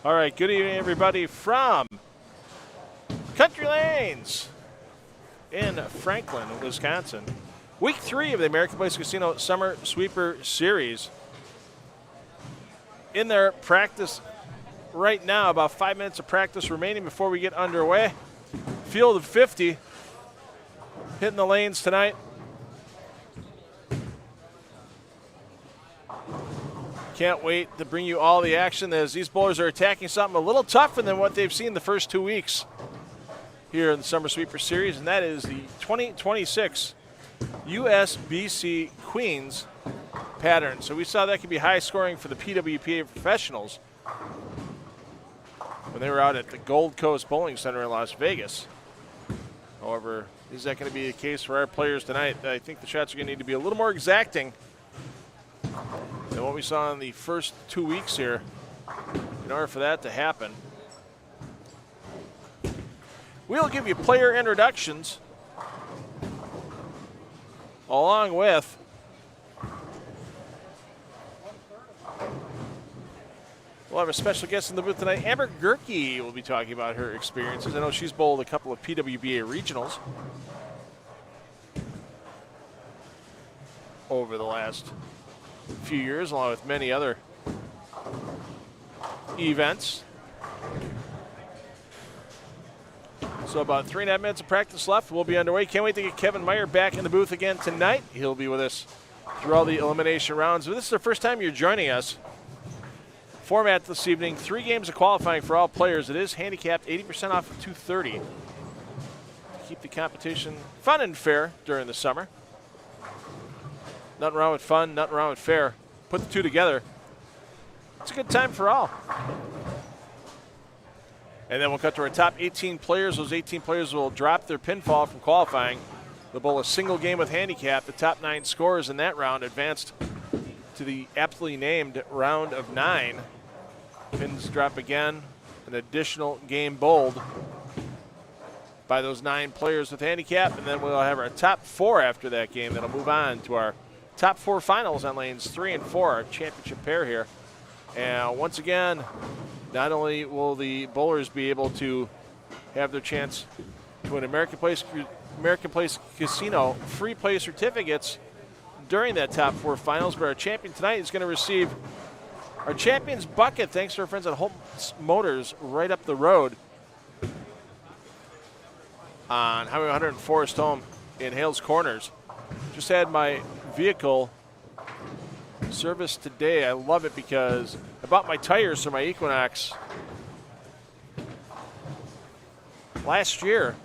All right, good evening, everybody, from Country Lanes in Franklin, Wisconsin. Week 3 of the American Place Casino Summer Sweeper Series. In their practice right now, about 5 minutes of practice remaining before we get underway. Field of 50 hitting the lanes tonight. Can't wait to bring you all the action as these bowlers are attacking something a little tougher than what they've seen the first 2 weeks here in the Summer Sweeper Series, and that is the 2026 USBC Queens pattern. So we saw that could be high scoring for the PWPA professionals when they were out at the Gold Coast Bowling Center in Las Vegas. However, is that going to be the case for our players tonight? I think the shots are going to need to be a little more exacting than what we saw in the first 2 weeks here in order for that to happen. We'll give you player introductions along with we'll have a special guest in the booth tonight. Amber Gehrke will be talking about her experiences. I know she's bowled a couple of PWBA regionals over the last few years, along with many other events. So about 3.5 minutes of practice left. We'll be underway. Can't wait to get Kevin Meyer back in the booth again tonight. He'll be with us through all the elimination rounds. If this is the first time you're joining us, format this evening, 3 games of qualifying for all players. It is handicapped 80% off of 230 to keep the competition fun and fair during the summer. Nothing wrong with fun, nothing wrong with fair. Put the two together. It's a good time for all. And then we'll cut to our top 18 players. Those 18 players will drop their pinfall from qualifying. They'll bowl a single game with handicap. The top 9 scorers in that round advanced to the aptly named round of 9. Pins drop again. An additional game bowled by those 9 players with handicap. And then we'll have our top 4 after that game. That'll move on to our top 4 finals on lanes 3 and 4, our championship pair here. And once again, not only will the bowlers be able to have their chance to win American Place Casino free play certificates during that top 4 finals, but our champion tonight is going to receive our champion's bucket thanks to our friends at Holtz Motors right up the road on Highway 100 and Forest Home in Hales Corners. Just had my vehicle service today. I love it because I bought my tires for my Equinox last year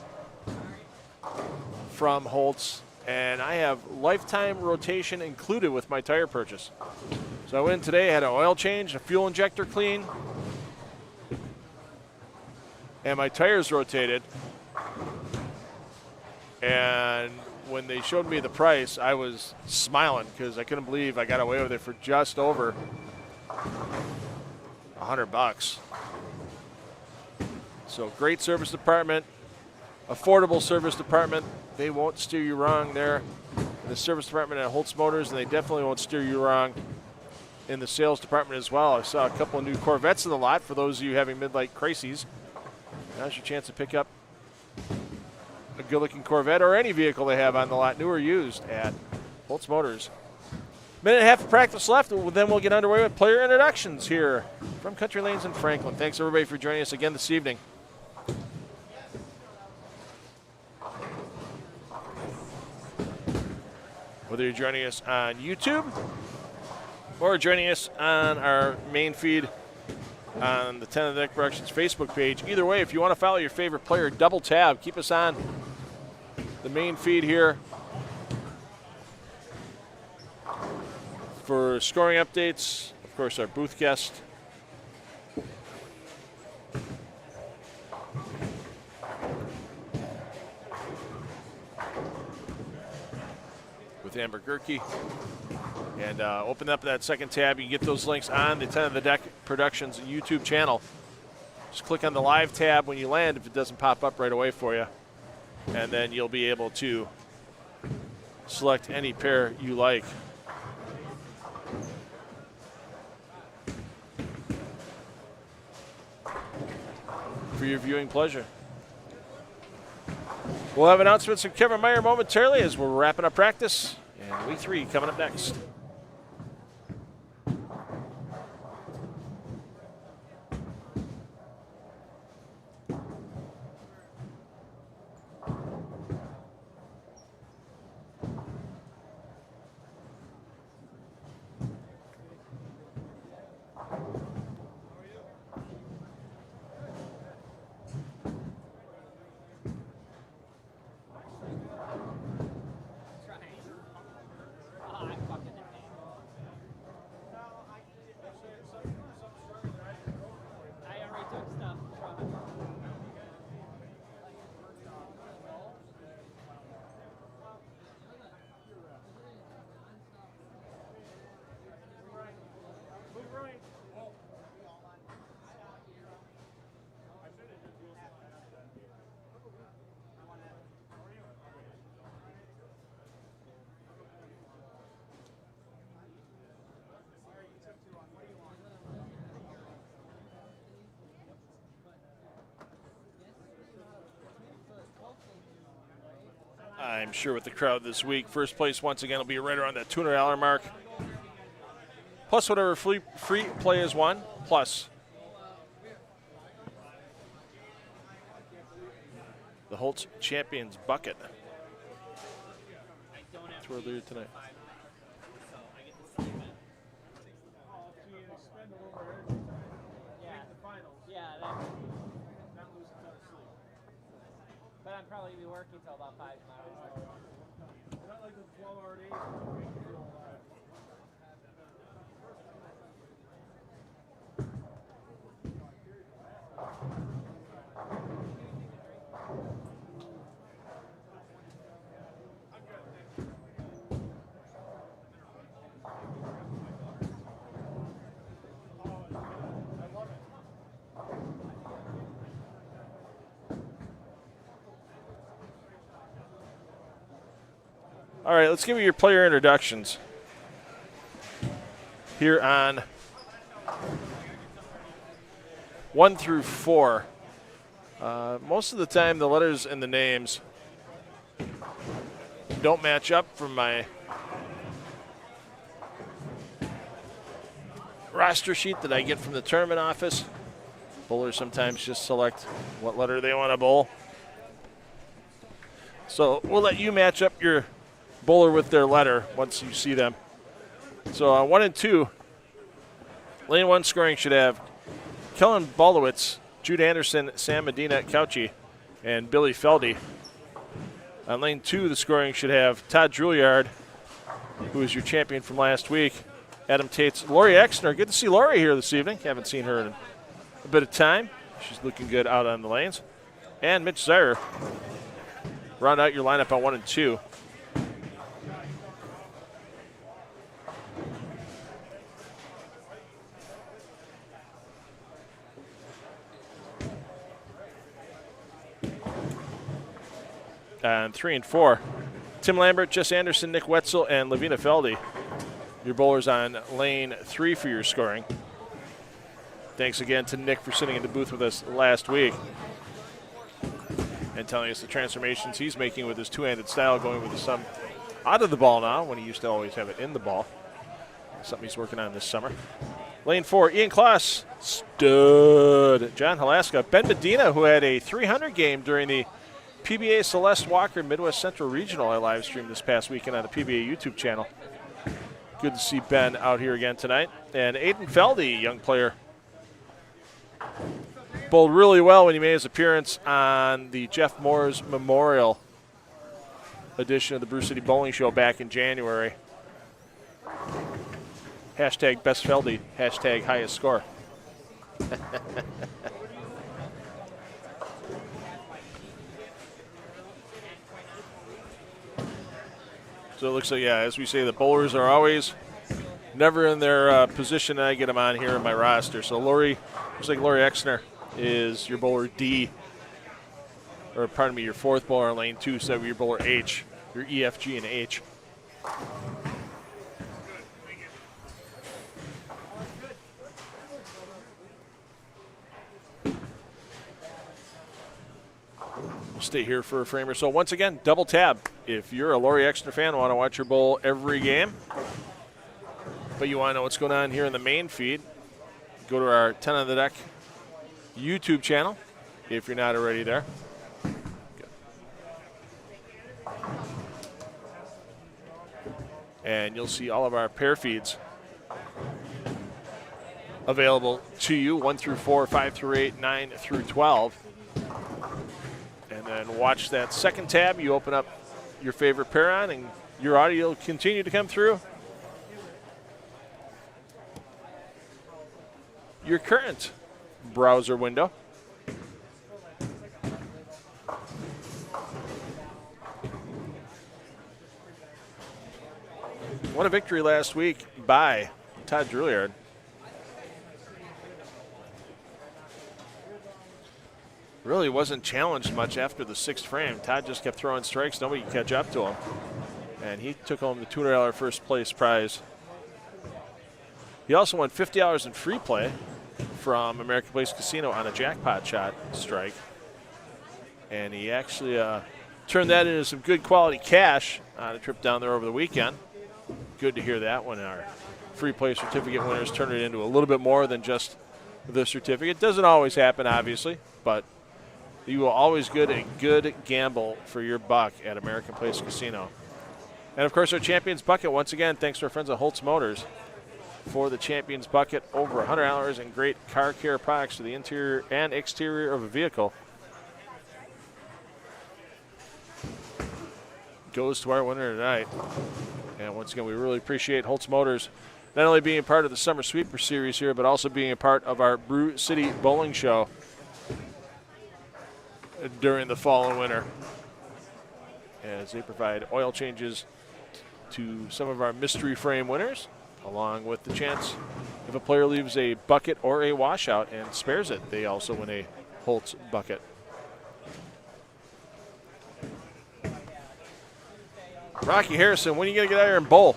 from Holtz, and I have lifetime rotation included with my tire purchase. So I went in today, had an oil change, a fuel injector clean, and my tires rotated. And when they showed me the price, I was smiling because I couldn't believe I got away with it for just over $100. So great service department, affordable service department. They won't steer you wrong there in the service department at Holtz Motors, and they definitely won't steer you wrong in the sales department as well. I saw a couple of new Corvettes in the lot for those of you having midlife crises. Now's your chance to pick up a good-looking Corvette or any vehicle they have on the lot, new or used, at Holtz Motors. Minute and a half of practice left, then we'll get underway with player introductions here from Country Lanes in Franklin. Thanks, everybody, for joining us again this evening. Whether you're joining us on YouTube or joining us on our main feed on the 10 of the Deck Productions Facebook page. Either way, if you want to follow your favorite player, double tab. Keep us on the main feed here for scoring updates. Of course, our booth guest. With Amber Gehrke. And open up that second tab. You can get those links on the 10 of the Deck Productions YouTube channel. Just click on the live tab when you land if it doesn't pop up right away for you. And then you'll be able to select any pair you like. for your viewing pleasure. We'll have announcements from Kevin Meyer momentarily as we're wrapping up practice. And week 3 coming up next. I'm sure with the crowd this week, first place once again will be right around that $200 mark. Plus whatever free play is won, plus the Holtz Champions Bucket. That's where they're tonight. But I'd probably be working till about 5 tomorrow. Not like the 12-hour days. All right, let's give you your player introductions here on 1 through 4. Most of the time, the letters and the names don't match up from my roster sheet that I get from the tournament office. Bowlers sometimes just select what letter they want to bowl. So we'll let you match up your bowler with their letter once you see them. So 1 and 2, lane 1 scoring should have Kellen Balowitz, Jude Anderson, Sam Medina Cauchy, and Billy Feldy. On lane 2, the scoring should have Todd Juilliard, who is your champion from last week, Adam Tates, Lori Exner. Good to see Lori here this evening. Haven't seen her in a bit of time. She's looking good out on the lanes. And Mitch Zaire. Round out your lineup on 1 and 2. On 3 and 4, Tim Lambert, Jess Anderson, Nick Wetzel, and Lavina Feldy. Your bowlers on lane 3 for your scoring. Thanks again to Nick for sitting in the booth with us last week and telling us the transformations he's making with his two-handed style, going with the thumb out of the ball now when he used to always have it in the ball. Something he's working on this summer. Lane 4, Ian Kloss, stud. John Halaska, Ben Medina, who had a 300 game during the PBA Celeste Walker Midwest Central Regional I live streamed this past weekend on the PBA YouTube channel. Good to see Ben out here again tonight. And Aiden Feldy, young player, bowled really well when he made his appearance on the Jeff Moore's Memorial edition of the Bruce City Bowling Show back in January. Hashtag best Feldy, hashtag highest score. So it looks like, yeah, as we say, the bowlers are always never in their position, and I get them on here in my roster. So Lori, looks like Lori Exner is your bowler D, or pardon me, your 4th bowler on lane 2, so your bowler H, your E, F, G, and H. stay here for a frame or so. Once again, double tab. If you're a Laurie Exner fan, want to watch your bowl every game, but you want to know what's going on here in the main feed, go to our 10 on the Deck YouTube channel if you're not already there. And you'll see all of our pair feeds available to you, 1 through 4, 5 through 8, 9 through 12. And then watch that second tab. You open up your favorite pair on, and your audio will continue to come through. Your current browser window. Won a victory last week by Todd Drouillard. Really wasn't challenged much after the 6th frame. Todd just kept throwing strikes. Nobody could catch up to him. And he took home the $200 first place prize. He also won $50 in free play from American Place Casino on a jackpot shot strike. And he actually turned that into some good quality cash on a trip down there over the weekend. Good to hear that when our free play certificate winners turn it into a little bit more than just the certificate. Doesn't always happen, obviously, but you will always get a good gamble for your buck at American Place Casino. And, of course, our Champions Bucket, once again, thanks to our friends at Holtz Motors for the Champions Bucket. Over $100 in great car care products to the interior and exterior of a vehicle. Goes to our winner tonight. And, once again, we really appreciate Holtz Motors not only being part of the Summer Sweeper Series here, but also being a part of our Brew City Bowling Show during the fall and winter, as they provide oil changes to some of our mystery frame winners, along with the chance if a player leaves a bucket or a washout and spares it, they also win a Holtz bucket. Rocky Harrison, when are you going to get out here and bowl?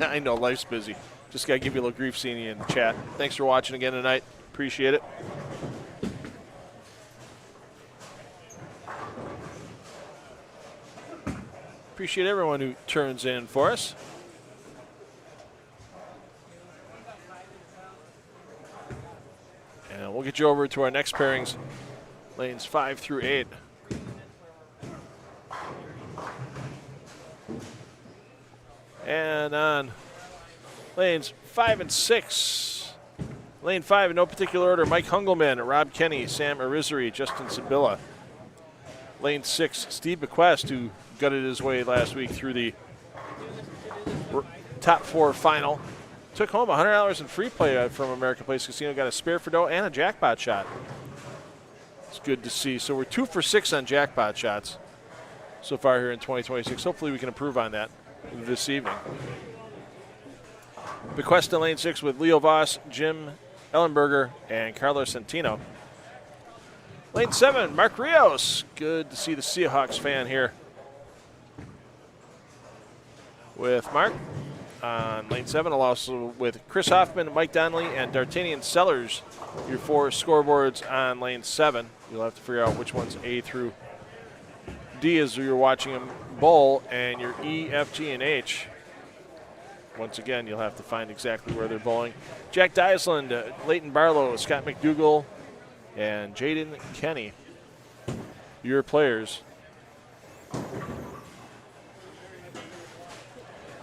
I know, life's busy. Just got to give you a little grief seeing you in the chat. Thanks for watching again tonight. Appreciate it. Appreciate everyone who turns in for us. And we'll get you over to our next pairings, lanes 5 through 8. And on lanes 5 and 6, lane 5 in no particular order, Mike Hungelman, Rob Kenny, Sam Arizari, Justin Sabilla. Lane 6, Steve Bequest, who gutted his way last week through the top 4 final. Took home $100 in free play from American Place Casino. Got a spare for dough and a jackpot shot. It's good to see. So we're 2 for 6 on jackpot shots so far here in 2026. Hopefully we can improve on that this evening. Bequest in lane 6 with Leo Voss, Jim Ellenberger, and Carlos Centino. Lane 7, Mark Rios. Good to see the Seahawks fan here with Mark on lane 7. Also with Chris Hoffman, Mike Donnelly, and D'Artagnan Sellers, your 4 scoreboards on lane 7. You'll have to figure out which one's A through D as you're watching them bowl, and your E, F, G, and H. Once again, you'll have to find exactly where they're bowling. Jack Dysland, Leighton Barlow, Scott McDougall, and Jaden Kenny, your players.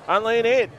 On lane 8,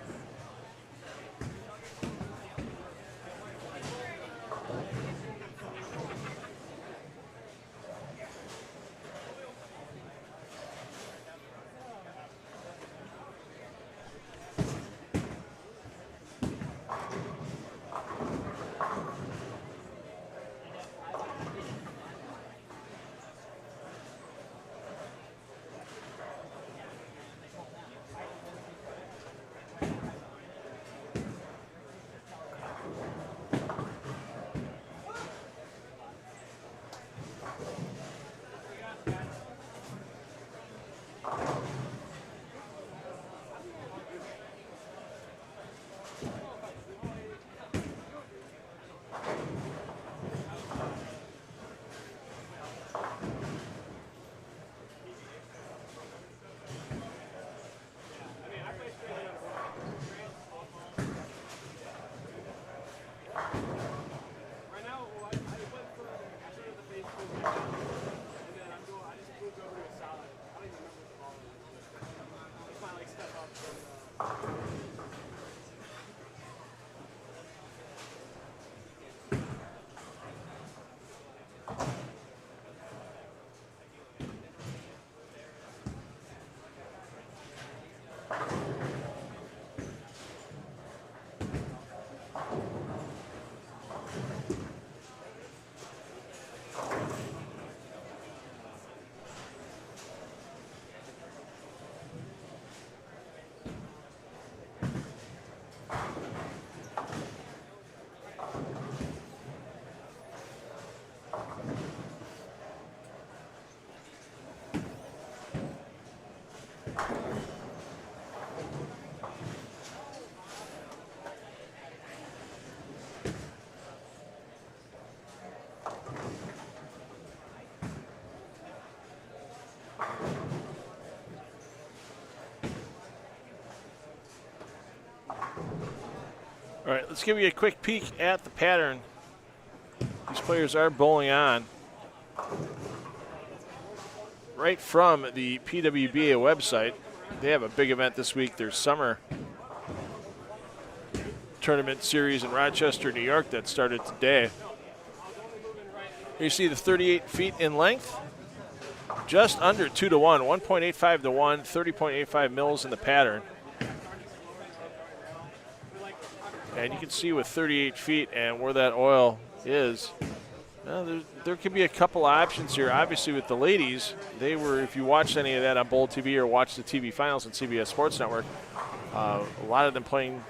let's give you a quick peek at the pattern these players are bowling on. Right from the PWBA website. They have a big event this week, their summer tournament series in Rochester, New York that started today. Here you see the 38 feet in length, just under 2 to 1, 1.85 to 1, 30.85 mils in the pattern. And you can see with 38 feet and where that oil is, there could be a couple options here. Obviously with the ladies, they were, if you watched any of that on Bowl TV or watched the TV finals on CBS Sports Network, a lot of them playing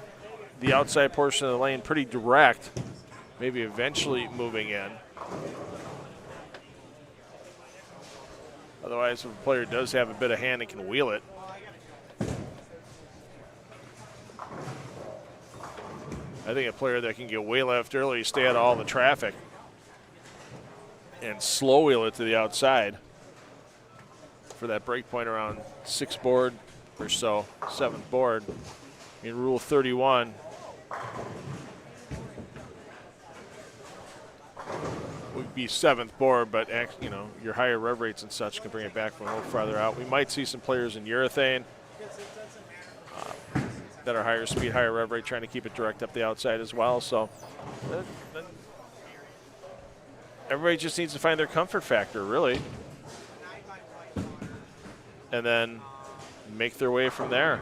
the outside portion of the lane pretty direct, maybe eventually moving in. Otherwise, if a player does have a bit of hand and can wheel it. I think a player that can get way left early, stay out of all the traffic, and slow wheel it to the outside for that break point around 6th board or so, 7th board. In Rule 31, would be 7th board, but you know, your higher rev rates and such can bring it back from a little farther out. We might see some players in urethane that are higher speed, higher rev rate, trying to keep it direct up the outside as well. So everybody just needs to find their comfort factor, really, and then make their way from there.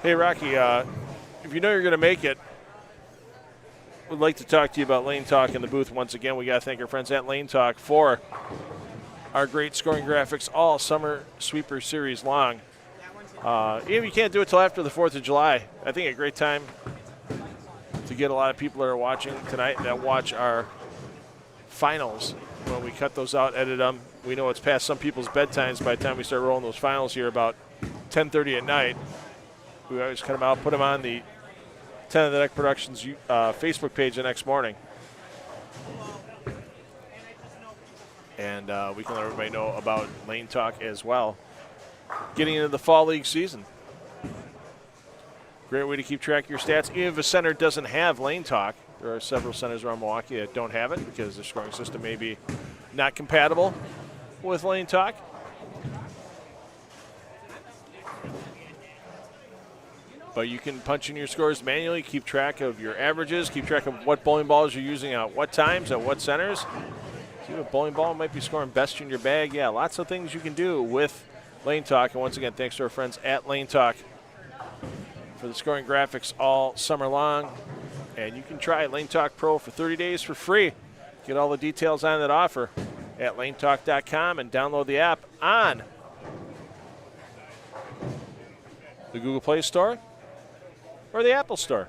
Hey, Rocky, if you know you're going to make it, we'd like to talk to you about Lane Talk in the booth once again. We got to thank our friends at Lane Talk for our great scoring graphics all summer sweeper series long. Even if you can't do it till after the 4th of July, I think a great time to get a lot of people that are watching tonight that watch our finals. When we cut those out, edit them, we know it's past some people's bedtimes by the time we start rolling those finals here about 10:30 at night. We always cut them out, put them on the 10 of the Deck Productions Facebook page the next morning. And we can let everybody know about Lane Talk as well. Getting into the fall league season. Great way to keep track of your stats. Even if a center doesn't have Lane Talk, there are several centers around Milwaukee that don't have it because their scoring system may be not compatible with Lane Talk. But you can punch in your scores manually, keep track of your averages, keep track of what bowling balls you're using at what times, at what centers. See what bowling ball might be scoring best in your bag. Yeah, lots of things you can do with Lane Talk. And once again, thanks to our friends at Lane Talk for the scoring graphics all summer long. And you can try Lane Talk Pro for 30 days for free. Get all the details on that offer at lanetalk.com and download the app on the Google Play Store or the Apple Store.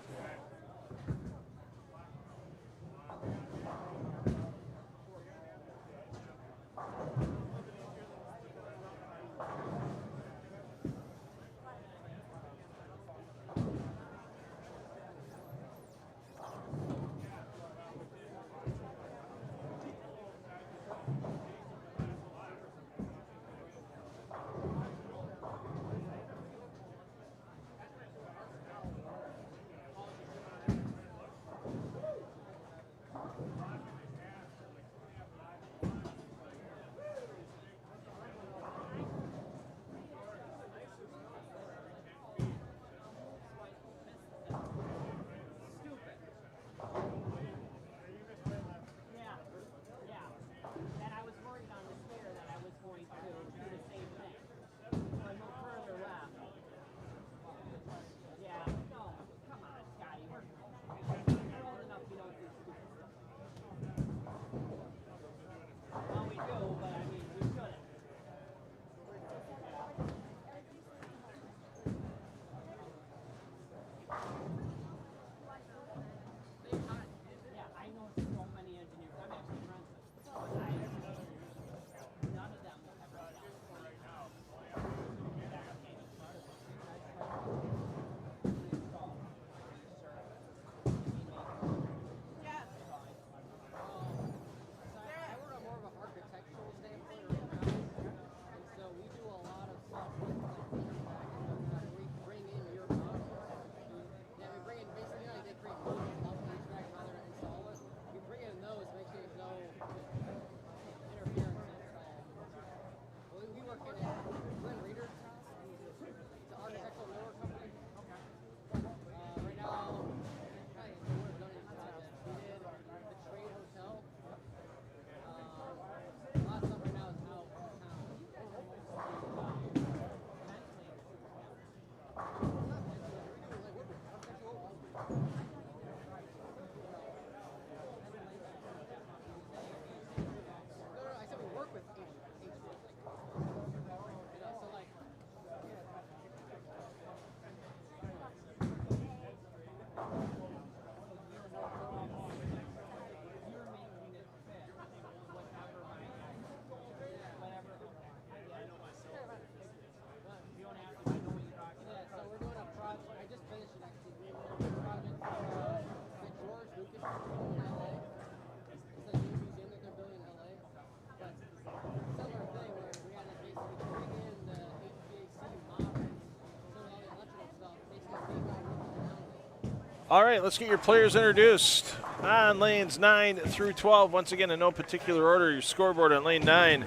All right, let's get your players introduced. On lanes 9 through 12, once again in no particular order, your scoreboard on lane 9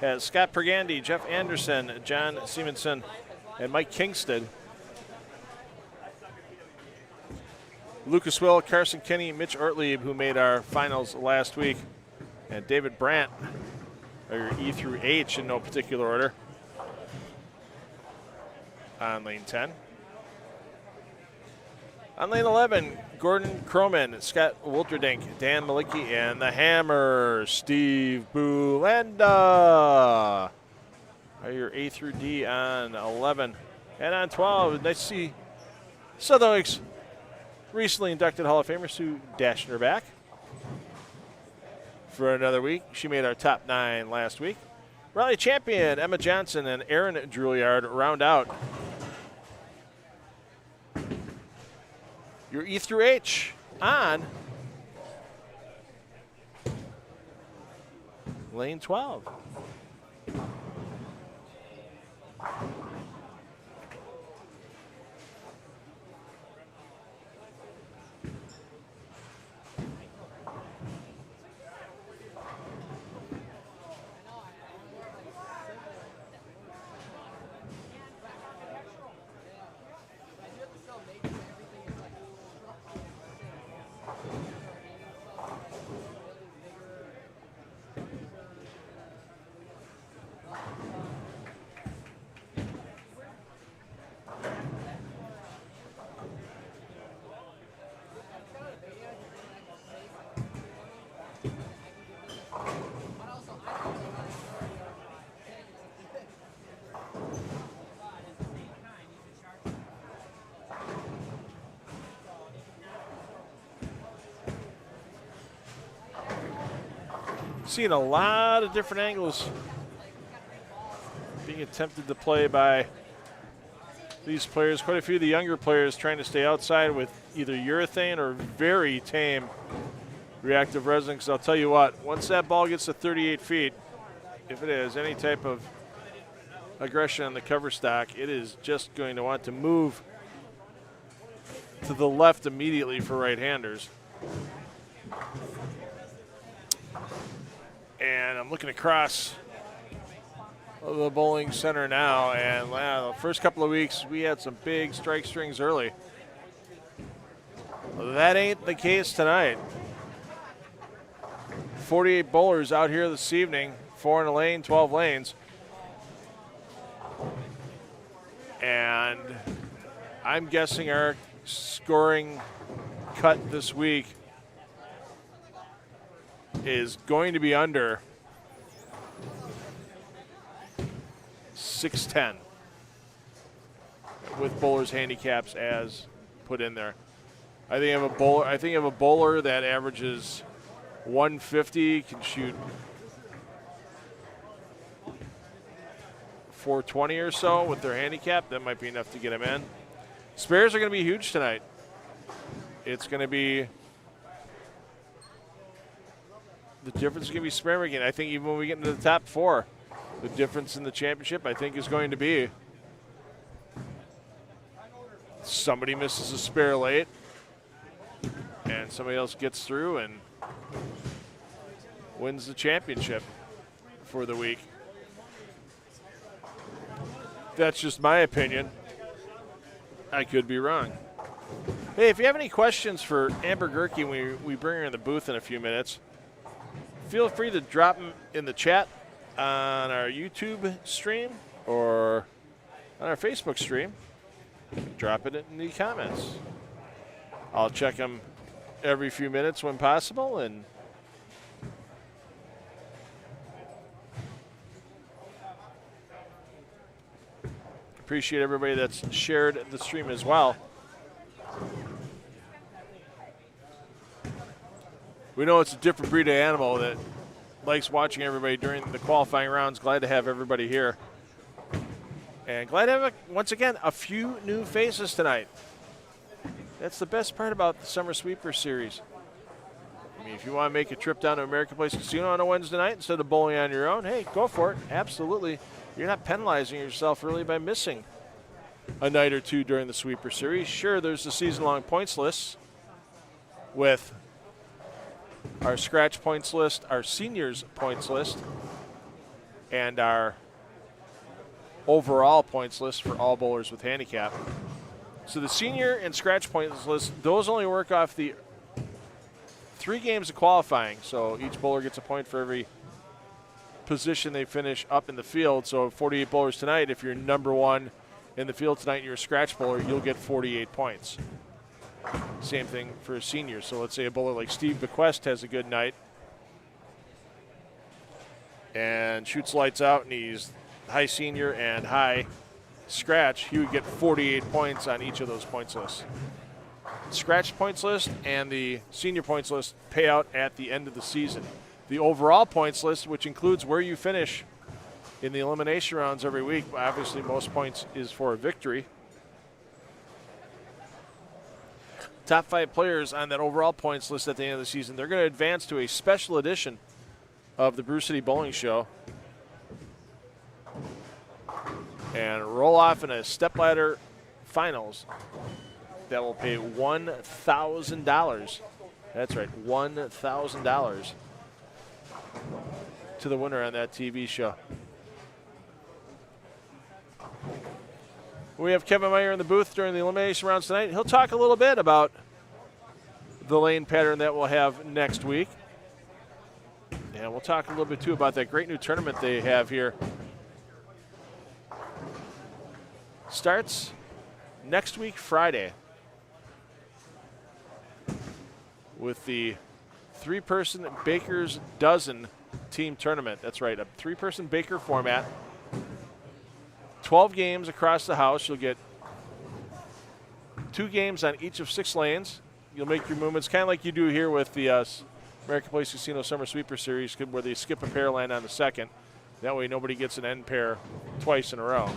has Scott Pergandy, Jeff Anderson, John Simonson, and Mike Kingston. Lucas Will, Carson Kinney, Mitch Ortlieb, who made our finals last week, and David Brandt are your E through H in no particular order. On lane 10. On lane 11, Gordon Croman, Scott Wolterdink, Dan Malicki, and the Hammer, Steve Bulenda, are your A through D on 11. And on 12, nice to see Southern Oaks recently inducted Hall of Famer Sue Dashner back for another week. She made our top 9 last week. Rally champion Emma Johnson and Aaron Drouillard round out your E through H on lane 12. Seeing a lot of different angles being attempted to play by these players. Quite a few of the younger players trying to stay outside with either urethane or very tame reactive resin. Because I'll tell you what, once that ball gets to 38 feet, if it has any type of aggression on the cover stock, it is just going to want to move to the left immediately for right-handers. And I'm looking across the bowling center now, and the first couple of weeks we had some big strike strings early. That ain't the case tonight. 48 bowlers out here this evening, 4 in a lane, 12 lanes. And I'm guessing our scoring cut this week is going to be under 610 with bowlers' handicaps as put in there. I think of a bowler that averages 150, can shoot 420 or so with their handicap. That might be enough to get them in. Spares are going to be huge tonight. It's going to be the difference is going to be spare making. I think even when we get into the top 4, the difference in the championship, I think, is going to be somebody misses a spare late and somebody else gets through and wins the championship for the week. That's just my opinion. I could be wrong. Hey, if you have any questions for Amber Gehrke when we bring her in the booth in a few minutes, feel free to drop them in the chat on our YouTube stream or on our Facebook stream. Drop it in the comments. I'll check them every few minutes when possible, and appreciate everybody that's shared the stream as well. We know it's a different breed of animal that likes watching everybody during the qualifying rounds. Glad to have everybody here. And glad to have, once again, a few new faces tonight. That's the best part about the Summer Sweeper Series. I mean, if you want to make a trip down to American Place Casino on a Wednesday night instead of bowling on your own, hey, go for it. Absolutely. You're not penalizing yourself really by missing a night or two during the sweeper series. Sure, there's the season-long points list with our scratch points list, our seniors points list, and our overall points list for all bowlers with handicap. So the senior and scratch points list, those only work off the 3 games of qualifying. So each bowler gets a point for every position they finish up in the field. So 48 bowlers tonight, if you're number 1 in the field tonight and you're a scratch bowler, you'll get 48 points. Same thing for seniors. So let's say a bowler like Steve Bequest has a good night and shoots lights out and he's high senior and high scratch, he would get 48 points on each of those points lists. Scratch points list and the senior points list pay out at the end of the season. The overall points list, which includes where you finish in the elimination rounds every week, obviously most points is for a victory. Top 5 players on that overall points list at the end of the season, they're going to advance to a special edition of the Brew City Bowling Show and roll off in a stepladder finals that will pay $1,000. That's right, $1,000 to the winner on that TV show. We have Kevin Meyer in the booth during the elimination rounds tonight. He'll talk a little bit about the lane pattern that we'll have next week. And we'll talk a little bit, too, about that great new tournament they have here. Starts next week, Friday, with the 3-person Baker's Dozen team tournament. That's right, a 3-person Baker format. 12 games across the house. You'll get 2 games on each of 6 lanes. You'll make your movements kind of like you do here with the American Place Casino Summer Sweeper Series, where they skip a pair land on the second. That way nobody gets an end pair twice in a row.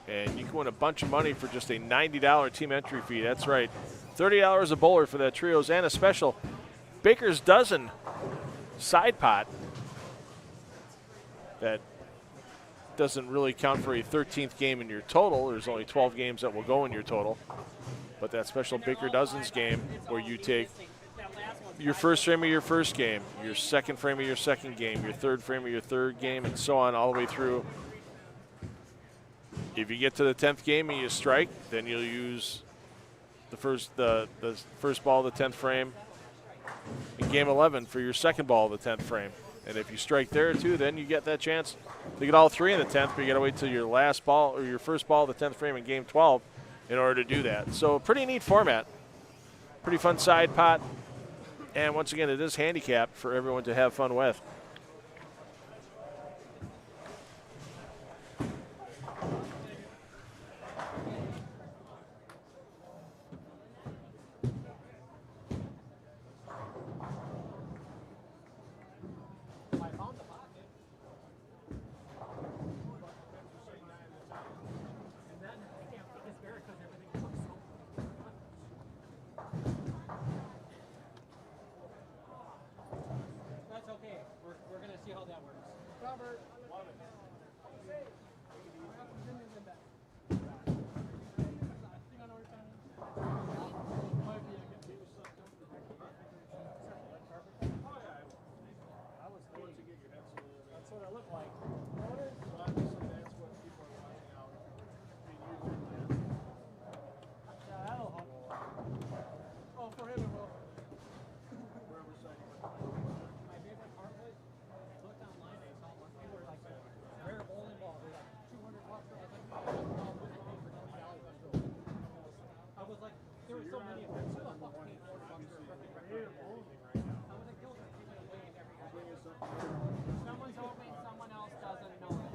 And you can win a bunch of money for just a $90 team entry fee. That's right, $30 a bowler for that trios and a special Baker's Dozen side pot that doesn't really count for a 13th game in your total. There's only 12 games that will go in your total. But that special Baker Dozens game where you take your first frame of your first game, your second frame of your second game, your third frame of your third game, and so on all the way through. If you get to the 10th game and you strike, then you'll use the first ball of the 10th frame in game 11 for your second ball of the 10th frame. And if you strike there too, then you get that chance to get all 3 in the 10th, but you got to wait till your last ball or your first ball of the 10th frame in game 12 in order to do that. So pretty neat format. Pretty fun side pot. And once again, it is handicapped for everyone to have fun with. Someone told me someone else doesn't know it.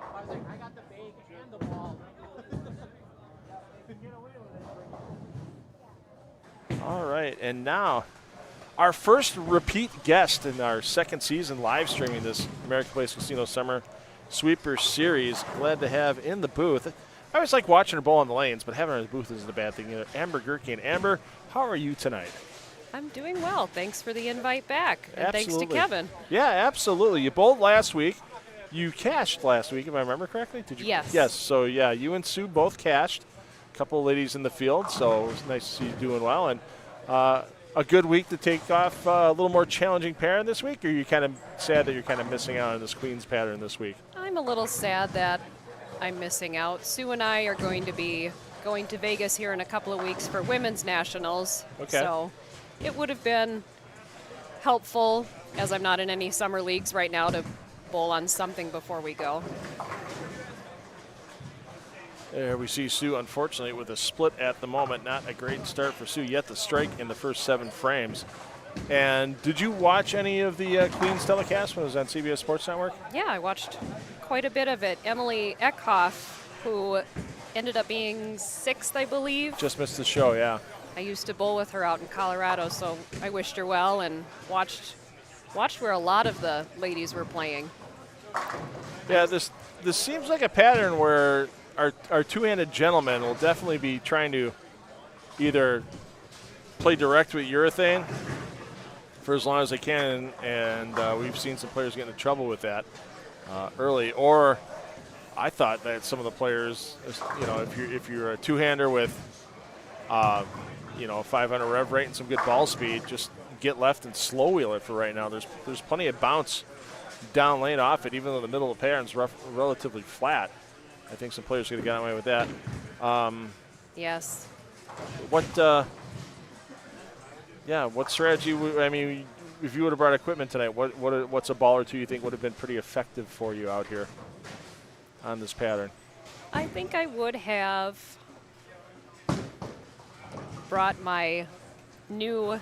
I was like, I got the bag and the ball. All right, and now our first repeat guest in our second season live streaming this American Place Casino Summer Sweeper Series. Glad to have in the booth. I always like watching her bowl on the lanes, but having her in the booth isn't a bad thing either. Amber Gehrke. And Amber, how are you tonight? I'm doing well. Thanks for the invite back. And thanks to Absolutely. Kevin. Yeah, absolutely. You bowled last week. You cashed last week, if I remember correctly. Did you? Yes. Yes. So yeah, you and Sue both cashed. A couple of ladies in the field, so it was nice to see you doing well. And a good week to take off a little more challenging pattern this week. Or are you kind of sad that you're kind of missing out on this Queens pattern this week? I'm a little sad that I'm missing out. Sue and I are going to be going to Vegas here in a couple of weeks for Women's Nationals. Okay. So it would have been helpful, as I'm not in any summer leagues right now, to bowl on something before we go. There we see Sue, unfortunately, with a split at the moment. Not a great start for Sue yet to strike in the first 7 frames. And did you watch any of the Queens telecast when it was on CBS Sports Network? Yeah, I watched quite a bit of it. Emily Eckhoff, who ended up being 6th, I believe. Just missed the show, yeah. I used to bowl with her out in Colorado, so I wished her well and watched where a lot of the ladies were playing. Yeah, this seems like a pattern where our two-handed gentlemen will definitely be trying to either play direct with urethane for as long as they can, and we've seen some players get into trouble with that early. Or I thought that some of the players, you know, if you're a two-hander with, you know, 500 rev rate and some good ball speed, just get left and slow wheel it for right now. There's plenty of bounce down lane off it, even though the middle of the pattern's relatively flat. I think some players could have gotten away with that. Yes. What strategy? I mean, if you would have brought equipment tonight, what's a ball or two you think would have been pretty effective for you out here on this pattern? I think I would have brought my new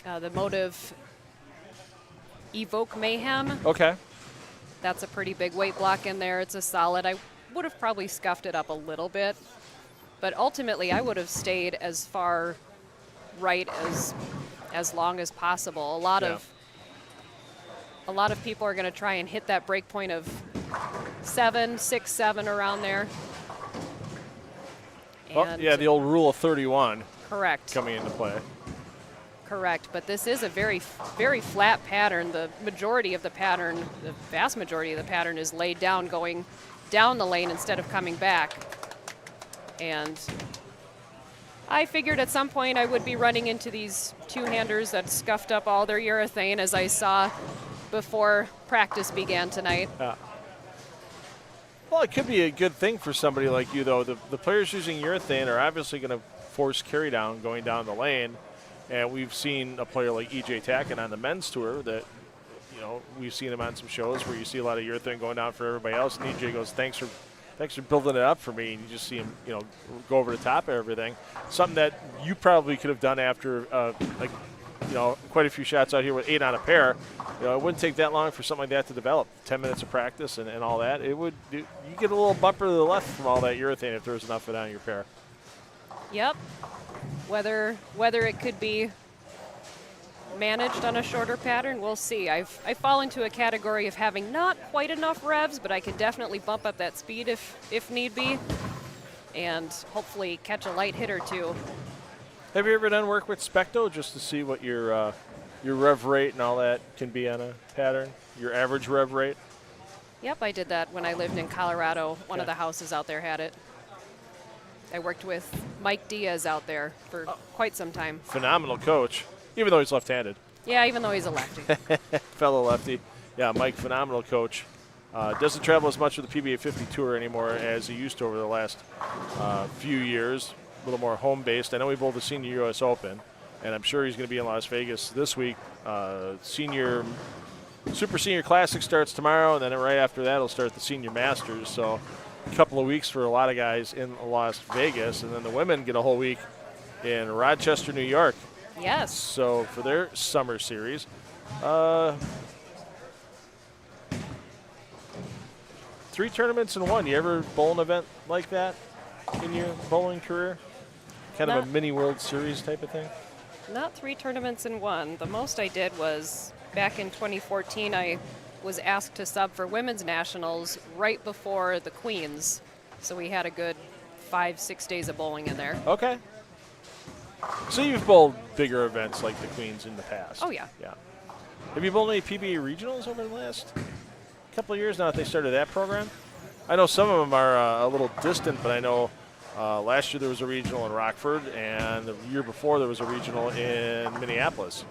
the Motive Evoke Mayhem. Okay. That's a pretty big weight block in there. It's a solid. I would have probably scuffed it up a little bit, but ultimately I would have stayed as far right as long as possible. A lot of people are going to try and hit that break point of 7, 6, 7 around there. Oh, yeah, the old rule of 31. Correct. Coming into play. Correct, but this is a very, very flat pattern. The majority of the pattern, the vast majority of the pattern is laid down, going down the lane instead of coming back. And I figured at some point I would be running into these two-handers that scuffed up all their urethane, as I saw before practice began tonight. Well, it could be a good thing for somebody like you, though. The players using urethane are obviously going to force carry down going down the lane. And we've seen a player like E.J. Tacken on the men's tour that, you know, we've seen him on some shows where you see a lot of urethane going down for everybody else. And E.J. goes, thanks for building it up for me. And you just see him, you know, go over the top of everything. Something that you probably could have done after, you know, quite a few shots out here with 8 on a pair. You know, it wouldn't take that long for something like that to develop. 10 minutes of practice and all that. You get a little bumper to the left from all that urethane if there's enough of it on your pair. Yep. Whether it could be managed on a shorter pattern, we'll see. I fall into a category of having not quite enough revs, but I can definitely bump up that speed if need be, and hopefully catch a light hit or two. Have you ever done work with Specto just to see what your rev rate and all that can be on a pattern? Your average rev rate? Yep, I did that when I lived in Colorado. One of the houses out there had it. I worked with Mike Diaz out there for quite some time. Phenomenal coach, even though he's left-handed. Yeah, even though he's a lefty. Fellow lefty. Yeah, Mike, phenomenal coach. Doesn't travel as much with the PBA 50 Tour anymore as he used to over the last few years. A little more home-based. I know he bowled the Senior U.S. Open, and I'm sure he's going to be in Las Vegas this week. Super Senior Classic starts tomorrow, and then right after that he'll start the Senior Masters. So a couple of weeks for a lot of guys in Las Vegas, and then the women get a whole week in Rochester, New York. Yes. So for their summer series, 3 tournaments in one. You ever bowl an event like that in your bowling career? Kind of a mini World Series type of thing? Not 3 tournaments in one. The most I did was back in 2014. I was asked to sub for Women's Nationals right before the Queens. So we had a good 5-6 days of bowling in there. Okay. So you've bowled bigger events like the Queens in the past. Oh, yeah. Yeah. Have you bowled any PBA regionals over the last couple of years now that they started that program? I know some of them are a little distant, but I know last year there was a regional in Rockford, and the year before there was a regional in Minneapolis.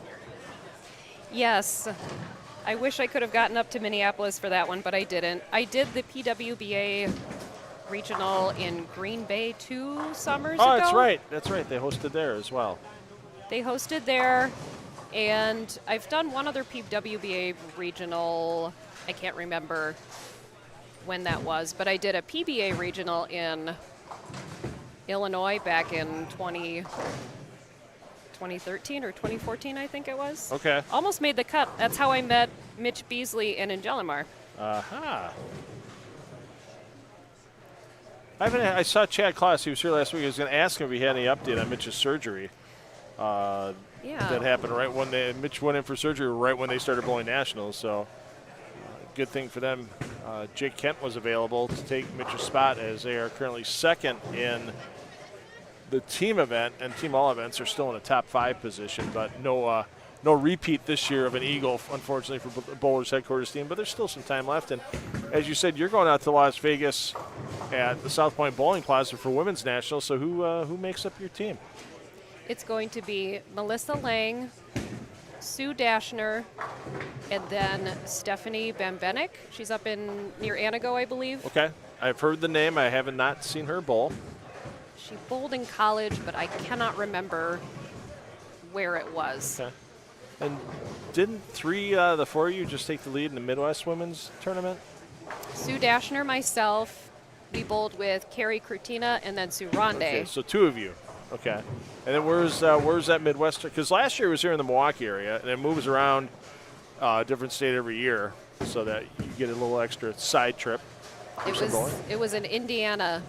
Yes. I wish I could have gotten up to Minneapolis for that one, but I didn't. I did the PWBA regional in Green Bay 2 summers ago. Oh, that's right. That's right. They hosted there as well. They hosted there, and I've done one other PWBA regional. I can't remember when that was, but I did a PBA regional in Illinois back in 2013 or 2014, I think it was. Okay. Almost made the cut. That's how I met Mitch Beasley and Angelimar. Aha. I saw Chad Klaus. He was here last week. I was going to ask him if he had any update on Mitch's surgery. Yeah. That happened right when Mitch went in for surgery right when they started bowling nationals. So good thing for them. Jake Kent was available to take Mitch's spot as they are currently second in the team event, and team all events are still in a top 5 position, but no repeat this year of an Eagle, unfortunately, for Bowlers headquarters team, but there's still some time left. And as you said, you're going out to Las Vegas at the South Point Bowling Plaza for Women's Nationals, so who makes up your team? It's going to be Melissa Lang, Sue Dashner, and then Stephanie Bambenek. She's up in near Anago, I believe. Okay. I've heard the name. I have not seen her bowl. She bowled in college, but I cannot remember where it was. Okay. And didn't the 4 of you just take the lead in the Midwest Women's Tournament? Sue Dashner, myself, we bowled with Carrie Crutina and then Sue Ronde. Okay, so 2 of you. Okay. And then where's that Midwestern? Because last year it was here in the Milwaukee area, and it moves around a different state every year so that you get a little extra side trip. It was in Indiana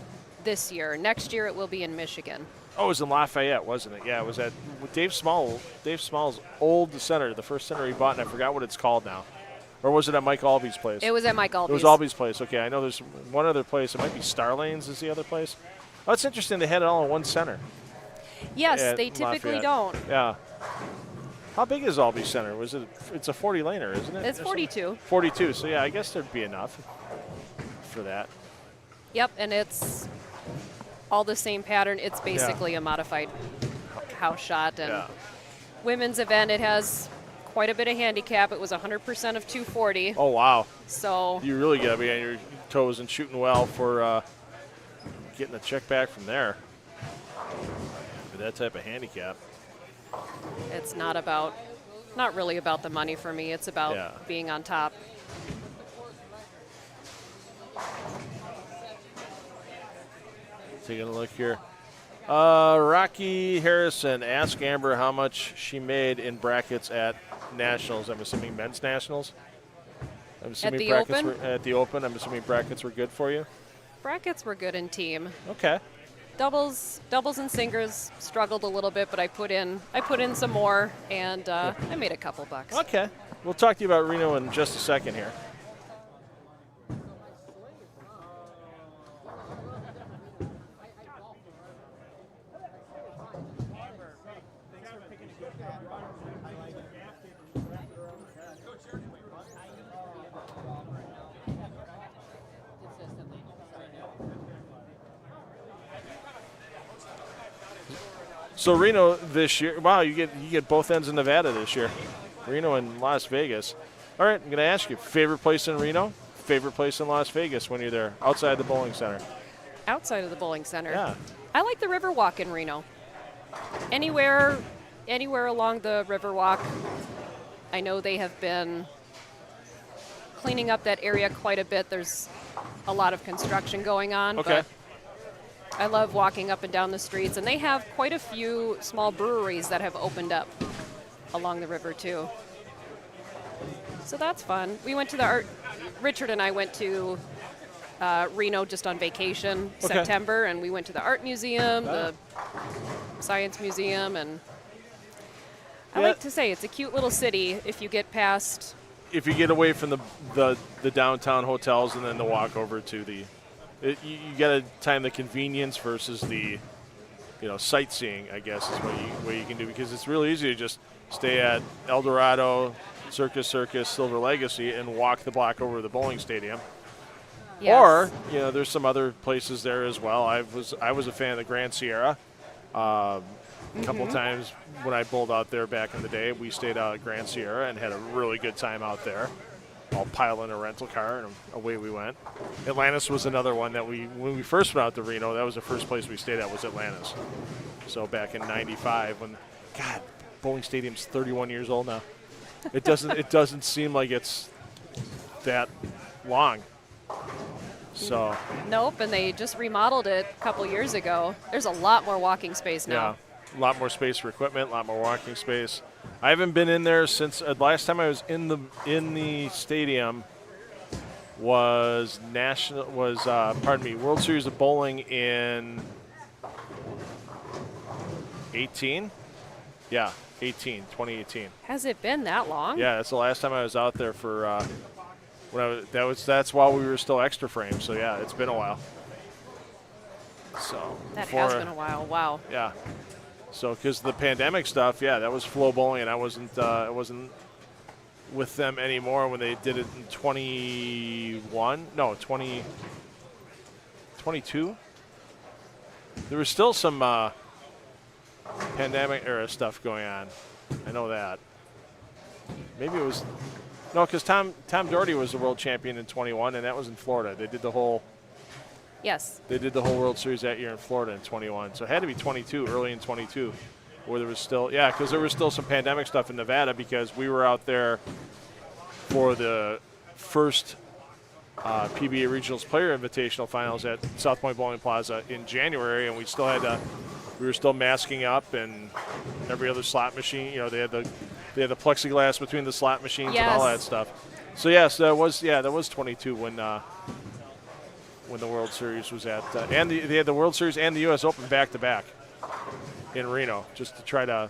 this year. Next year it will be in Michigan. Oh, it was in Lafayette, wasn't it? Yeah, it was at Dave Small's old center, the first center he bought, and I forgot what it's called now. Or was it at Mike Alby's place? It was at Mike Alby's. It was Alby's place. Okay, I know there's one other place. It might be Starlanes is the other place. Oh, it's interesting. They had it all in one center. Yes, they typically Lafayette. don't. Yeah. How big is Alby's center? It's a 40 laner, isn't it? It's 42. 42. So yeah, I guess there'd be enough for that. Yep, and it's all the same pattern. It's basically a modified house shot. And women's event, it has quite a bit of handicap. It was 100% of 240. Oh, wow. So you really got to be on your toes and shooting well for getting a check back from there. With that type of handicap. It's not really about the money for me. It's about being on top. Taking a look here. Rocky Harrison, ask Amber how much she made in brackets at Nationals. I'm assuming men's Nationals. I'm assuming brackets were at the Open. I'm assuming brackets were good for you. Brackets were good in team. Okay. Doubles and singles struggled a little bit, but I put in some more, and I made a couple bucks. Okay. We'll talk to you about Reno in just a second here. So Reno this year, wow, you get both ends of Nevada this year. Reno and Las Vegas. All right, I'm going to ask you, favorite place in Reno, favorite place in Las Vegas when you're there, outside the bowling center? Outside of the bowling center? Yeah. I like the Riverwalk in Reno. Anywhere along the Riverwalk. I know they have been cleaning up that area quite a bit. There's a lot of construction going on. Okay. But I love walking up and down the streets, and they have quite a few small breweries that have opened up along the river too. So that's fun. We went to Richard and I went to Reno just on vacation, September, and we went to the art museum, the science museum, and I like to say it's a cute little city if you get past. If you get away from the downtown hotels and then the walk over to you got to time the convenience versus the sightseeing, I guess, is what you can do, because it's really easy to just stay at El Dorado, Circus, Silver Legacy, and walk the block over to the bowling stadium. Yes. Or, there's some other places there as well. I was a fan of the Grand Sierra. A couple times when I bowled out there back in the day, we stayed out at Grand Sierra and had a really good time out there. All pile in a rental car, and away we went. Atlantis was another one that when we first went out to Reno, that was the first place we stayed at, was Atlantis. So back in '95, when, God, bowling stadium's 31 years old now. It doesn't seem like it's that long. So. Nope, and they just remodeled it a couple years ago. There's a lot more walking space now. Yeah, a lot more space for equipment, a lot more walking space. I haven't been in there since last time I was in the stadium was World Series of Bowling in 18. Yeah, 2018. Has it been that long? Yeah, that's the last time I was out there for that's while we were still extra frame. So yeah, it's been a while. So that has been a while. Wow. Yeah. So, because the pandemic stuff, yeah, that was Flow Bowling, and I wasn't with them anymore when they did it in 2022. There was still some pandemic era stuff going on. I know that. Maybe it was because Tom Doherty was the world champion in 21, and that was in Florida. They did the whole. Yes. They did the whole World Series that year in Florida in 21. So it had to be 22, early in 22, where there was still, because there was still some pandemic stuff in Nevada, because we were out there for the first PBA Regionals Player Invitational Finals at South Point Bowling Plaza in January, and we were still masking up, and every other slot machine, they had the plexiglass between the slot machines and all that stuff. So yes, that was 22 when the World Series was at, and they had the World Series and the U.S. Open back-to-back in Reno, just to try to,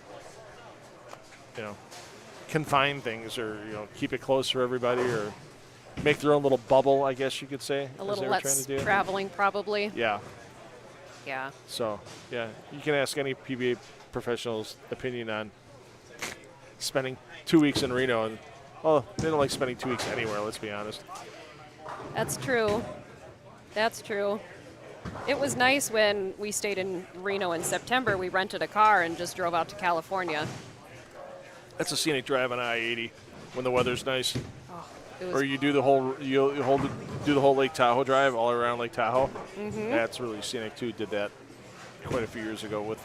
confine things, or, keep it close for everybody, or make their own little bubble, I guess you could say. A little less traveling, probably. Yeah. Yeah. So, yeah, you can ask any PBA professional's opinion on spending 2 weeks in Reno, and, they don't like spending 2 weeks anywhere, let's be honest. That's true. That's true. It was nice when we stayed in Reno in September. We rented a car and just drove out to California. That's a scenic drive on I-80 when the weather's nice. Oh, or you do the whole Lake Tahoe drive all around Lake Tahoe. Mm-hmm. That's really scenic too. Did that quite a few years ago with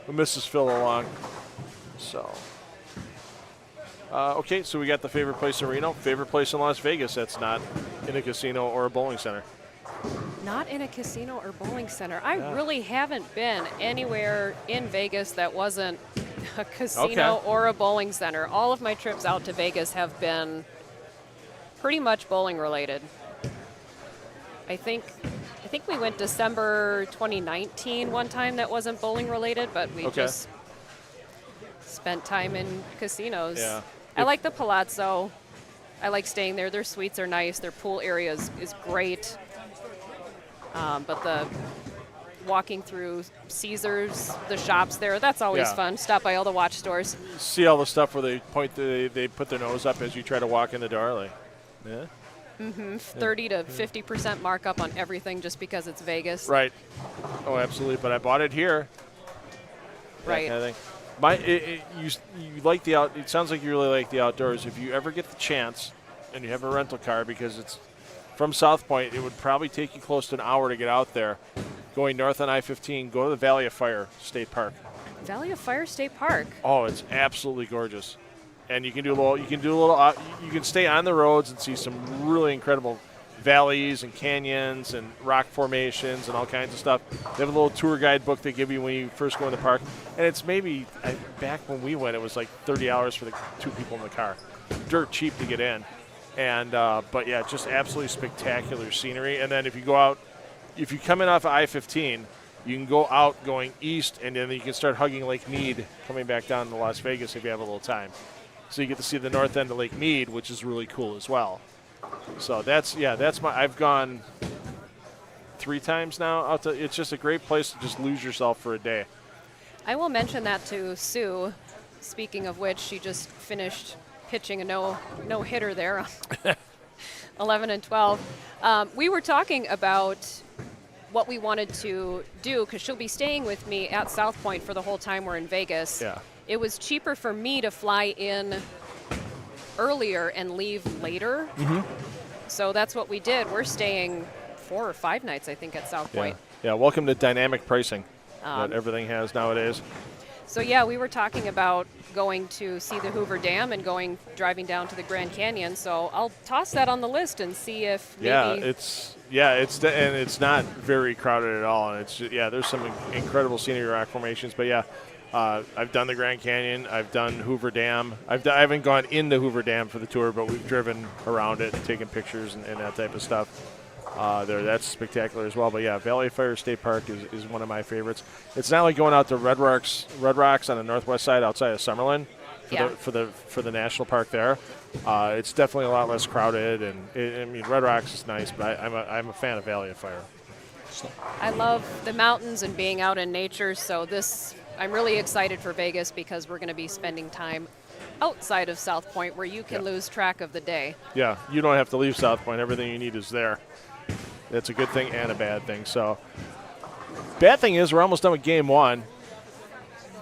Mrs. Phil along. So. Okay, so we got the favorite place in Reno, favorite place in Las Vegas that's not in a casino or a bowling center. Not in a casino or bowling center. I really haven't been anywhere in Vegas that wasn't a casino or a bowling center. All of my trips out to Vegas have been pretty much bowling related. I think we went December 2019 one time that wasn't bowling related, but we just spent time in casinos. Yeah. I like the Palazzo. I like staying there. Their suites are nice. Their pool area is great. But the walking through Caesars, the shops there, that's always fun. Stop by all the watch stores. See all the stuff where they they put their nose up as you try to walk in the door, like, 30 to 50% markup on everything just because it's Vegas. Right. Oh, absolutely. But I bought it here. Right. That kind of thing. You like it sounds like you really like the outdoors. If you ever get the chance and you have a rental car, because it's from South Point, it would probably take you close to an hour to get out there. Going north on I-15, go to the Valley of Fire State Park. Valley of Fire State Park. Oh, it's absolutely gorgeous. And you can stay on the roads and see some really incredible valleys and canyons and rock formations and all kinds of stuff. They have a little tour guide book they give you when you first go in the park. And it's back when we went, it was like $30 for the two people in the car. Dirt cheap to get in. And but yeah, just absolutely spectacular scenery. And then if you come in off of I-15, you can go out going east, and then you can start hugging Lake Mead coming back down to Las Vegas if you have a little time. So you get to see the north end of Lake Mead, which is really cool as well. So I've gone 3 times now. It's just a great place to just lose yourself for a day. I will mention that to Sue. Speaking of which, she just finished pitching a no hitter there, 11 and 12. We were talking about what we wanted to do because she'll be staying with me at South Point for the whole time we're in Vegas. Yeah. It was cheaper for me to fly in earlier and leave later. So that's what we did. We're staying 4 or 5 nights, I think, at South Point. Yeah, welcome to dynamic pricing that everything has nowadays. So yeah, we were talking about going to see the Hoover Dam and driving down to the Grand Canyon. So I'll toss that on the list and see if maybe. And it's not very crowded at all, and there's some incredible scenery rock formations. But yeah, I've done the Grand Canyon, I've done Hoover Dam. I haven't gone into Hoover Dam for the tour, but we've driven around it and taken pictures and that type of stuff. That's spectacular as well. But yeah, Valley Fire State Park is one of my favorites. It's not like going out to Red Rocks on the northwest side outside of Summerlin for the national park there. It's definitely a lot less crowded, and Red Rocks is nice, but I'm a fan of Valley of Fire. I love the mountains and being out in nature. So I'm really excited for Vegas because we're going to be spending time outside of South Point where you can lose track of the day. Yeah, you don't have to leave South Point. Everything you need is there. That's a good thing and a bad thing. So, bad thing is we're almost done with game 1.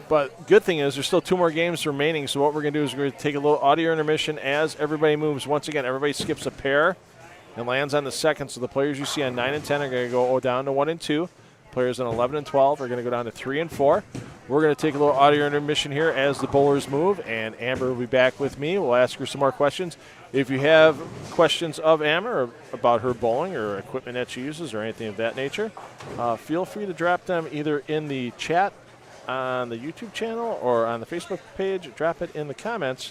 But good thing is there's still 2 more games remaining. So what we're going to do is we're going to take a little audio intermission as everybody moves. Once again, everybody skips a pair and lands on the second. So the players you see on 9 and 10 are going to go down to 1 and 2. Players on 11 and 12 are going to go down to 3 and 4. We're going to take a little audio intermission here as the bowlers move, and Amber will be back with me. We'll ask her some more questions. If you have questions of Amber or about her bowling or equipment that she uses or anything of that nature, feel free to drop them either in the chat on the YouTube channel or on the Facebook page. Drop it in the comments,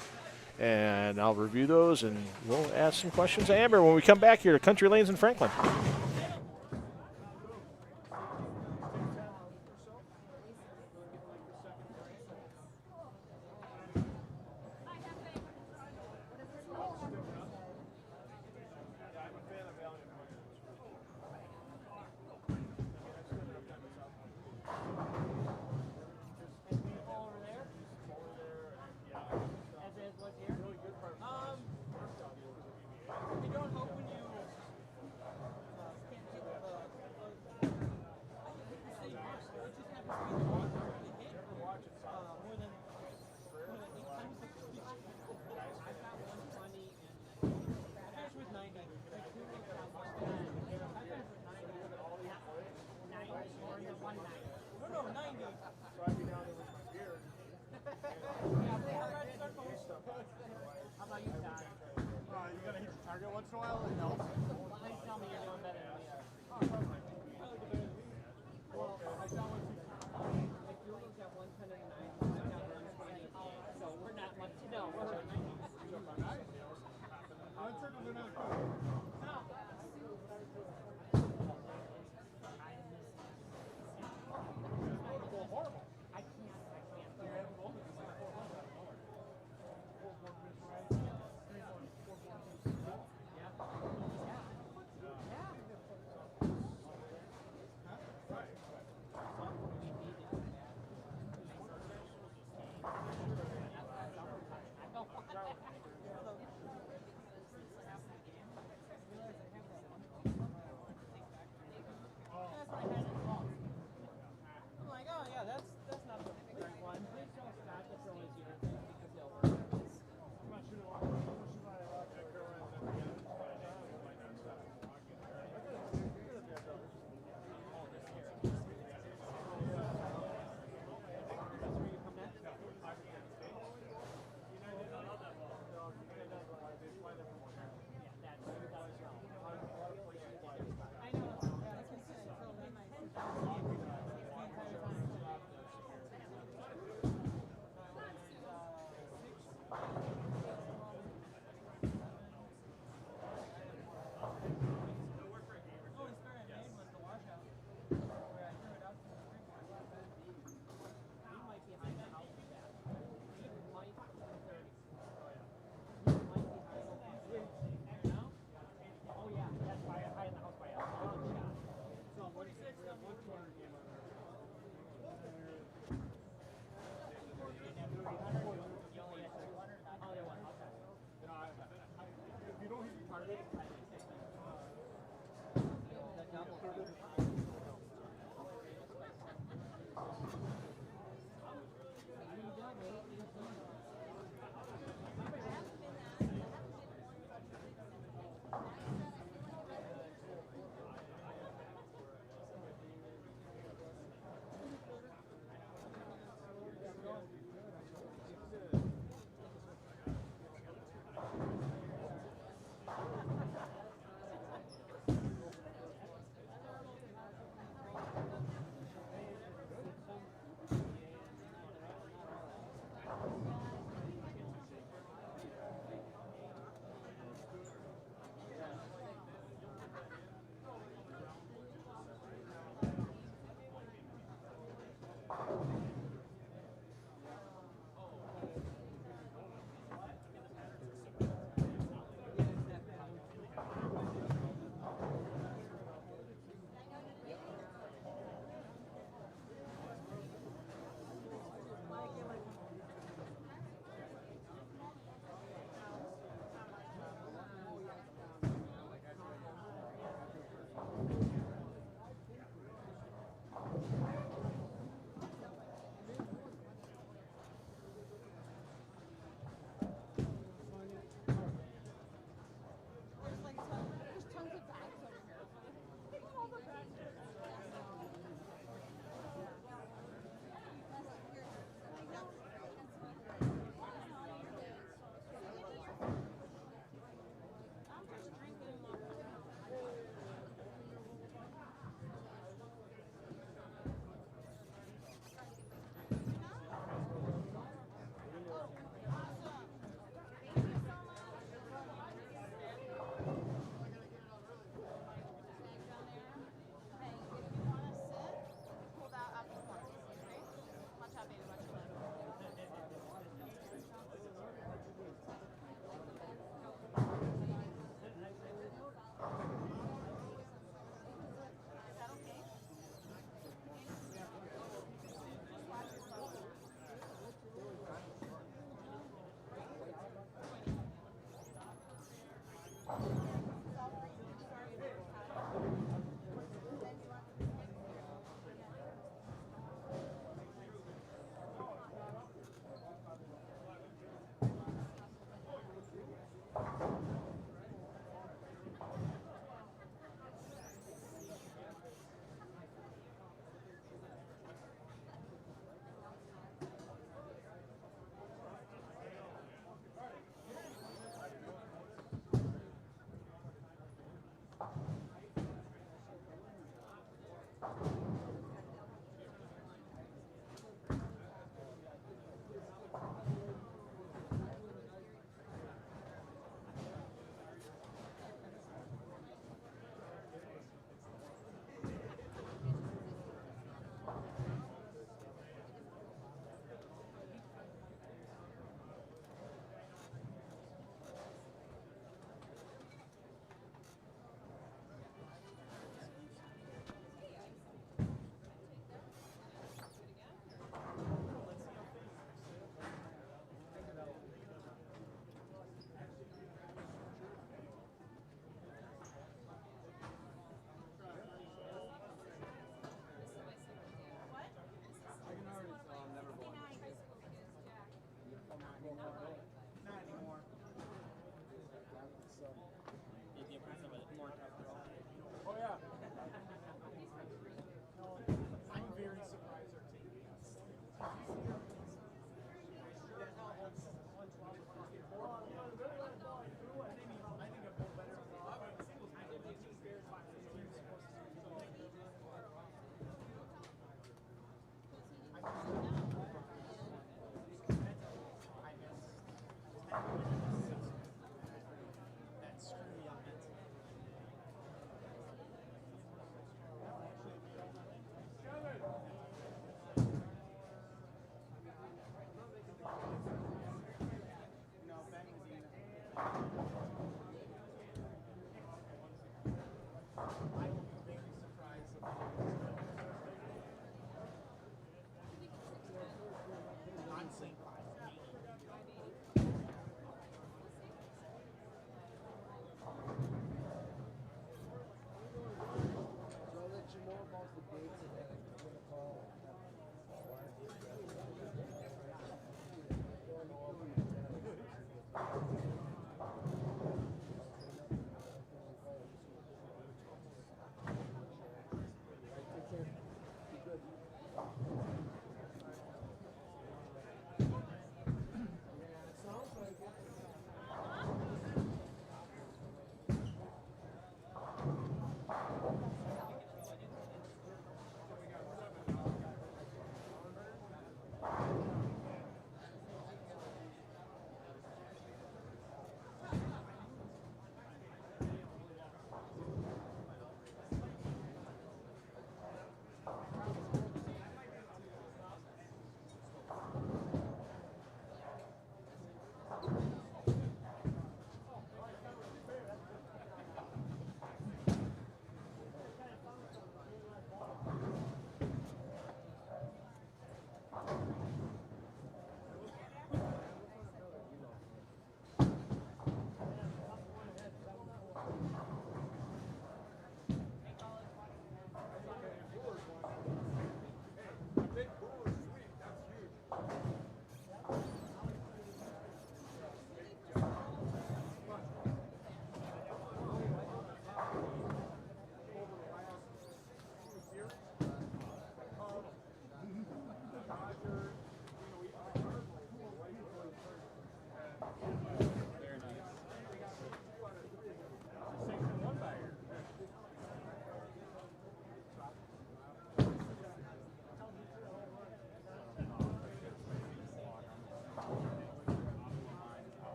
and I'll review those, and we'll ask some questions of Amber when we come back here to Country Lanes in Franklin.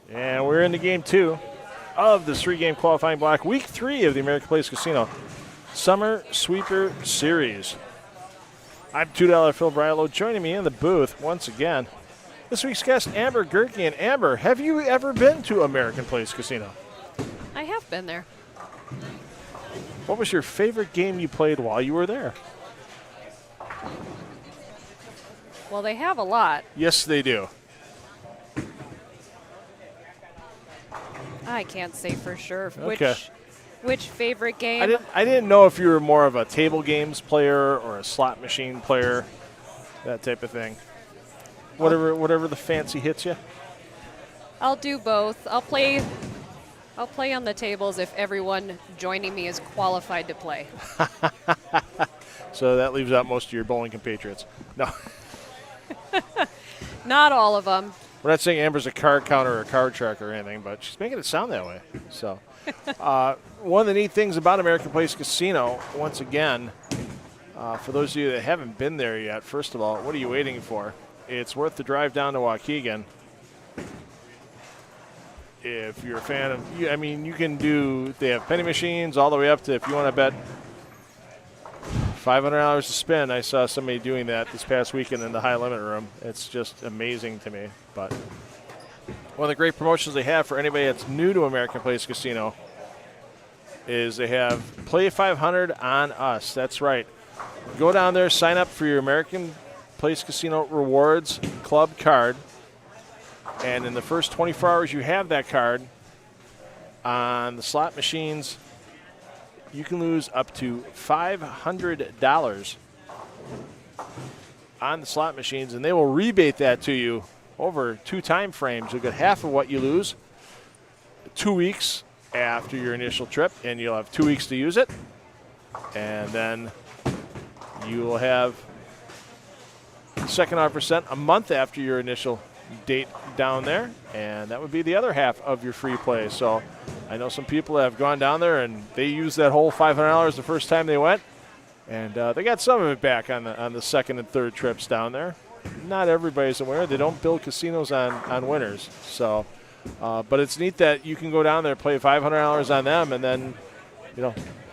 And we're into game 2 of this 3-game qualifying block, week 3 of the American Place Casino Summer Sweeper Series. I'm $2 Phil Brylow. Joining me in the booth once again, this week's guest, Amber Gehrke. And Amber, have you ever been to American Place Casino? I have been there. What was your favorite game you played while you were there? Well, they have a lot. Yes, they do. I can't say for sure Okay. which favorite game. I didn't know if you were more of a table games player or a slot machine player, that type of thing. Whatever the fancy hits you. I'll do both. I'll play on the tables if everyone joining me is qualified to play. So that leaves out most of your bowling compatriots. No. Not all of them. We're not saying Amber's a card counter or a card shark or anything, but she's making it sound that way. So, one of the neat things about American Place Casino, once again, for those of you that haven't been there yet, first of all, what are you waiting for? It's worth the drive down to Waukegan. If you're a fan of, you can do, they have penny machines all the way up to, if you want to bet $500 to spin. I saw somebody doing that this past weekend in the high limit room. It's just amazing to me. But one of the great promotions they have for anybody that's new to American Place Casino is they have Play 500 on us. That's right. Go down there, sign up for your American Place Casino Rewards Club card, and in the first 24 hours you have that card on the slot machines, you can lose up to $500 on the slot machines, and they will rebate that to you over 2 time frames. You'll get half of what you lose 2 weeks after your initial trip, and you'll have 2 weeks to use it. And then you will have second 100% a month after your initial date down there, and that would be the other half of your free play. So I know some people have gone down there and they used that whole $500 the first time they went, and they got some of it back on the second and third trips down there. Not everybody's a winner. They don't build casinos on winners. So, but it's neat that you can go down there, play $500 on them, and then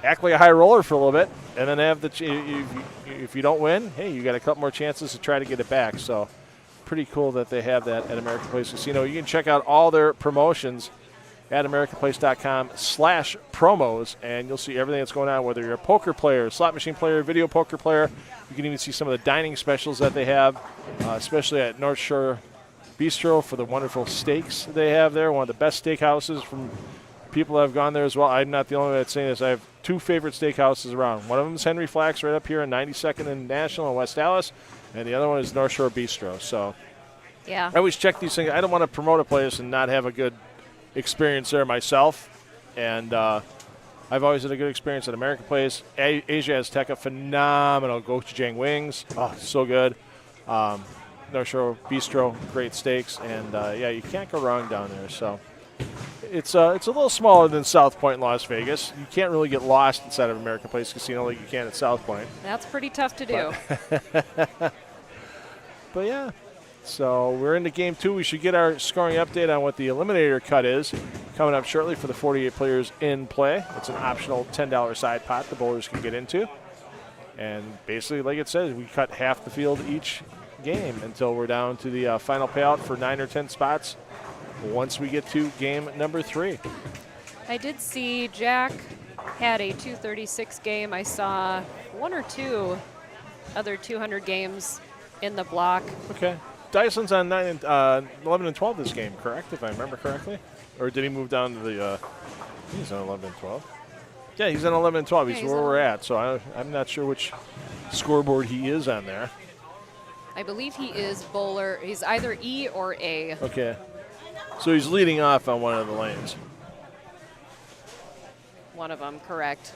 act like a high roller for a little bit, and then have if you don't win, hey, you got a couple more chances to try to get it back. So pretty cool that they have that at American Place Casino. You can check out all their promotions at AmericanPlace.com/promos, and you'll see everything that's going on, whether you're a poker player, slot machine player, video poker player. You can even see some of the dining specials that they have, especially at North Shore Bistro for the wonderful steaks they have there. One of the best steakhouses from people that have gone there as well. I'm not the only one that's saying this. I have 2 favorite steakhouses around. One of them is Henry Flack's right up here on 92nd and National in West Dallas, and the other one is North Shore Bistro. So Yeah. I always check these things. I don't want to promote a place and not have a good experience there myself, and I've always had a good experience at American Place. Asia Azteca, phenomenal gochujang wings. Oh, so good. North Shore Bistro, great steaks, and yeah, you can't go wrong down there. So it's a little smaller than South Point in Las Vegas. You can't really get lost inside of American Place Casino like you can at South Point. That's pretty tough to do. But yeah, so we're into game 2. We should get our scoring update on what the eliminator cut is coming up shortly for the 48 players in play. It's an optional $10 side pot the bowlers can get into. And basically, like it says, we cut half the field each game until we're down to the final payout for 9 or 10 spots once we get to game number 3. I did see Jack had a 236 game. I saw 1 or 2 other 200 games in the block. Okay. Dyson's on 11 and 12 this game, correct, if I remember correctly? Or did he move down to the he's on 11 and 12? Yeah, he's on 11 and 12. Yeah, he's he's where on we're at, so I'm not sure which scoreboard he is on there. I believe he is bowler. He's either E or A. Okay. So he's leading off on one of the lanes. One of them, correct.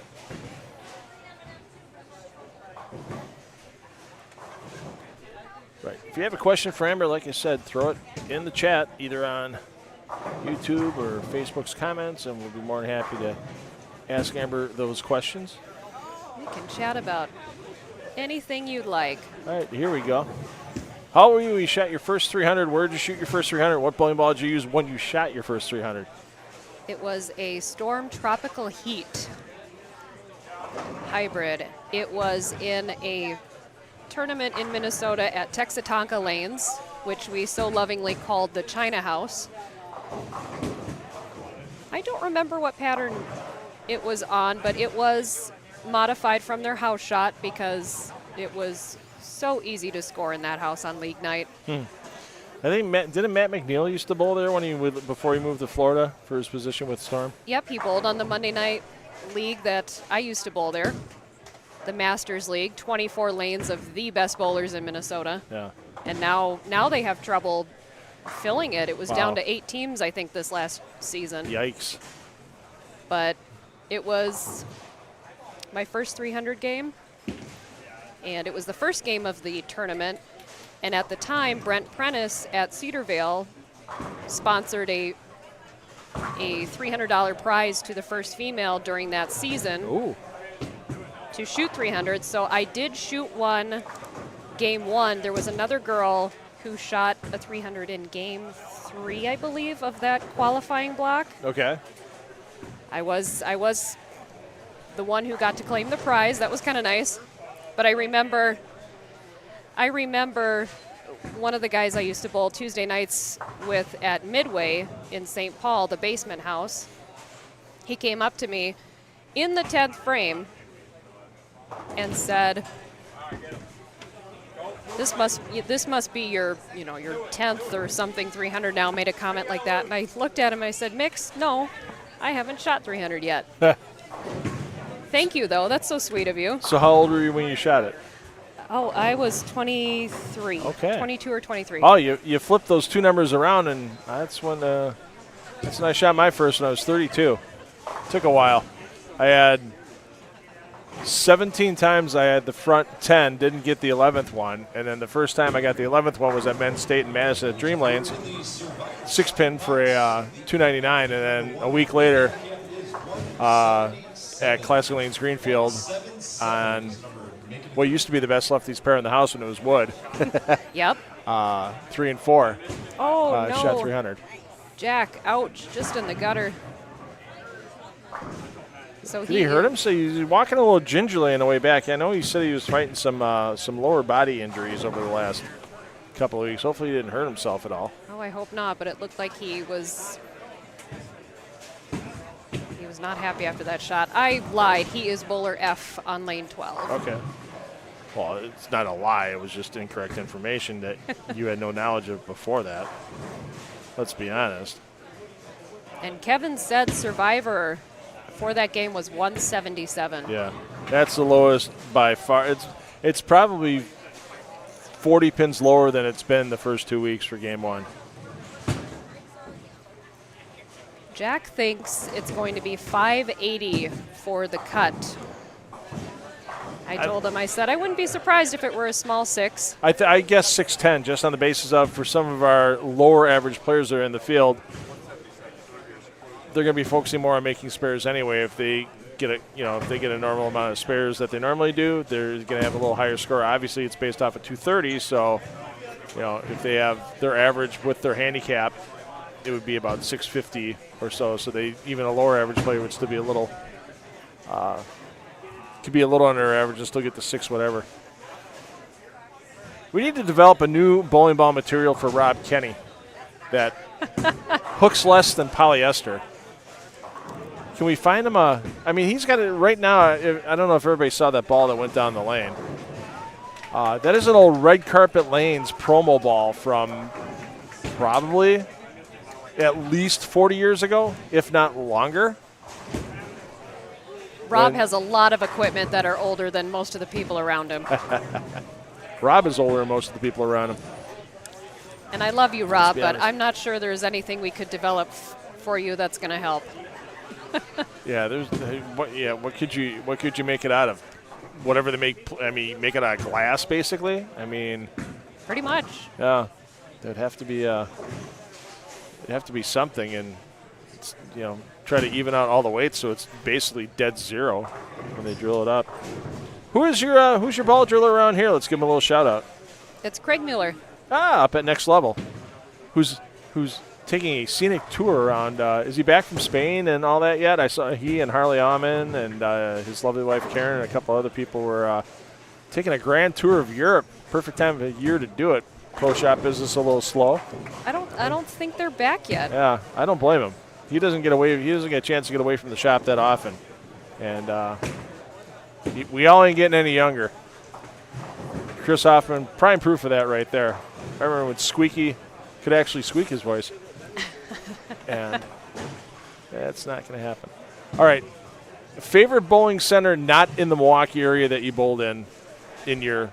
Right. If you have a question for Amber, like I said, throw it in the chat, either on YouTube or Facebook's comments, and we'll be more than happy to ask Amber those questions. We can chat about anything you'd like. All right, here we go. How were you when you shot your first 300? Where did you shoot your first 300? What bowling ball did you use when you shot your first 300? It was a Storm Tropical Heat hybrid. It was in a tournament in Minnesota at Texatonka Lanes, which we so lovingly called the China House. I don't remember what pattern it was on, but it was modified from their house shot because it was so easy to score in that house on league night. I think didn't Matt McNeil used to bowl there before he moved to Florida for his position with Storm? Yep, he bowled on the Monday night league that I used to bowl there, the Masters League, 24 lanes of the best bowlers in Minnesota. Yeah. And now they have trouble filling it. It was Wow. down to 8 teams, I think, this last season. Yikes. But it was my first 300 game, and it was the first game of the tournament. And at the time, Brent Prentice at Cedarvale sponsored a $300 prize to the first female during that season. Ooh. To shoot 300. So I did shoot one game 1. There was another girl who shot a 300 in game 3, I believe, of that qualifying block. Okay. I was the one who got to claim the prize. That was kind of nice. But I remember one of the guys I used to bowl Tuesday nights with at Midway in St. Paul, the basement house. He came up to me in the 10th frame and said, This must be your 10th or something 300 now. Made a comment like that, and I looked at him. I said, Mix, no, I haven't shot 300 yet. Thank you, though. That's so sweet of you. So how old were you when you shot it? Oh, I was 23. Okay. 22 or 23. Oh, you flipped those two numbers around, and that's when I shot my first when I was 32. Took a while. I had 17 times I had the front 10, didn't get the 11th one, and then the first time I got the 11th one was at Men's State in Madison at Dream Lanes, 6-pin for a $2.99, and then a week later at Classic Lanes Greenfield on what used to be the best lefties pair in the house when it was wood. Yep. 3 and 4. Oh, no. Shot 300. Jack, ouch, just in the gutter. So Did he hurt him? So he's walking a little gingerly on the way back. I know he said he was fighting some lower body injuries over the last couple of weeks. Hopefully he didn't hurt himself at all. Oh, I hope not, but it looked like he was not happy after that shot. I lied. He is bowler F on lane 12. Okay. Well, it's not a lie. It was just incorrect information that you had no knowledge of before that. Let's be honest. And Kevin said Survivor for that game was 177. Yeah, that's the lowest by far. It's probably 40 pins lower than it's been the first 2 weeks for game 1. Jack thinks it's going to be 580 for the cut. I told him, I said, I wouldn't be surprised if it were a small 6. I guess 610, just on the basis of for some of our lower average players that are in the field, they're going to be focusing more on making spares anyway. If they get a normal amount of spares that they normally do, they're going to have a little higher score. Obviously, it's based off of 230, so if they have their average with their handicap, it would be about 650 or so. So even a lower average player would still be a little, could be a little under average and still get the 6 whatever. We need to develop a new bowling ball material for Rob Kenny that hooks less than polyester. Can we find him he's got it right now. I don't know if everybody saw that ball that went down the lane. That is an old Red Carpet Lanes promo ball from probably at least 40 years ago, if not longer. Rob has a lot of equipment that are older than most of the people around him. Rob is older than most of the people around him. And I love you, Rob, but honest. I'm not sure there's anything we could develop for you that's going to help. Yeah, what could you make it out of? Whatever they make. Make it out of glass, basically. Pretty much. Yeah, there'd have to be something, and try to even out all the weights so it's basically dead zero when they drill it up. Who's your ball driller around here? Let's give him a little shout out. It's Craig Mueller. Up at Next Level, who's taking a scenic tour around. Is he back from Spain and all that yet? I saw he and Harley Alman and his lovely wife Karen and a couple other people were taking a grand tour of Europe. Perfect time of the year to do it. Pro shop business a little slow. I don't think they're back yet. Yeah, I don't blame him. He doesn't get a chance to get away from the shop that often, and we all ain't getting any younger. Chris Hoffman, prime proof of that right there. I remember when Squeaky could actually squeak his voice. And that's not going to happen. All right. Favorite bowling center not in the Milwaukee area that you bowled in your,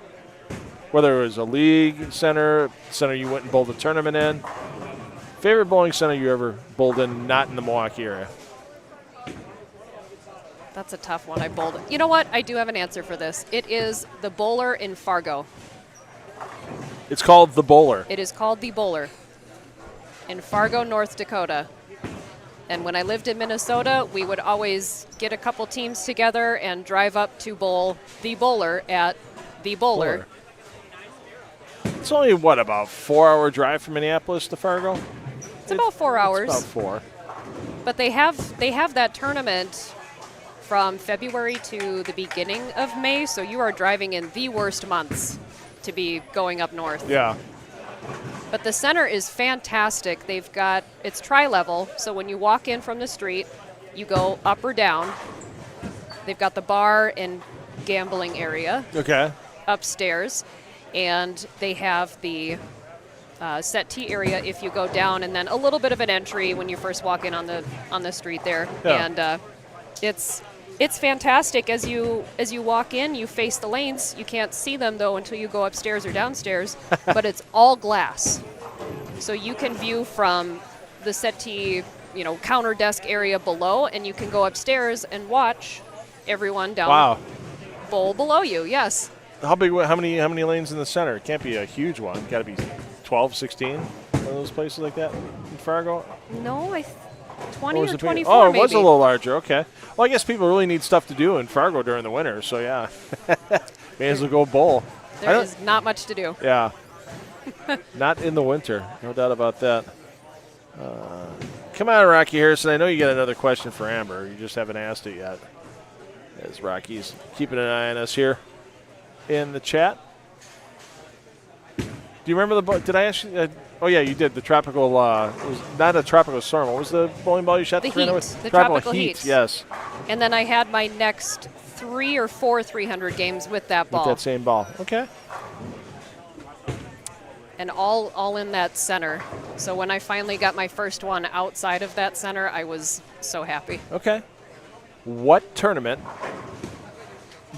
whether it was a league center you went and bowled a tournament in. Favorite bowling center you ever bowled in not in the Milwaukee area? That's a tough one. I bowled. You know what? I do have an answer for this. It is the Bowler in Fargo. It's called the Bowler. It is called the Bowler in Fargo, North Dakota. And when I lived in Minnesota, we would always get a couple teams together and drive up to bowl the Bowler at the Bowler. It's only, about 4-hour drive from Minneapolis to Fargo? It's about 4 hours. It's about 4. But they have that tournament from February to the beginning of May, so you are driving in the worst months to be going up north. Yeah. But the center is fantastic. It's tri-level, so when you walk in from the street, you go up or down. They've got the bar and gambling area upstairs, and they have the set tee area if you go down, and then a little bit of an entry when you first walk in on the street there. Yeah. And it's fantastic. As you walk in, you face the lanes. You can't see them, though, until you go upstairs or downstairs, but it's all glass. So you can view from the settee, counter desk area below, and you can go upstairs and watch everyone down bowl below you. Yes. How big? How many lanes in the center? It can't be a huge one. Got to be 12, 16, one of those places like that in Fargo? No, 20 or 24 maybe. Oh, it was a little larger. Okay. Well, I guess people really need stuff to do in Fargo during the winter, so yeah. May as well go bowl. There is not much to do. Yeah. Not in the winter. No doubt about that. Come on, Rocky Harrison. I know you got another question for Amber. You just haven't asked it yet. As Rocky's keeping an eye on us here in the chat. Do you remember did I ask you? Oh, yeah, you did. The tropical, it was not a tropical storm. What was the bowling ball you shot the the heat. with? The tropical heat. Yes. And then I had my next 3 or 4 300 games with that ball. With that same ball. Okay. And all in that center. So when I finally got my first one outside of that center, I was so happy. Okay. What tournament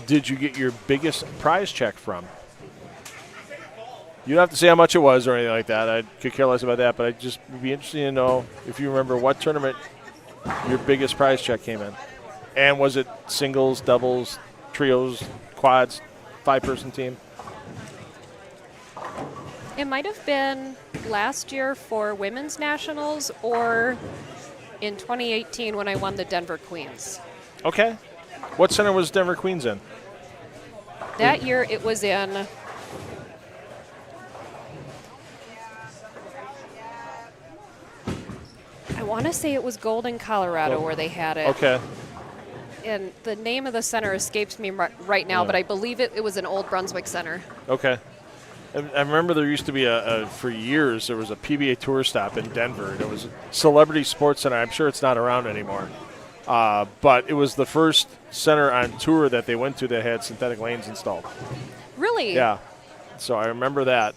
did you get your biggest prize check from? You don't have to say how much it was or anything like that. I could care less about that, but I'd just be interested to know if you remember what tournament your biggest prize check came in. And was it singles, doubles, trios, quads, 5-person team? It might have been last year for Women's Nationals or in 2018 when I won the Denver Queens. Okay. What center was Denver Queens in? That year it was in... I want to say it was Golden, Colorado, where they had it. Okay. And the name of the center escapes me right now, but I believe it was an Old Brunswick center. Okay. I remember there used to be for years, there was a PBA tour stop in Denver. And it was a Celebrity Sports Center. I'm sure it's not around anymore. But it was the first center on tour that they went to that had synthetic lanes installed. Really? Yeah. So I remember that.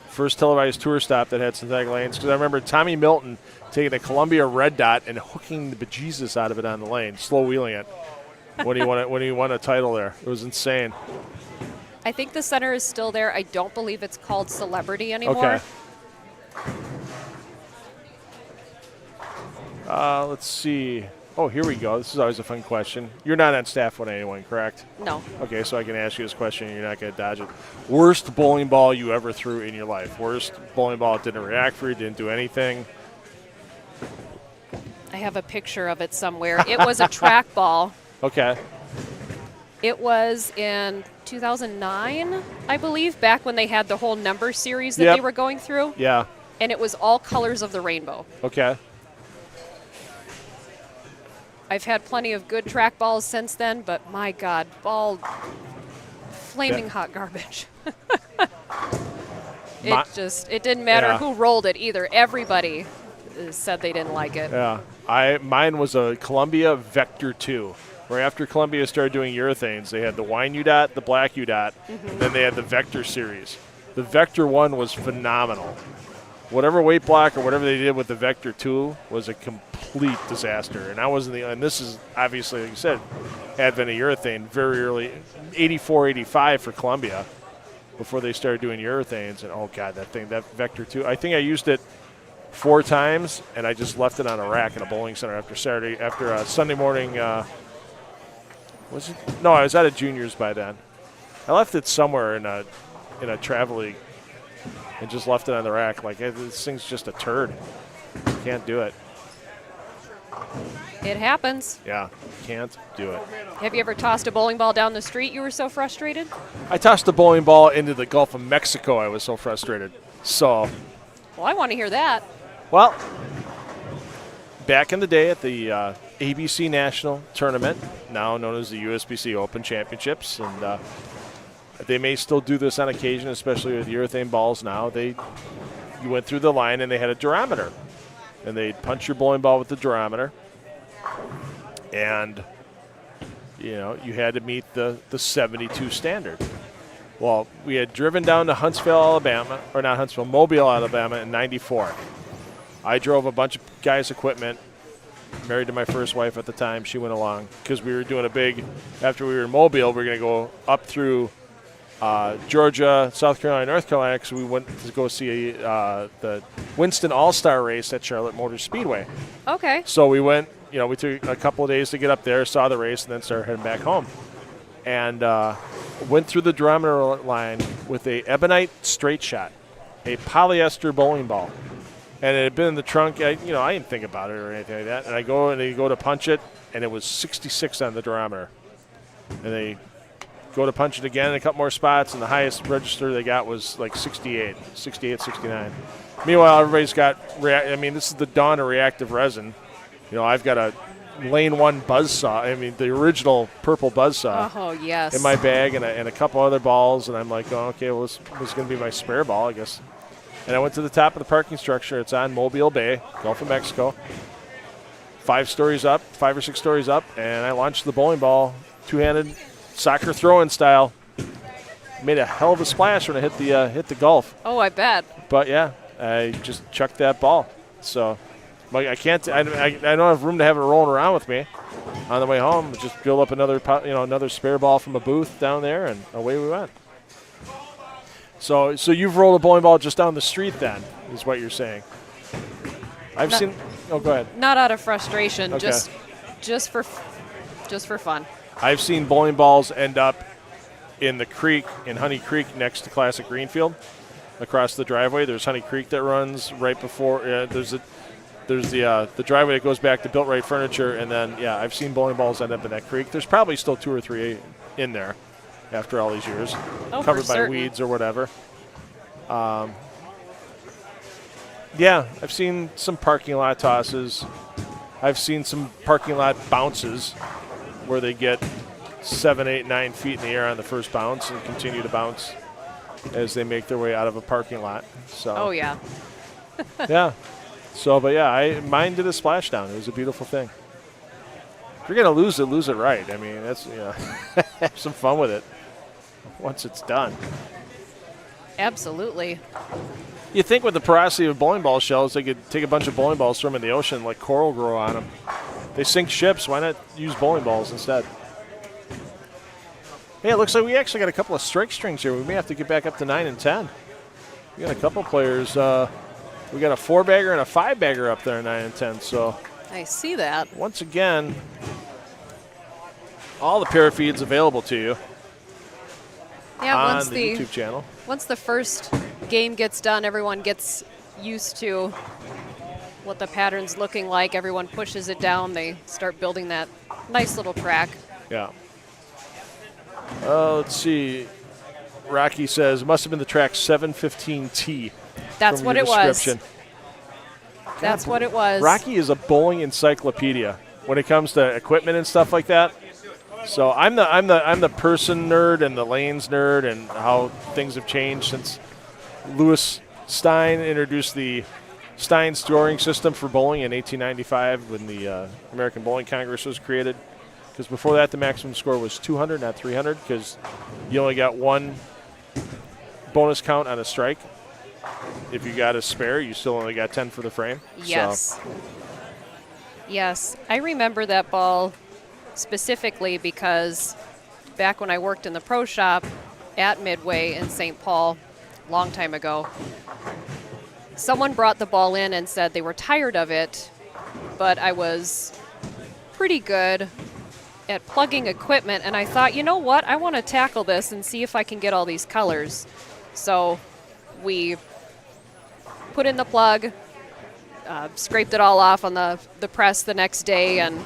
First televised tour stop that had synthetic lanes. Because I remember Tommy Milton taking a Columbia Red Dot and hooking the bejesus out of it on the lane, slow wheeling it when he won a title there. It was insane. I think the center is still there. I don't believe it's called Celebrity anymore. Okay. Let's see. Oh, here we go. This is always a fun question. You're not on staff with anyone, correct? No. Okay, so I can ask you this question and you're not going to dodge it. Worst bowling ball you ever threw in your life? Worst bowling ball that didn't react for you, didn't do anything? I have a picture of it somewhere. It was a track ball. Okay. It was in 2009, I believe, back when they had the whole number series that Yep. they were going through. Yeah. And it was all colors of the rainbow. Okay. I've had plenty of good track balls since then, but my God, flaming Yeah. hot garbage. My- It didn't matter Yeah. who rolled it either. Everybody said they didn't like it. Yeah. Mine was a Columbia Vector 2. Right after Columbia started doing urethanes, they had the wine UDOT, the black UDOT, then they had the Vector series. The Vector 1 was phenomenal. Whatever weight block or whatever they did with the Vector 2 was a complete disaster. And I wasn't and this is obviously, like you said, advent of urethane very early, 84, 85 for Columbia before they started doing urethanes. And oh God, that Vector 2, I think I used it 4 times and I just left it on a rack in a bowling center after a Sunday morning. Was it? No, I was out of juniors by then. I left it somewhere in a travel league and just left it on the rack. Like, this thing's just a turd. Can't do it. It happens. Yeah, can't do it. Have you ever tossed a bowling ball down the street you were so frustrated? I tossed a bowling ball into the Gulf of Mexico. I was so frustrated. So, Well, I want to hear that. well, back in the day at the ABC National Tournament, now known as the USBC Open Championships, and they may still do this on occasion, especially with urethane balls now. You went through the line and they had a durometer, and they'd punch your bowling ball with the durometer, and you had to meet the 72 standard. Well, we had driven down to Mobile, Alabama in '94. I drove a bunch of guys' equipment. Married to my first wife at the time. She went along because we were doing after we were in Mobile, we were going to go up through Georgia, South Carolina, North Carolina, because we went to go see the Winston All-Star race at Charlotte Motor Speedway. Okay. So we went, we took a couple of days to get up there, saw the race, and then started heading back home. And went through the durometer line with a ebonite straight shot, a polyester bowling ball. And it had been in the trunk. I didn't think about it or anything like that. And I go to punch it, and it was 66 on the durometer. And they go to punch it again in a couple more spots, and the highest register they got was like 68, 69. Meanwhile, everybody's got this is the dawn of reactive resin. I've got a Lane 1 buzzsaw. The original purple buzzsaw. Oh, yes. In my bag, and a couple other balls. And I'm like, oh, okay, well, this was going to be my spare ball, I guess. And I went to the top of the parking structure. It's on Mobile Bay, Gulf of Mexico. 5 or 6 stories up, and I launched the bowling ball, two-handed soccer throw-in style. Made a hell of a splash when it hit the Gulf. Oh, I bet. But yeah, I just chucked that ball. So I can't. I don't have room to have it rolling around with me on the way home. Just build up another spare ball from a booth down there, and away we went. So you've rolled a bowling ball just down the street, then, is what you're saying? I've seen. Oh, go ahead. Not out of frustration, Okay. just for fun. I've seen bowling balls end up in the creek, in Honey Creek, next to Classic Greenfield, across the driveway. There's Honey Creek that runs right before. There's the driveway that goes back to Built Right Furniture, and then I've seen bowling balls end up in that creek. There's probably still 2 or 3 in there after all these years, Oh, covered for by certain. weeds or whatever. I've seen some parking lot tosses. I've seen some parking lot bounces where they get 7, 8, 9 feet in the air on the first bounce and continue to bounce as they make their way out of a parking lot. So Oh, yeah. yeah. So, but mine did a splashdown. It was a beautiful thing. If you're gonna lose it right. That's have some fun with it once it's done. Absolutely. You think with the porosity of bowling ball shells, they could take a bunch of bowling balls, throw them in the ocean, like coral grow on them. They sink ships. Why not use bowling balls instead? Hey, it looks like we actually got a couple of strike strings here. We may have to get back up to 9 and 10. We got a couple players. We got a 4-bagger and a 5-bagger up there, 9 and 10. So I see that. once again, all the pair feeds available to you Yeah, on once the the YouTube channel. once the first game gets done, everyone gets used to what the pattern's looking like. Everyone pushes it down. They start building that nice little track. Yeah. Let's see. Rocky says, must have been the track 715T. That's from what your it was. description. That's what it was. Rocky is a bowling encyclopedia when it comes to equipment and stuff like that. So I'm the person nerd and the lanes nerd and how things have changed since Louis Stein introduced the Stein scoring system for bowling in 1895 when the American Bowling Congress was created. Because before that, the maximum score was 200, not 300, because you only got one bonus count on a strike. If you got a spare, you still only got 10 for the frame. Yes. So. Yes. I remember that ball specifically because back when I worked in the pro shop at Midway in St. Paul, long time ago, someone brought the ball in and said they were tired of it, but I was pretty good at plugging equipment, and I thought, you know what, I want to tackle this and see if I can get all these colors. So we put in the plug, scraped it all off on the press the next day, and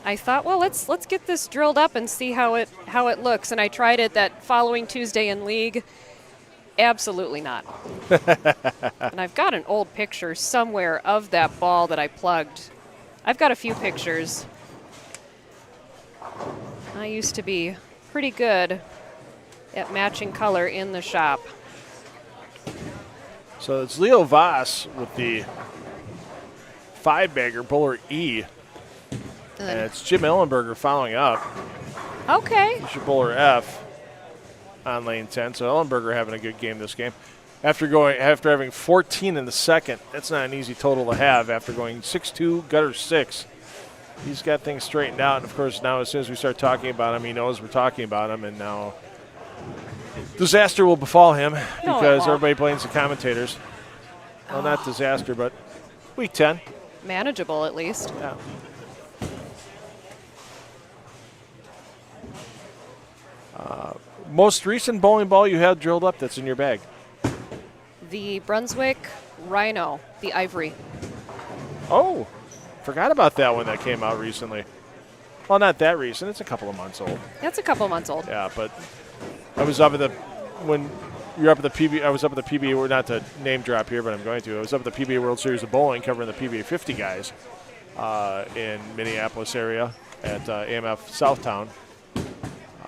I thought, well, let's get this drilled up and see how it looks. And I tried it that following Tuesday in league. Absolutely not. And I've got an old picture somewhere of that ball that I plugged. I've got a few pictures. I used to be pretty good at matching color in the shop. So it's Leo Voss with the 5-bagger, bowler E. And it's Jim Ellenberger following up. Okay. It's your bowler F on lane 10. So Ellenberger having a good game this game. After having 14 in the second, that's not an easy total to have after going 6-2, gutter 6. He's got things straightened out. And, of course, now as soon as we start talking about him, he knows we're talking about him. And now disaster will befall him because everybody blames the commentators. Well, not disaster, but week 10. Manageable, at least. Yeah. Most recent bowling ball you had drilled up that's in your bag? The Brunswick Rhino, the ivory. Oh, forgot about that one that came out recently. Well, not that recent. It's a couple of months old. That's a couple months old. Yeah, but I was up at the when you're up at the PBA. I was up at the PBA. Not to name drop here, but I'm going to. I was up at the PBA World Series of Bowling, covering the PBA 50 guys in Minneapolis area at AMF Southtown.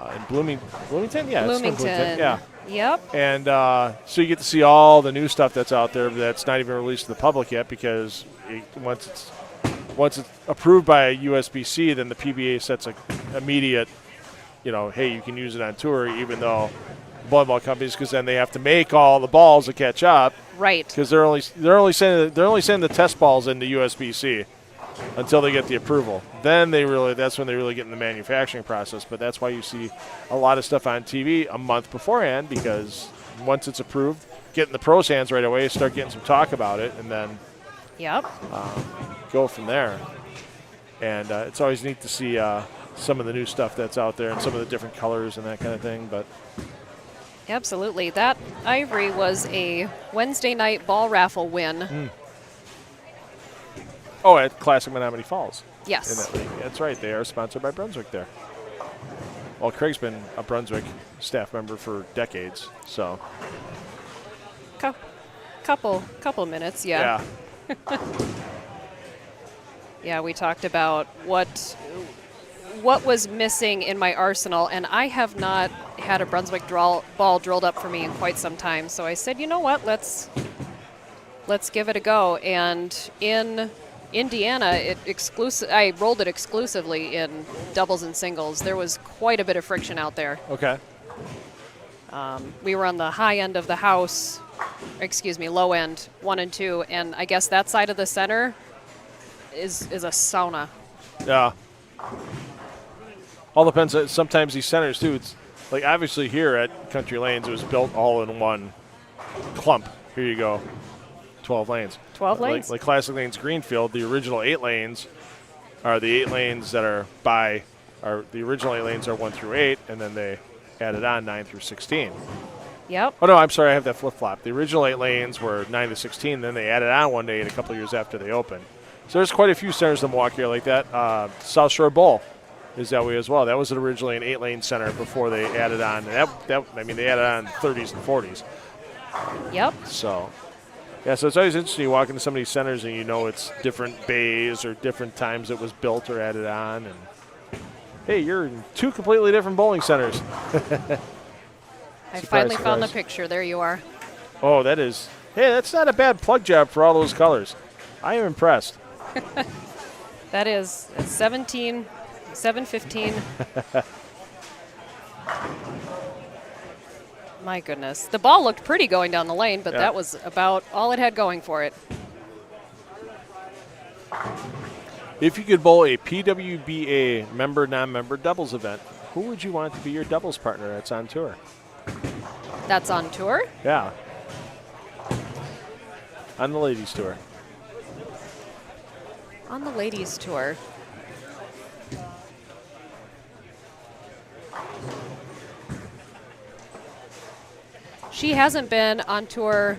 In Bloomington? Yeah, it's in Bloomington. Yeah. Yep. And so you get to see all the new stuff that's out there that's not even released to the public yet because once it's approved by USBC, then the PBA sets an immediate, hey, you can use it on tour, even though bowling ball companies, because then they have to make all the balls to catch up. Right. Because they're only sending the test balls into USBC until they get the approval. Then that's when they really get in the manufacturing process. But that's why you see a lot of stuff on TV a month beforehand, because once it's approved, get in the pros' hands right away, start getting some talk about it, and then go from there. And it's always neat to see some of the new stuff that's out there and some of the different colors and that kind of thing. But absolutely. That ivory was a Wednesday night ball raffle win. Oh, at Classic Menominee Falls. Yes. In that league. That's right. They are sponsored by Brunswick there. Well, Craig's been a Brunswick staff member for decades, so. Couple minutes, yeah. Yeah. Yeah, we talked about what was missing in my arsenal, and I have not had a Brunswick ball drilled up for me in quite some time. So I said, you know what, let's give it a go. And in Indiana, I rolled it exclusively in doubles and singles. There was quite a bit of friction out there. Okay. We were on the high end of the house, low end, 1 and 2, and I guess that side of the center is a sauna. Yeah. All depends. Sometimes these centers too. It's like obviously here at Country Lanes, it was built all in one clump. Here you go. 12 lanes. 12 lanes? Like Classic Lanes Greenfield, the original 8 lanes are the 8 lanes that are the original 8 lanes are 1 through 8, and then they added on 9 through 16. Yep. Oh, no, I'm sorry, I have that flip-flop. The original 8 lanes were 9 to 16, then they added on one day a couple of years after they opened. So there's quite a few centers in Milwaukee like that. South Shore Bowl is that way as well. That was originally an 8-lane center before they added on. They added on 30s and 40s. Yep. So, yeah, so it's always interesting. You walk into some of these centers and you know it's different bays or different times it was built or added on. And hey, you're in 2 completely different bowling centers. I finally found the picture. There you are. Oh, that is. Hey, that's not a bad plug job for all those colors. I am impressed. That is 7:15. My goodness. The ball looked pretty going down the lane, but that was about all it had going for it. If you could bowl a PWBA member, non-member doubles event, who would you want to be your doubles partner that's on tour? That's on tour? Yeah. On the ladies' tour. On the ladies' tour. She hasn't been on tour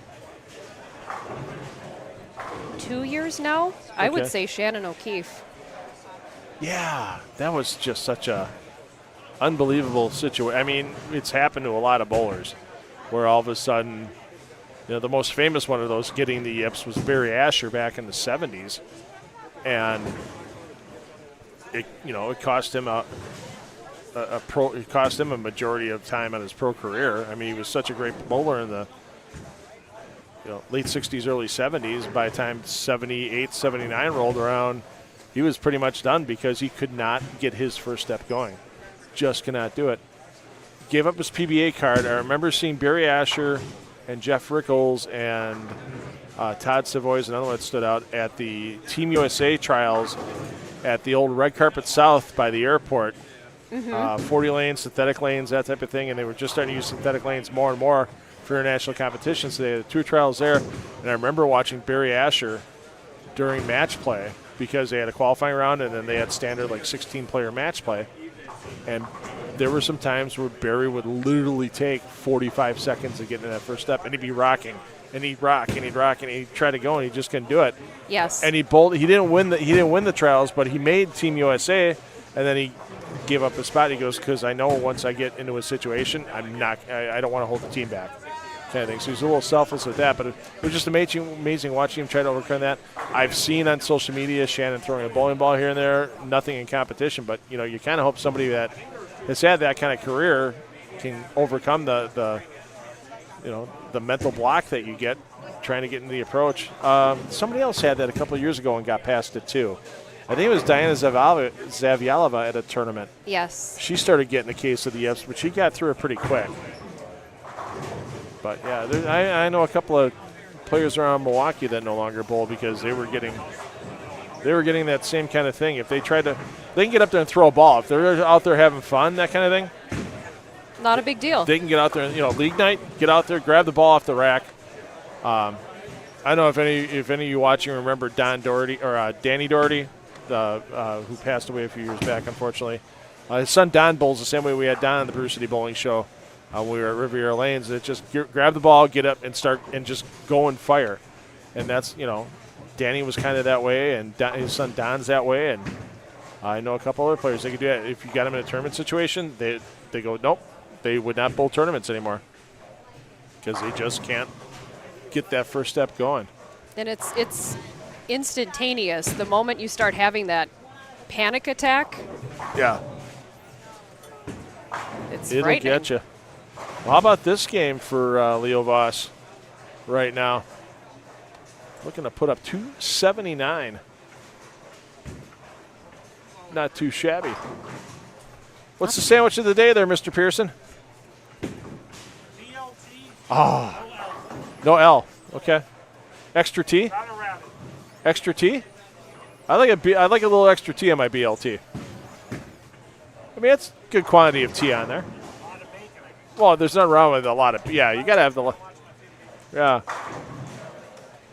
2 years now. Okay. I would say Shannon O'Keefe. Yeah, that was just such a unbelievable situation. I mean, it's happened to a lot of bowlers where all of a sudden, the most famous one of those getting the yips was Barry Asher back in the 70s. And it cost him it cost him a majority of time on his pro career. I mean, he was such a great bowler in the late 60s, early 70s. By the time 78, 79 rolled around, he was pretty much done because he could not get his first step going. Just could not do it. Gave up his PBA card. I remember seeing Barry Asher and Jeff Rickles and Todd Savoy's another one that stood out at the Team USA trials at the old Red Carpet South by the airport. 40 lanes, synthetic lanes, that type of thing, and they were just starting to use synthetic lanes more and more for international competitions. So they had 2 trials there, and I remember watching Barry Asher during match play because they had a qualifying round and then they had standard 16-player match play. And there were some times where Barry would literally take 45 seconds to get into that first step, and he'd be rocking, and he'd rock, and he'd rock, and he'd try to go, and he just couldn't do it. Yes. And he bowled. He didn't win the trials, but he made Team USA, and then he gave up his spot. He goes, because I know once I get into a situation, I don't want to hold the team back, kind of thing. So he's a little selfless with that, but it was just amazing watching him try to overcome that. I've seen on social media Shannon throwing a bowling ball here and there, nothing in competition, but you kind of hope somebody that has had that kind of career can overcome the mental block that you get trying to get into the approach. Somebody else had that a couple of years ago and got past it too. I think it was Diana Zavialova at a tournament. Yes. She started getting a case of the yips, but she got through it pretty quick. But yeah, I know a couple of players around Milwaukee that no longer bowl because they were getting that same kind of thing. If they can get up there and throw a ball. If they're out there having fun, that kind of thing. Not a big deal. They can get out there, league night, get out there, grab the ball off the rack. I don't know if any of you watching remember Danny Doherty, who passed away a few years back, unfortunately. His son Don bowls the same way we had Don on the Brew City Bowling Show when we were at Riviera Lanes. It just grab the ball, get up, and start and just go and fire. And that's Danny was kind of that way, and his son Don's that way, and I know a couple other players they could do that. If you got them in a tournament situation, they go nope, they would not bowl tournaments anymore because they just can't get that first step going. And it's instantaneous. The moment you start having that panic attack, yeah, it'll get you. Well, how about this game for Leo Voss right now? Looking to put up 279. Not too shabby. What's the sandwich of the day there, Mr. Pearson? Oh, no L. Okay. Extra T? Extra T? I like a little extra T on my BLT. I mean, it's a good quantity of tea on there. Well, there's nothing wrong with a lot of, yeah, you got to have the, yeah.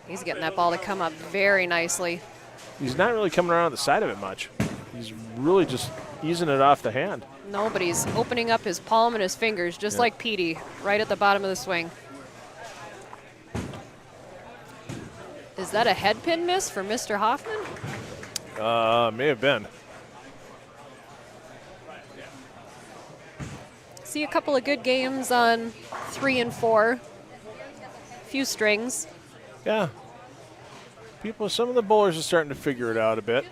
He's getting that ball to come up very nicely. He's not really coming around the side of it much. He's really just easing it off the hand. No, but he's opening up his palm and his fingers, just like Petey, right at the bottom of the swing. Is that a head pin miss for Mr. Hoffman? May have been. See a couple of good games on 3 and 4. Few strings. Yeah. Some of the bowlers are starting to figure it out a bit.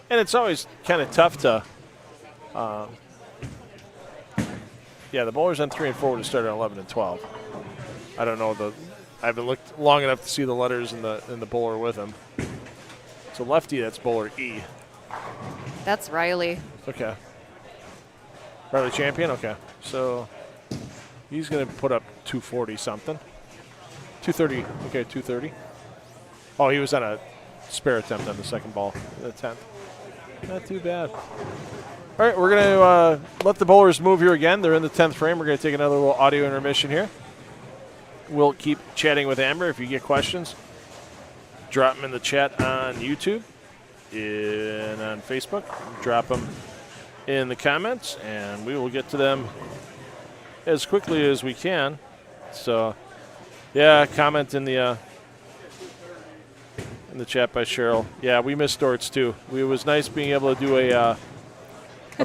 And it's always kind of tough to, the bowlers on 3 and 4 would have started on 11 and 12. I don't know I haven't looked long enough to see the letters in the bowler with them. So lefty, that's bowler E. That's Riley. Okay. Riley champion? Okay. So he's going to put up 240 something. 230. Okay, 230. Oh, he was on a spare attempt on the second ball, the 10th. Not too bad. All right, we're going to let the bowlers move here again. They're in the 10th frame. We're going to take another little audio intermission here. We'll keep chatting with Amber. If you get questions, drop them in the chat on YouTube and on Facebook. Drop them in the comments, and we will get to them as quickly as we can. So, yeah, comment in the chat by Cheryl. Yeah, we missed Storts too. It was nice being able to do a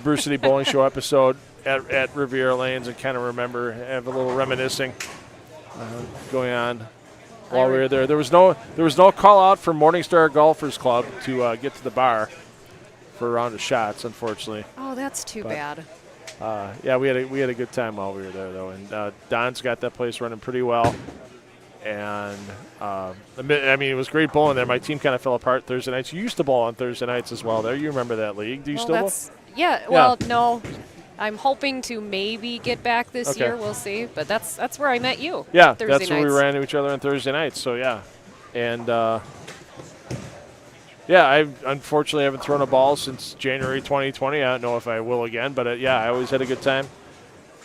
Bruce City Bowling Show episode at Riviera Lanes and kind of have a little reminiscing going on while we were there. There was no call out for Morningstar Golfers Club to get to the bar for a round of shots, unfortunately. Oh, that's too bad. Yeah, we had a good time while we were there though, and Don's got that place running pretty well. And I mean, it was great bowling there. My team kind of fell apart Thursday nights. You used to bowl on Thursday nights as well. There, you remember that league? Do you still bowl? Yeah. Well, no. I'm hoping to maybe get back this year. We'll see. But that's where I met you. Yeah, Thursday that's where nights. we ran into each other on Thursday nights. So yeah, and I unfortunately haven't thrown a ball since January 2020. I don't know if I will again, but I always had a good time.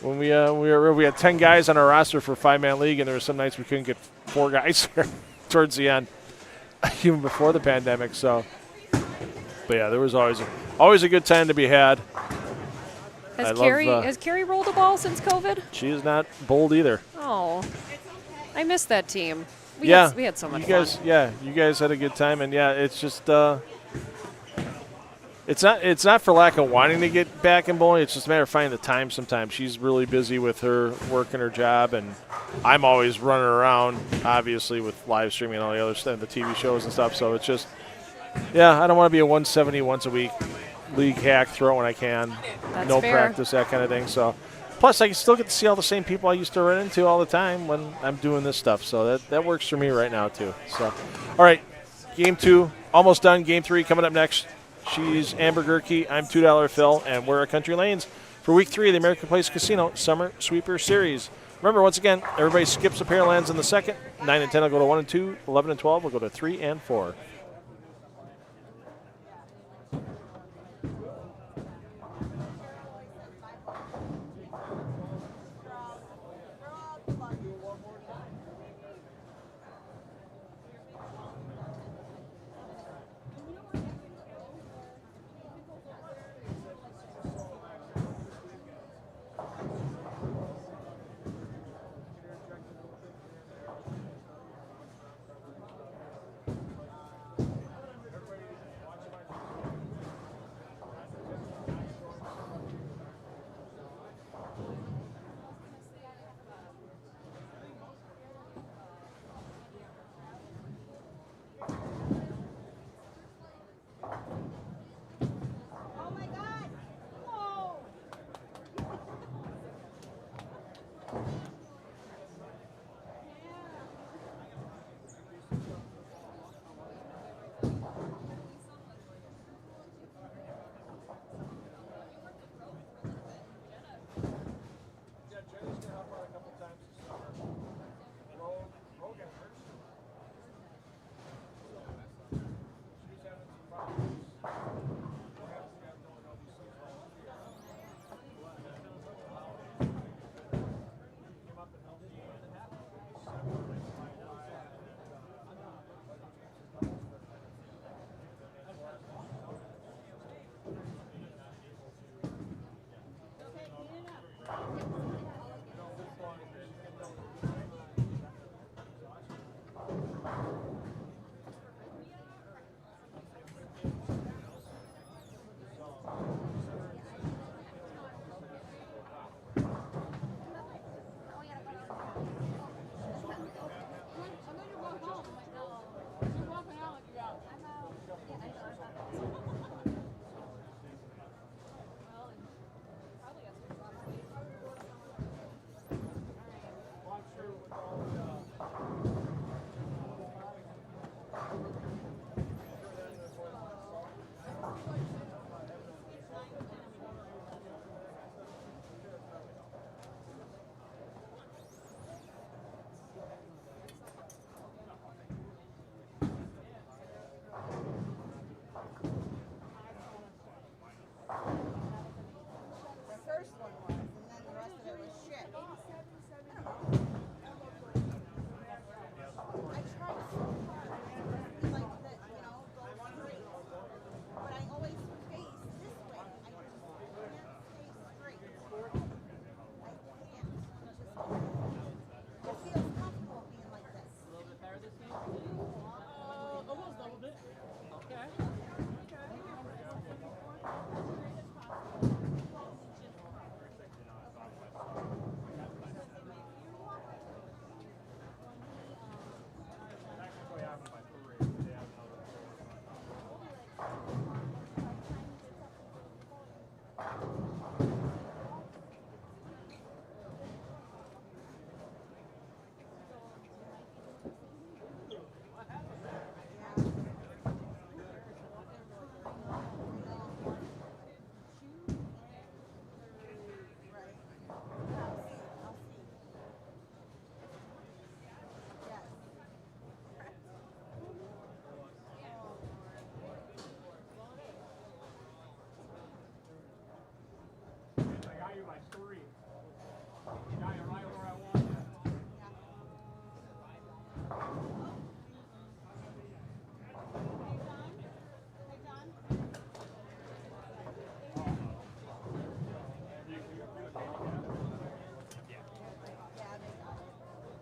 When we had 10 guys on our roster for a 5-man league, and there were some nights we couldn't get 4 guys towards the end, even before the pandemic. So, but yeah, there was always a good time to be had. Has Carrie rolled a ball since COVID? She is not bowled either. Oh, I missed that team. We had so much fun. Yeah, you guys had a good time, and yeah, it's just it's not for lack of wanting to get back in bowling. It's just a matter of finding the time sometimes. She's really busy with her work and her job, and I'm always running around, obviously, with live streaming and all the other stuff, the TV shows and stuff. So it's just, I don't want to be a 170 once a week league hack, throw when I can. That's no fair. practice, that kind of thing. So, plus, I can still get to see all the same people I used to run into all the time when I'm doing this stuff. So that works for me right now, too. So, all right, Game 2, almost done. Game 3 coming up next. She's Amber Gehrke. I'm $2 Phil, and we're at Country Lanes for Week 3 of the American Place Casino Summer Sweeper Series. Remember, once again, everybody skips a pair of lands in the second. 9 and 10 will go to 1 and 2. 11 and 12 will go to 3 and 4. tie you by 3. You got it right where I want you.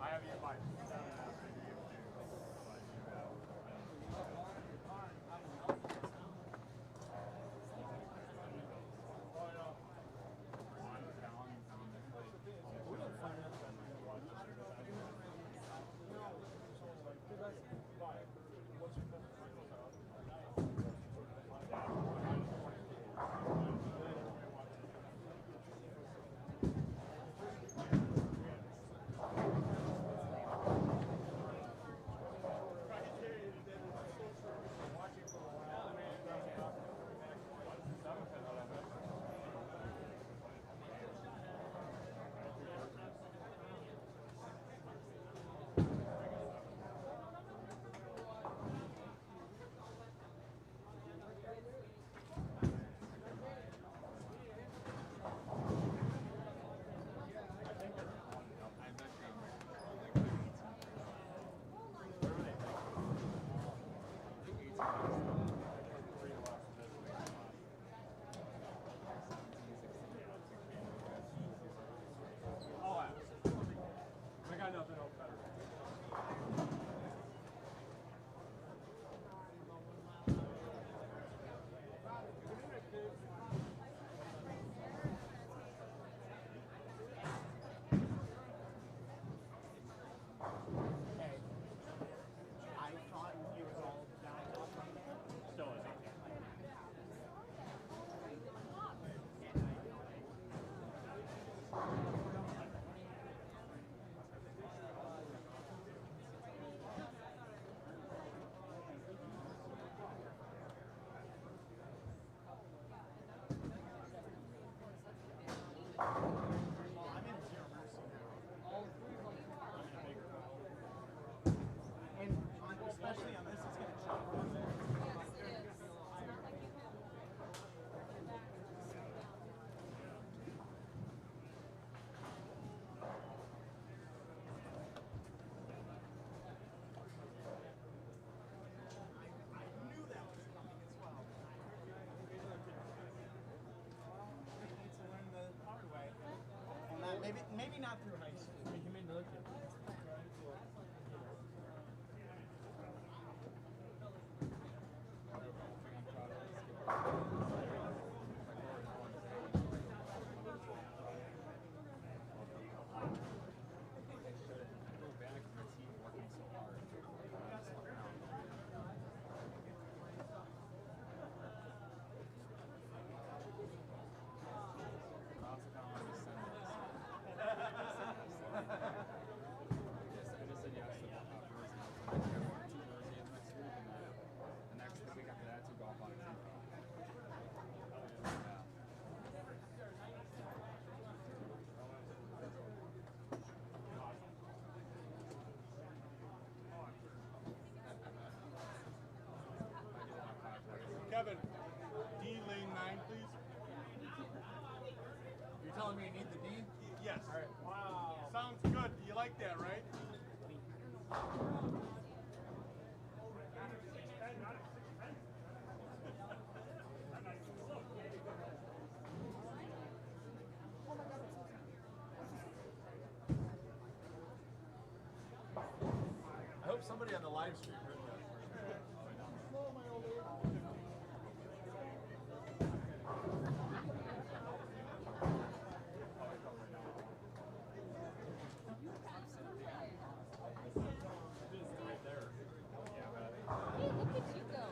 I have you by 7.5. I got nothing else better. Hey, I thought it was all downhill from there. Still is. I'm in zero mercy now. And especially on this, it's going to chop. I knew that was coming as well. I need to learn the hard way. And not, maybe not through high school. You made another kid. Kevin, D lane 9, please. You're telling me you need the D? Yes. All right. Wow. Sounds good. You like that, right? I hope somebody on the live stream heard that. Hey, look at you go.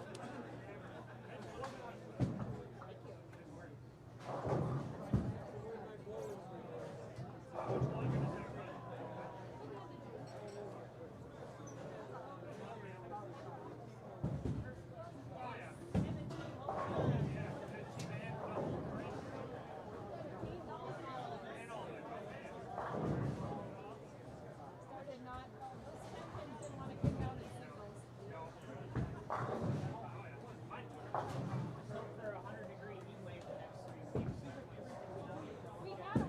Started not, those champions didn't want to kick out in singles. For a 100-degree heat wave the next 3 weeks. We have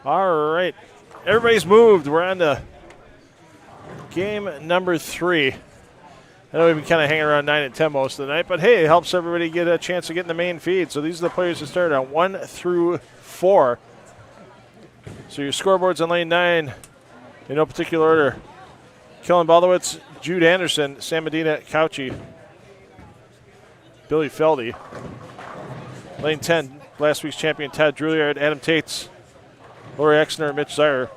All right. Everybody's moved. We're on to game number 3. I know we've been kind of hanging around 9 and 10 most of the night, but hey, it helps everybody get a chance to get in the main feed. So these are the players that started on 1 through 4. So your scoreboards on lane 9, in no particular order. Kellen Baldowitz, Jude Anderson, Sam Medina, Couchy, Billy Feldy. Lane 10, last week's champion Todd Druliard, Adam Tates, Lori Exner, Mitch Zyer.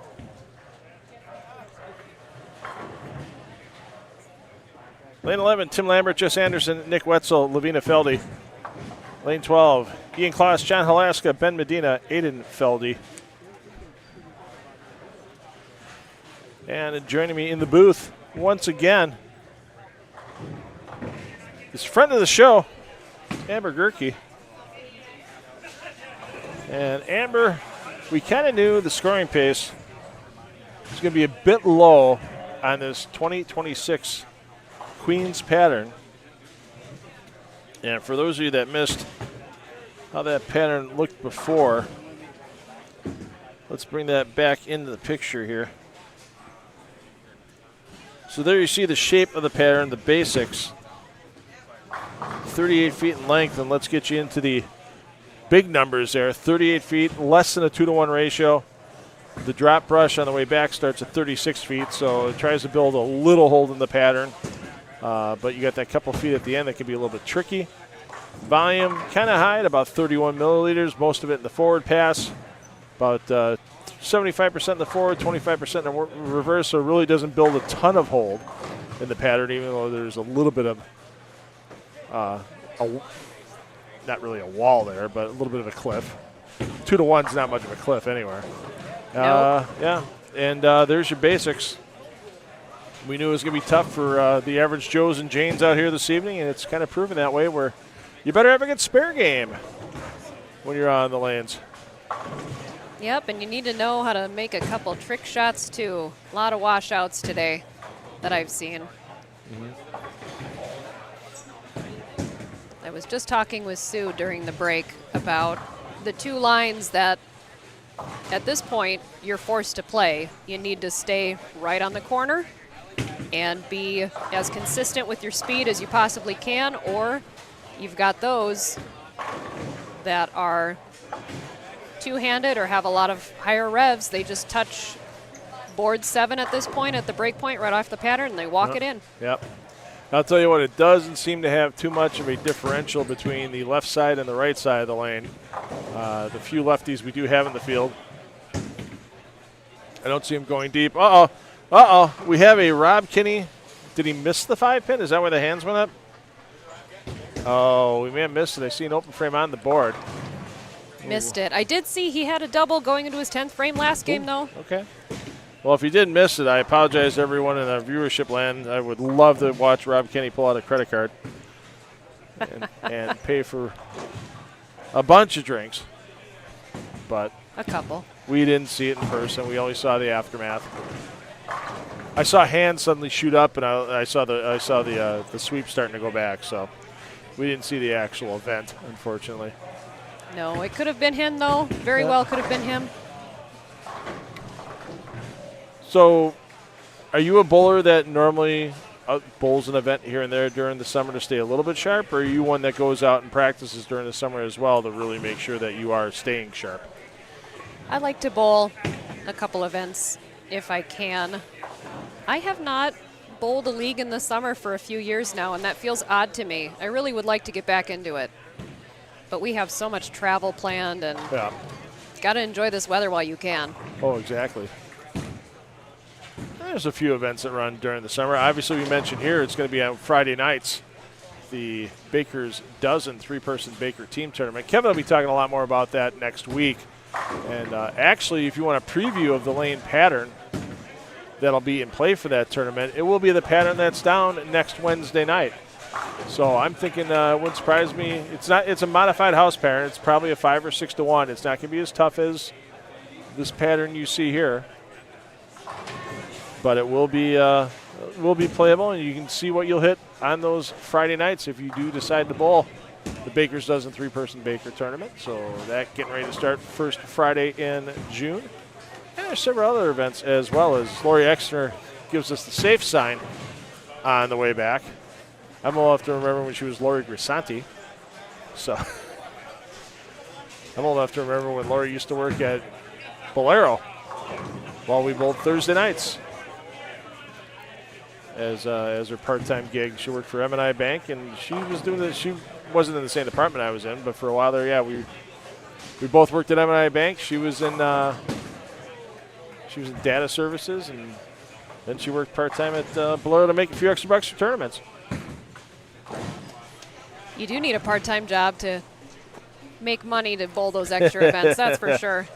Lane 11, Tim Lambert, Jess Anderson, Nick Wetzel, Lavina Feldy. Lane 12, Ian Kloss, John Halaska, Ben Medina, Aiden Feldy. And joining me in the booth once again is friend of the show, Amber Gehrke. And Amber, we kind of knew the scoring pace was going to be a bit low on this 2026 Queens pattern. And for those of you that missed how that pattern looked before, let's bring that back into the picture here. So there you see the shape of the pattern, the basics. 38 feet in length, and let's get you into the big numbers there. 38 feet, less than a 2-to-1 ratio. The drop brush on the way back starts at 36 feet, so it tries to build a little hold in the pattern. But you got that couple feet at the end that can be a little bit tricky. Volume kind of high at about 31 milliliters, most of it in the forward pass. About 75% in the forward, 25% in the reverse, so it really doesn't build a ton of hold in the pattern, even though there's a little bit of, not really a wall there, but a little bit of a cliff. 2-to-1's not much of a cliff anywhere. Nope. Yeah, and there's your basics. We knew it was going to be tough for the average Joes and Janes out here this evening, and it's kind of proven that way, where you better have a good spare game when you're on the lanes. Yep, and you need to know how to make a couple trick shots too. A lot of washouts today that I've seen. I was just talking with Sue during the break about the 2 lines that at this point you're forced to play. You need to stay right on the corner and be as consistent with your speed as you possibly can, or you've got those that are two-handed or have a lot of higher revs. They just touch board 7 at this point, at the break point, right off the pattern, and they walk it in. Yep. I'll tell you what, it doesn't seem to have too much of a differential between the left side and the right side of the lane. The few lefties we do have in the field, I don't see him going deep. We have a Rob Kinney. Did he miss the 5-pin? Is that where the hands went up? Oh, we may have missed it. I see an open frame on the board. Missed it. I did see he had a double going into his 10th frame last game, though. Okay. Well, if you did miss it, I apologize to everyone in our viewership land. I would love to watch Rob Kinney pull out a credit card and pay for a bunch of drinks. But A couple. we didn't see it in person. We only saw the aftermath. I saw hands suddenly shoot up, and I saw the sweep starting to go back. So we didn't see the actual event, unfortunately. No, it could have been him, though. Very well could have been him. So are you a bowler that normally bowls an event here and there during the summer to stay a little bit sharp, or are you one that goes out and practices during the summer as well to really make sure that you are staying sharp? I like to bowl a couple events if I can. I have not bowled a league in the summer for a few years now, and that feels odd to me. I really would like to get back into it. But we have so much travel planned, and got to enjoy this weather while you can. Oh, exactly. There's a few events that run during the summer. Obviously, we mentioned here it's going to be on Friday nights, the Baker's Dozen 3-person Baker team tournament. Kevin will be talking a lot more about that next week. And actually, if you want a preview of the lane pattern that'll be in play for that tournament, it will be the pattern that's down next Wednesday night. So I'm thinking it wouldn't surprise me. It's a modified house pattern. It's probably a 5 or 6-to-1. It's not going to be as tough as this pattern you see here, but it will be playable, and you can see what you'll hit on those Friday nights if you do decide to bowl the Baker's Dozen 3-person Baker tournament. So that getting ready to start first Friday in June. And there's several other events as well, as Lori Exner gives us the safe sign on the way back. I'm old enough to remember when she was Lori Grisanti. So I'm old enough to remember when Lori used to work at Bolero while we bowled Thursday nights as her part-time gig. She worked for M&I Bank, and she was doing this. She wasn't in the same department I was in, but for a while there, yeah, we both worked at M&I Bank. She was in data services, and then she worked part-time at Bolero to make a few extra bucks for tournaments. You do need a part-time job to make money to bowl those extra events, that's for sure.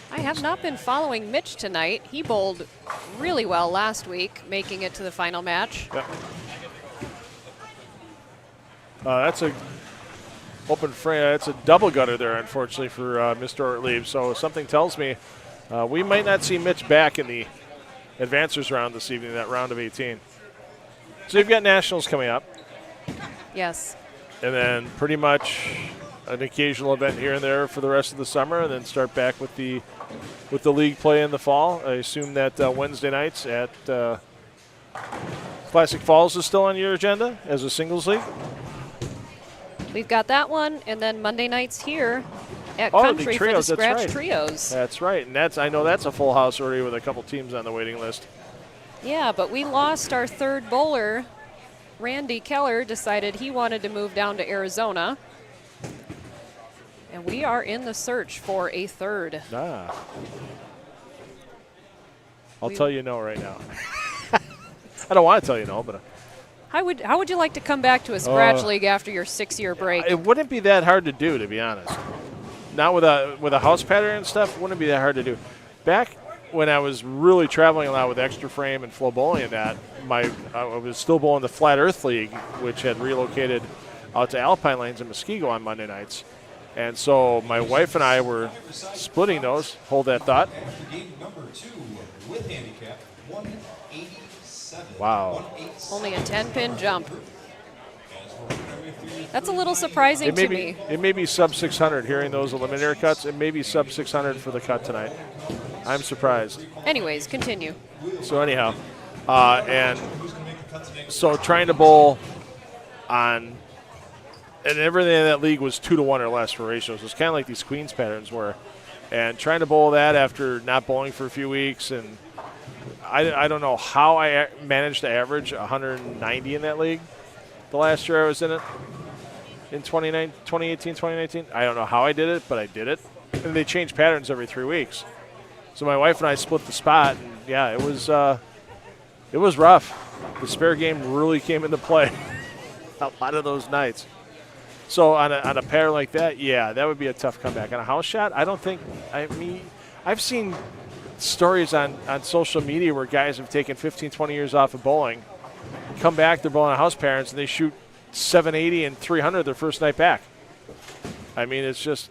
I have not been following Mitch tonight. He bowled really well last week, making it to the final match. Yep. That's a open frame. That's a double gutter there, unfortunately, for Mr. Ortlieb. So something tells me we might not see Mitch back in the advancers round this evening, that round of 18. So you've got nationals coming up. Yes. And then pretty much an occasional event here and there for the rest of the summer, and then start back with the league play in the fall. I assume that Wednesday nights at Classic Falls is still on your agenda as a singles league. We've got that one, and then Monday nights here at Oh, the Country for the trios, that's Scratch right. Trios. That's right, and I know that's a full house already with a couple teams on the waiting list. Yeah, but we lost our third bowler. Randy Keller decided he wanted to move down to Arizona. And we are in the search for a third. I'll tell you no right now. I don't want to tell you no, but How would you like to come back to a Scratch League after your 6-year break? it wouldn't be that hard to do, to be honest. Not with a house pattern and stuff. It wouldn't be that hard to do. Back when I was really traveling a lot with Extra Frame and Flow Bowling and that, I was still bowling the Flat Earth League, which had relocated out to Alpine Lanes in Muskego on Monday nights. And so my wife and I were splitting those. Hold that thought. Game number 2 with handicap 187. Wow. Only a 10-pin jump. That's a little surprising to me. It may be sub 600 hearing those eliminator cuts. It may be sub 600 for the cut tonight. I'm surprised. Anyways, continue. So anyhow, and so trying to bowl on, and everything in that league was 2-to-1 or less for ratios. It was kind of like these Queens patterns were, and trying to bowl that after not bowling for a few weeks, and I don't know how I managed to average 190 in that league the last year I was in it in 2018, 2019. I don't know how I did it, but I did it. And they change patterns every 3 weeks. So my wife and I split the spot, and yeah, it was rough. The spare game really came into play a lot of those nights. So on a pattern like that, yeah, that would be a tough comeback. On a house shot, I don't think. I mean, I've seen stories on social media where guys have taken 15, 20 years off of bowling, come back, they're bowling on house patterns, and they shoot 780 and 300 their first night back. I mean, it's just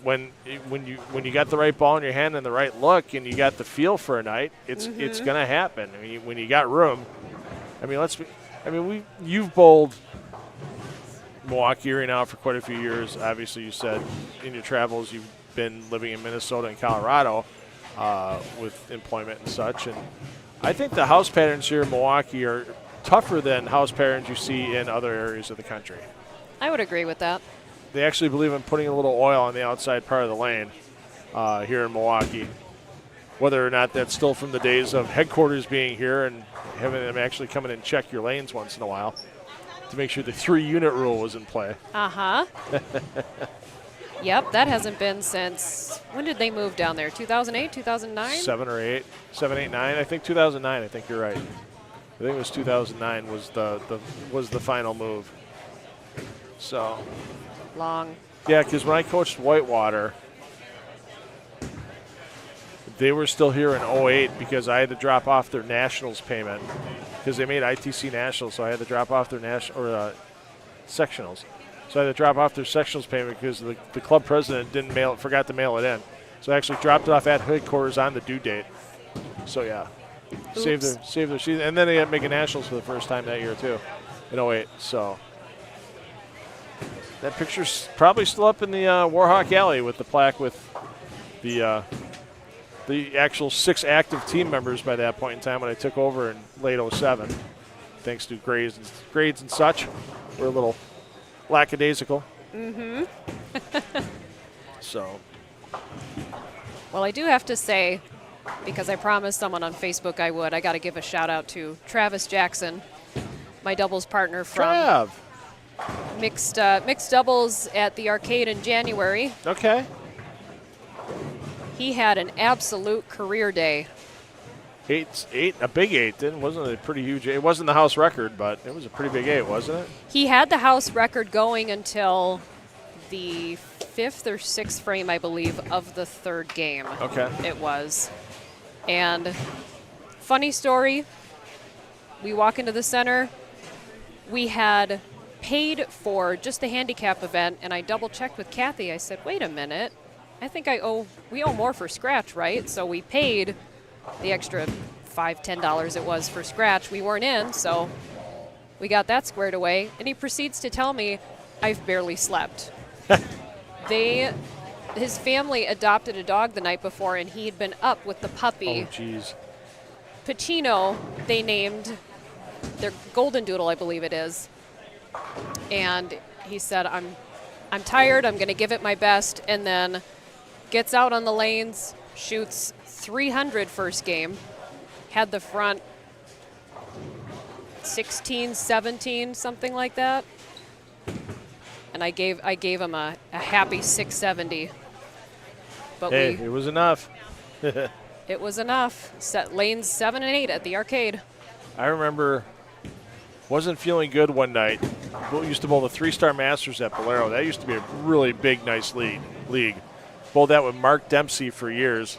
when you got the right ball in your hand and the right look, and you got the feel for a night, it's gonna happen. I mean, when you got room. I mean, you've bowled Milwaukee area now for quite a few years. Obviously, you said in your travels you've been living in Minnesota and Colorado with employment and such. And I think the house patterns here in Milwaukee are tougher than house patterns you see in other areas of the country. I would agree with that. They actually believe in putting a little oil on the outside part of the lane here in Milwaukee. Whether or not that's still from the days of headquarters being here and having them actually come in and check your lanes once in a while to make sure the 3-unit rule was in play. Uh-huh. Yep, that hasn't been since, when did they move down there? 2008, 2009? 7 or 8, 7, 8, 9. I think 2009. I think you're right. I think it was 2009 was the final move. So. Long. Yeah, because when I coached Whitewater, they were still here in 08 because I had to drop off their nationals payment because they made ITC nationals, so I had to drop off their sectionals. So I had to drop off their sectionals payment because the club president forgot to mail it in. So I actually dropped it off at headquarters on the due date. So yeah, saved their season, and then they had to make a nationals for the first time that year too, in 08. So That picture's probably still up in the Warhawk Alley with the plaque with the actual 6 active team members by that point in time when I took over in late '07. Thanks to grades and such. We're a little lackadaisical. Mm-hmm. So. Well, I do have to say, because I promised someone on Facebook I would, I got to give a shout out to Travis Jackson, my doubles partner from Trav. mixed doubles at the arcade in January. Okay. He had an absolute career day. A big 8, wasn't it? A pretty huge. It wasn't the house record, but it was a pretty big 8, wasn't it? He had the house record going until the 5th or 6th frame, I believe, of the 3rd game. Okay. It was. And funny story, we walk into the center. We had paid for just the handicap event, and I double checked with Kathy. I said, wait a minute. I think we owe more for scratch, right? So we paid the extra $5, $10 it was for scratch. We weren't in, so we got that squared away. And he proceeds to tell me, I've barely slept. His family adopted a dog the night before, and he had been up with the puppy. Oh, jeez. Pacino, they named their golden doodle, I believe it is. And he said, I'm tired, I'm going to give it my best, and then gets out on the lanes, shoots 300 first game, had the front 16, 17, something like that. And I gave him a happy 670. But Hey, it was enough. it was enough. Set lanes 7 and 8 at the arcade. I remember wasn't feeling good one night. We used to bowl the 3-star Masters at Bolero. That used to be a really big, nice league. Bowled that with Mark Dempsey for years.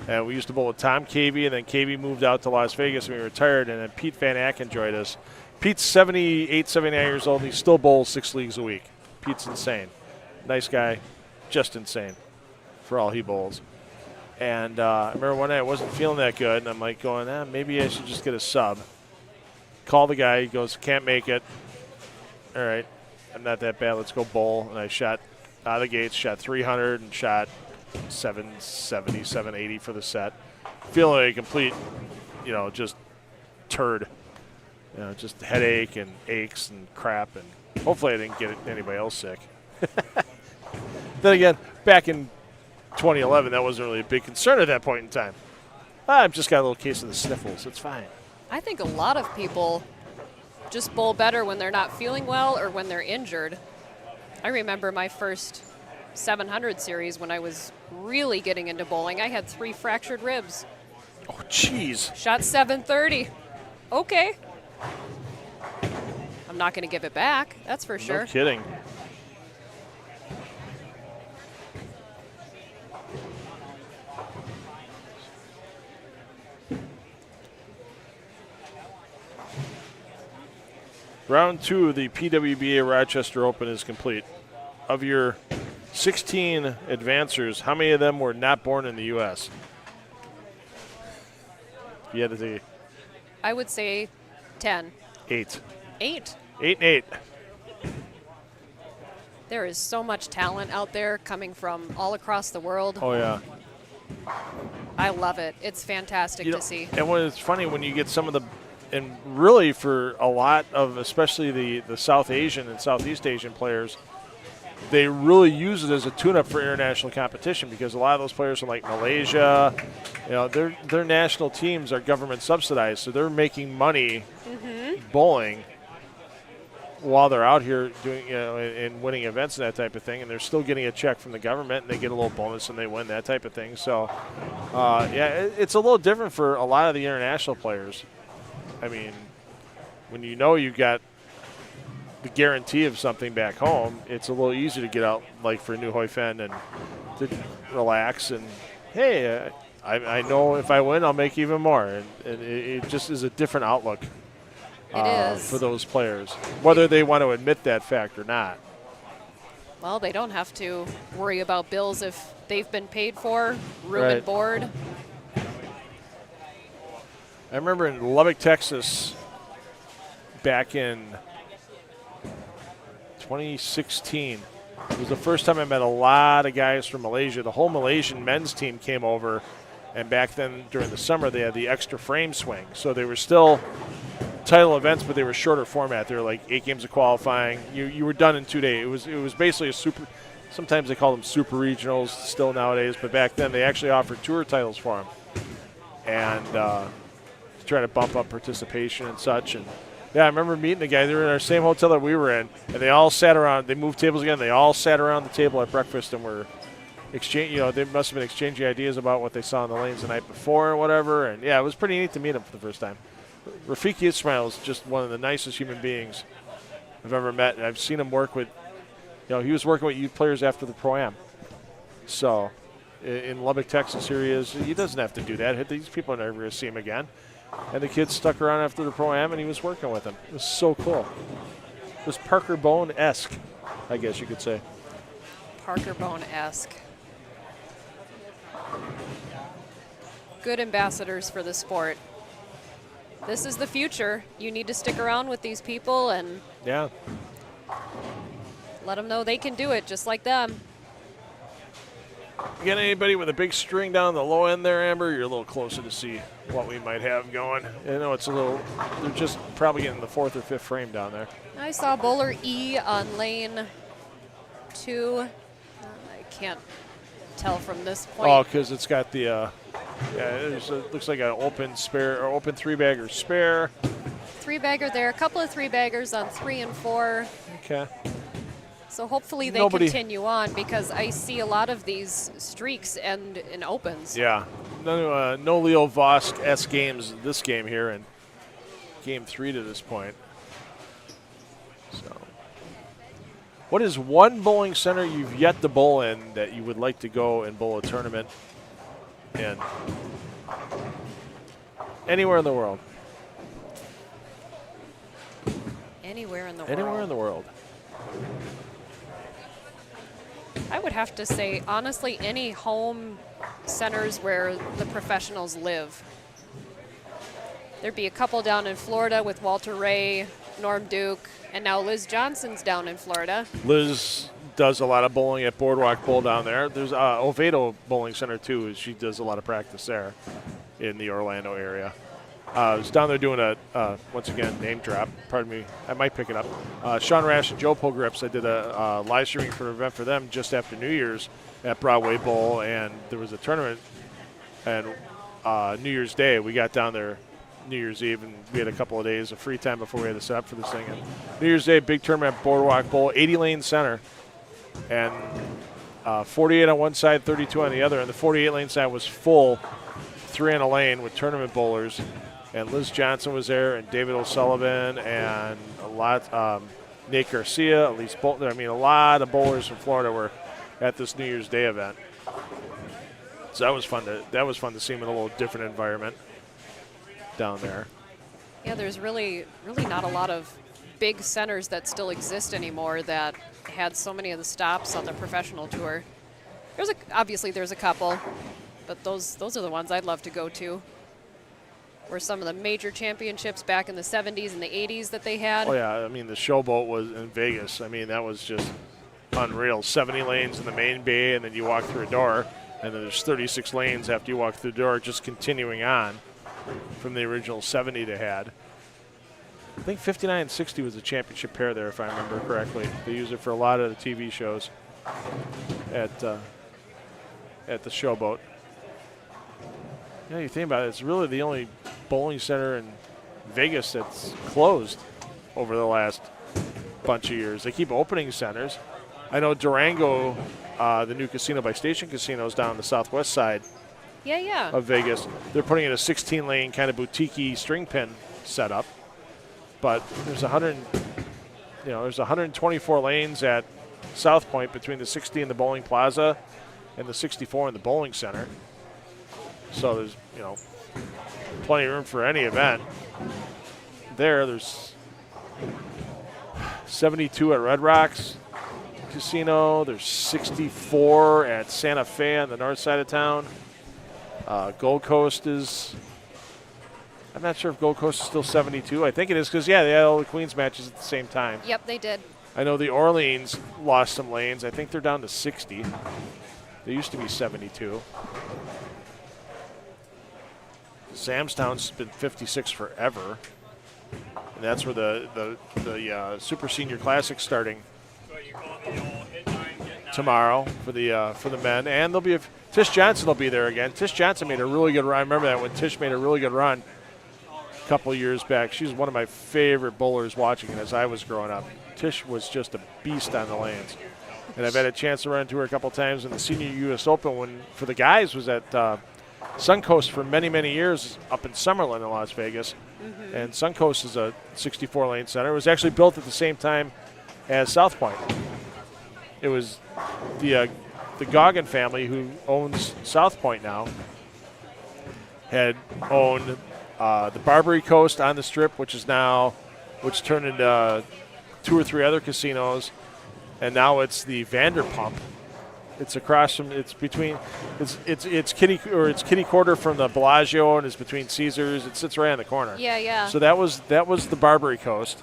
And we used to bowl with Tom Cavey, and then Cavey moved out to Las Vegas and we retired, and then Pete Van Acken joined us. Pete's 78, 79 years old, and he still bowls 6 leagues a week. Pete's insane. Nice guy, just insane for all he bowls. And I remember one night I wasn't feeling that good, and I'm like going, maybe I should just get a sub. Call the guy, he goes, can't make it. All right, I'm not that bad, let's go bowl. And I shot out of the gates, shot 300 and shot 770, 780 for the set. Feeling like a complete, just turd. Just headache and aches and crap, and hopefully I didn't get anybody else sick. Then again, back in 2011, that wasn't really a big concern at that point in time. I've just got a little case of the sniffles. It's fine. I think a lot of people just bowl better when they're not feeling well or when they're injured. I remember my first 700 series when I was really getting into bowling. I had 3 fractured ribs. Oh, jeez. Shot 730. Okay. I'm not going to give it back, that's for sure. No kidding. Round 2 of the PWBA Rochester Open is complete. Of your 16 advancers, how many of them were not born in the U.S.? You had to say I would say 10. 8. 8. 8 and 8. There is so much talent out there coming from all across the world. Oh, yeah. I love it. It's fantastic to see. And when it's funny when you get some of the, and really for a lot of, especially the South Asian and Southeast Asian players, they really use it as a tune-up for international competition because a lot of those players from like Malaysia, their national teams are government subsidized, so they're making money bowling while they're out here doing, and winning events and that type of thing, and they're still getting a check from the government, and they get a little bonus and they win, that type of thing. So, it's a little different for a lot of the international players. I mean, when you've got the guarantee of something back home, it's a little easier to get out, like for New Hoi Fen, and to relax. And hey, I know if I win, I'll make even more. And it just is a different outlook for those players, whether they want to admit that fact or not. Well, they don't have to worry about bills if they've been paid for, room and board. I remember in Lubbock, Texas, back in 2016. It was the first time I met a lot of guys from Malaysia. The whole Malaysian men's team came over, and back then during the summer they had the extra frame swing. So they were still title events, but they were shorter format. They were like 8 games of qualifying. You were done in 2 days. It was basically a super. Sometimes they call them super regionals still nowadays, but back then they actually offered tour titles for them, and to try to bump up participation and such. And yeah, I remember meeting the guy. They were in our same hotel that we were in, and they all sat around. They moved tables again. They all sat around the table at breakfast and were exchange. They must have been exchanging ideas about what they saw in the lanes the night before or whatever. And yeah, it was pretty neat to meet him for the first time. Rafiki Ismail is just one of the nicest human beings I've ever met. And I've seen him work with. He was working with youth players after the Pro-Am. So in Lubbock, Texas, here he is. He doesn't have to do that. These people are never going to see him again. And the kids stuck around after the Pro-Am, and he was working with them. It was so cool. It was Parker Bone-esque, I guess you could say. Parker Bone-esque. Good ambassadors for the sport. This is the future. You need to stick around with these people and yeah, let them know they can do it just like them. You got anybody with a big string down the low end there, Amber? You're a little closer to see what we might have going. I know it's a little, they're just probably getting the 4th or 5th frame down there. I saw bowler E on lane 2. I can't tell from this point. Oh, because it's got the, it looks like an open spare, or open 3-bagger spare. 3-bagger there, a couple of 3-baggers on 3 and 4. Okay. So hopefully they continue on, because I see a lot of these streaks end in opens. Yeah. No Leo Vosk-esque games this game here, and game 3 to this point. So, what is one bowling center you've yet to bowl in that you would like to go and bowl a tournament in? Anywhere in the world. Anywhere in the world. Anywhere in the world. I would have to say, honestly, any home centers where the professionals live. There'd be a couple down in Florida with Walter Ray, Norm Duke, and now Liz Johnson's down in Florida. Liz does a lot of bowling at Boardwalk Bowl down there. There's Oviedo Bowling Center, too. She does a lot of practice there in the Orlando area. I was down there doing once again, name drop. Pardon me, I might pick it up. Sean Rash and Joe Pogrips, I did a live streaming for an event for them just after New Year's at Broadway Bowl, and there was a tournament. And New Year's Day, we got down there New Year's Eve, and we had a couple of days of free time before we had to set up for this thing. And New Year's Day, big tournament at Boardwalk Bowl, 80-lane center, and 48 on one side, 32 on the other. And the 48-lane side was full, 3 on a lane with tournament bowlers. And Liz Johnson was there, and David O'Sullivan, and a lot, Nate Garcia, Elise Bolton. I mean, a lot of bowlers from Florida were at this New Year's Day event. So that was fun to see them in a little different environment down there. Yeah, there's really not a lot of big centers that still exist anymore that had so many of the stops on the professional tour. Obviously there's a couple, but those are the ones I'd love to go to. Were some of the major championships back in the 70s and the 80s that they had. Oh, yeah. I mean, the Showboat was in Vegas. I mean, that was just unreal. 70 lanes in the main bay, and then you walk through a door, and then there's 36 lanes after you walk through the door, just continuing on from the original 70 they had. I think 59 and 60 was a championship pair there, if I remember correctly. They used it for a lot of the TV shows at the Showboat. Yeah, you think about it, it's really the only bowling center in Vegas that's closed over the last bunch of years. They keep opening centers. I know Durango, the new casino by Station Casinos down the southwest side of Vegas, they're putting in a 16-lane kind of boutique-y string pin setup. But there's 124 lanes at South Point between the 60 and the bowling plaza and the 64 in the bowling center. So there's, plenty of room for any event. There's 72 at Red Rocks Casino. There's 64 at Santa Fe on the north side of town. Gold Coast is, I'm not sure if Gold Coast is still 72. I think it is because, they had all the Queens matches at the same time. Yep, they did. I know the Orleans lost some lanes. I think they're down to 60. They used to be 72. Samstown's been 56 forever. And that's where the Super Senior Classic's starting tomorrow for the men. And there'll be Tish Johnson will be there again. Tish Johnson made a really good run. I remember that when Tish made a really good run a couple of years back. She was one of my favorite bowlers watching it as I was growing up. Tish was just a beast on the lanes. And I've had a chance to run into her a couple times in the Senior U.S. Open when, for the guys, was at Suncoast for many, many years up in Summerlin in Las Vegas. Mm-hmm. And Suncoast is a 64-lane center. It was actually built at the same time as South Point. It was the Goggin family, who owns South Point now, had owned the Barbary Coast on the Strip, which turned into 2 or 3 other casinos, and now it's the Vanderpump. It's across from. It's between. It's kitty quarter from the Bellagio, and it's between Caesars. It sits right on the corner. Yeah, yeah. So that was the Barbary Coast.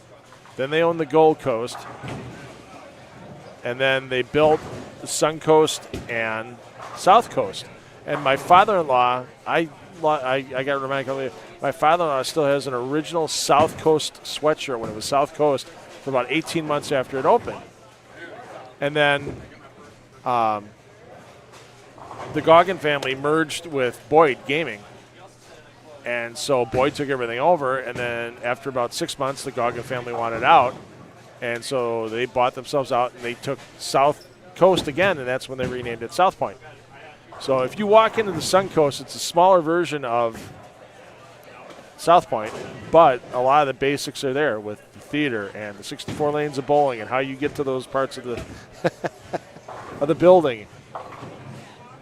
Then they owned the Gold Coast, and then they built the Sun Coast and South Coast. And my father-in-law, I got reminded. My father-in-law still has an original South Coast sweatshirt when it was South Coast for about 18 months after it opened. And then the Goggin family merged with Boyd Gaming. And so Boyd took everything over, and then after about 6 months, the Goggin family wanted out. And so they bought themselves out, and they took South Coast again, and that's when they renamed it South Point. So if you walk into the Sun Coast, it's a smaller version of South Point, but a lot of the basics are there with the theater and the 64 lanes of bowling and how you get to those parts of the of the building.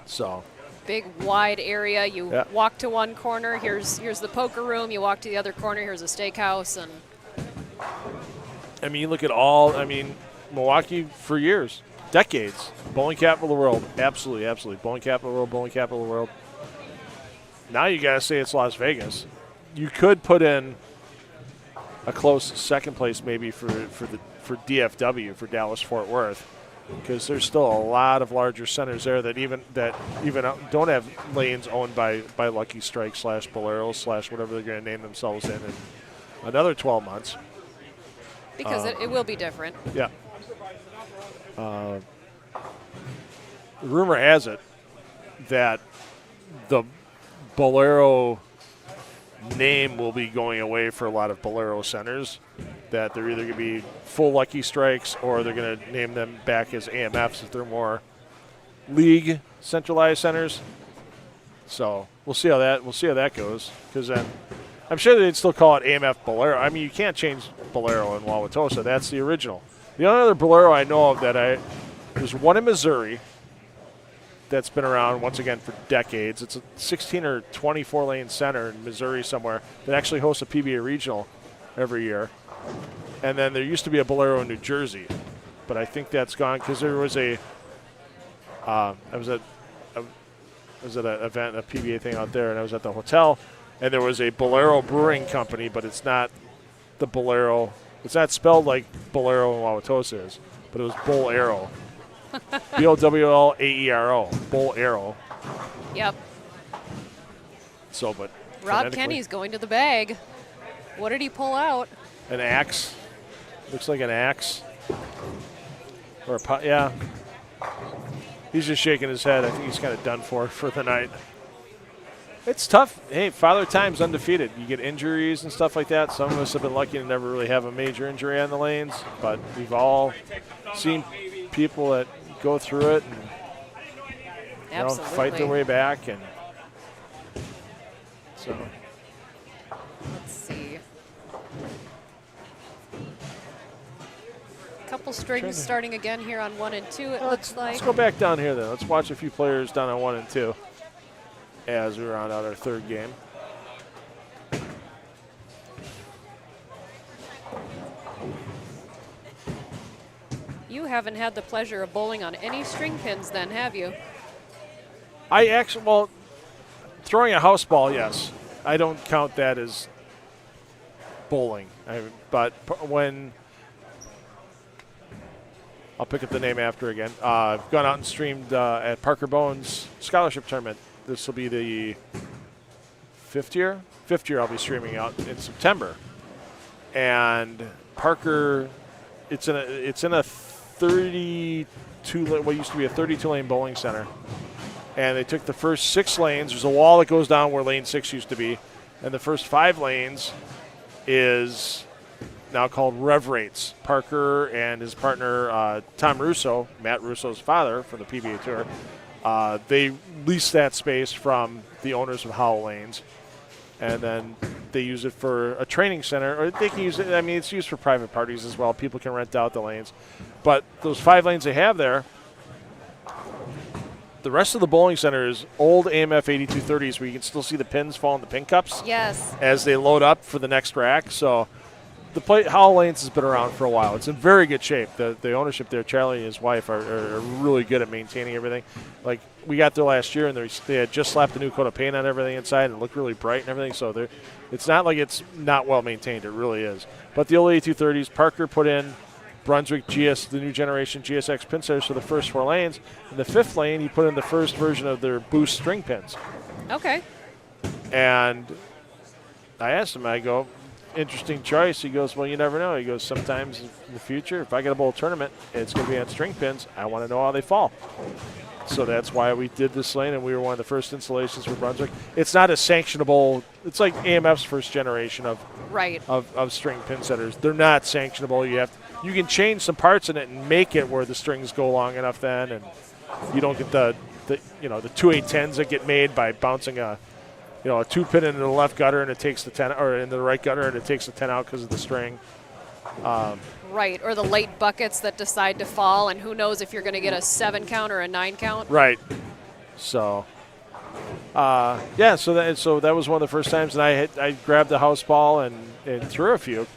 So Big wide area. You walk to one corner. Here's the poker room. You walk to the other corner. Here's a steakhouse. And I mean, you look at Milwaukee for years, decades, bowling capital of the world. Absolutely, absolutely, bowling capital of the world, bowling capital of the world. Now you gotta say it's Las Vegas. You could put in a close second place maybe for DFW, for Dallas Fort Worth, because there's still a lot of larger centers there that even don't have lanes owned by Lucky Strike / Bolero / whatever they're going to name themselves in another 12 months. because it will be different. Yeah. Rumor has it that the Bolero name will be going away for a lot of Bolero centers, that they're either going to be full Lucky Strikes or they're going to name them back as AMFs if they're more league centralized centers. So we'll see how that goes, because then I'm sure they'd still call it AMF Bolero. I mean, you can't change Bolero in Wauwatosa. That's the original. The only other Bolero I know of there's one in Missouri that's been around, once again, for decades. It's a 16 or 24 lane center in Missouri somewhere that actually hosts a PBA regional every year. And then there used to be a Bolero in New Jersey, but I think that's gone because there was I was at an event, a PBA thing out there, and I was at the hotel, and there was a Bolero Brewing Company, but it's not the Bolero. It's not spelled like Bolero in Wauwatosa is, but it was Bolero. Bowlaero, Bolero. Yep. So, but Rob Kenny's going to the bag. What did he pull out? An axe. Looks like an axe. Or yeah. He's just shaking his head. I think he's kind of done for the night. It's tough. Hey, Father Time's undefeated. You get injuries and stuff like that. Some of us have been lucky to never really have a major injury on the lanes, but we've all seen people that go through it and fight their way back. And so let's see. Couple strings starting again here on 1 and 2. It looks like. Let's go back down here then. Let's watch a few players down on 1 and 2 as we round out our third game. You haven't had the pleasure of bowling on any string pins then, have you? Throwing a house ball, yes. I don't count that as bowling. But when I'll pick up the name after again. I've gone out and streamed at Parker Bowen's scholarship tournament. This will be the fifth year I'll be streaming out in September. And Parker, it's in a 32, what used to be a 32-lane bowling center. And they took the first 6 lanes. There's a wall that goes down where lane 6 used to be. And the first 5 lanes is now called Rev Rates. Parker and his partner, Tom Russo, Matt Russo's father from the PBA Tour, they leased that space from the owners of Howell Lanes. And then they use it for a training center, or they can use it, I mean, it's used for private parties as well. People can rent out the lanes. But those 5 lanes they have there, the rest of the bowling center is old AMF 8230s where you can still see the pins fall in the pin cups. Yes. As they load up for the next rack. So the Howell Lanes has been around for a while. It's in very good shape. The ownership there, Charlie and his wife, are really good at maintaining everything. Like, we got there last year, and they had just slapped a new coat of paint on everything inside, and it looked really bright and everything. So it's not like it's not well maintained. It really is. But the old 8230s, Parker put in Brunswick GS, the new generation GSX pin setters for the first 4 lanes. In the 5th lane, he put in the first version of their Boost string pins. Okay. And I asked him, I go, interesting choice. He goes, well, you never know. He goes, sometimes in the future, if I get a bowl tournament and it's going to be on string pins, I want to know how they fall. So that's why we did this lane, and we were one of the first installations for Brunswick. It's not a sanctionable. It's like AMF's first generation of string pin setters. They're not sanctionable. You can change some parts in it and make it where the strings go long enough then, and you don't get the 2/810s that get made by bouncing a 2-pin into the left gutter and it takes the 10, or into the right gutter and it takes the 10 out because of the string. Right, or the late buckets that decide to fall, and who knows if you're going to get a 7 count or a 9 count. Right. So, so that was one of the first times, and I grabbed the house ball and threw a few,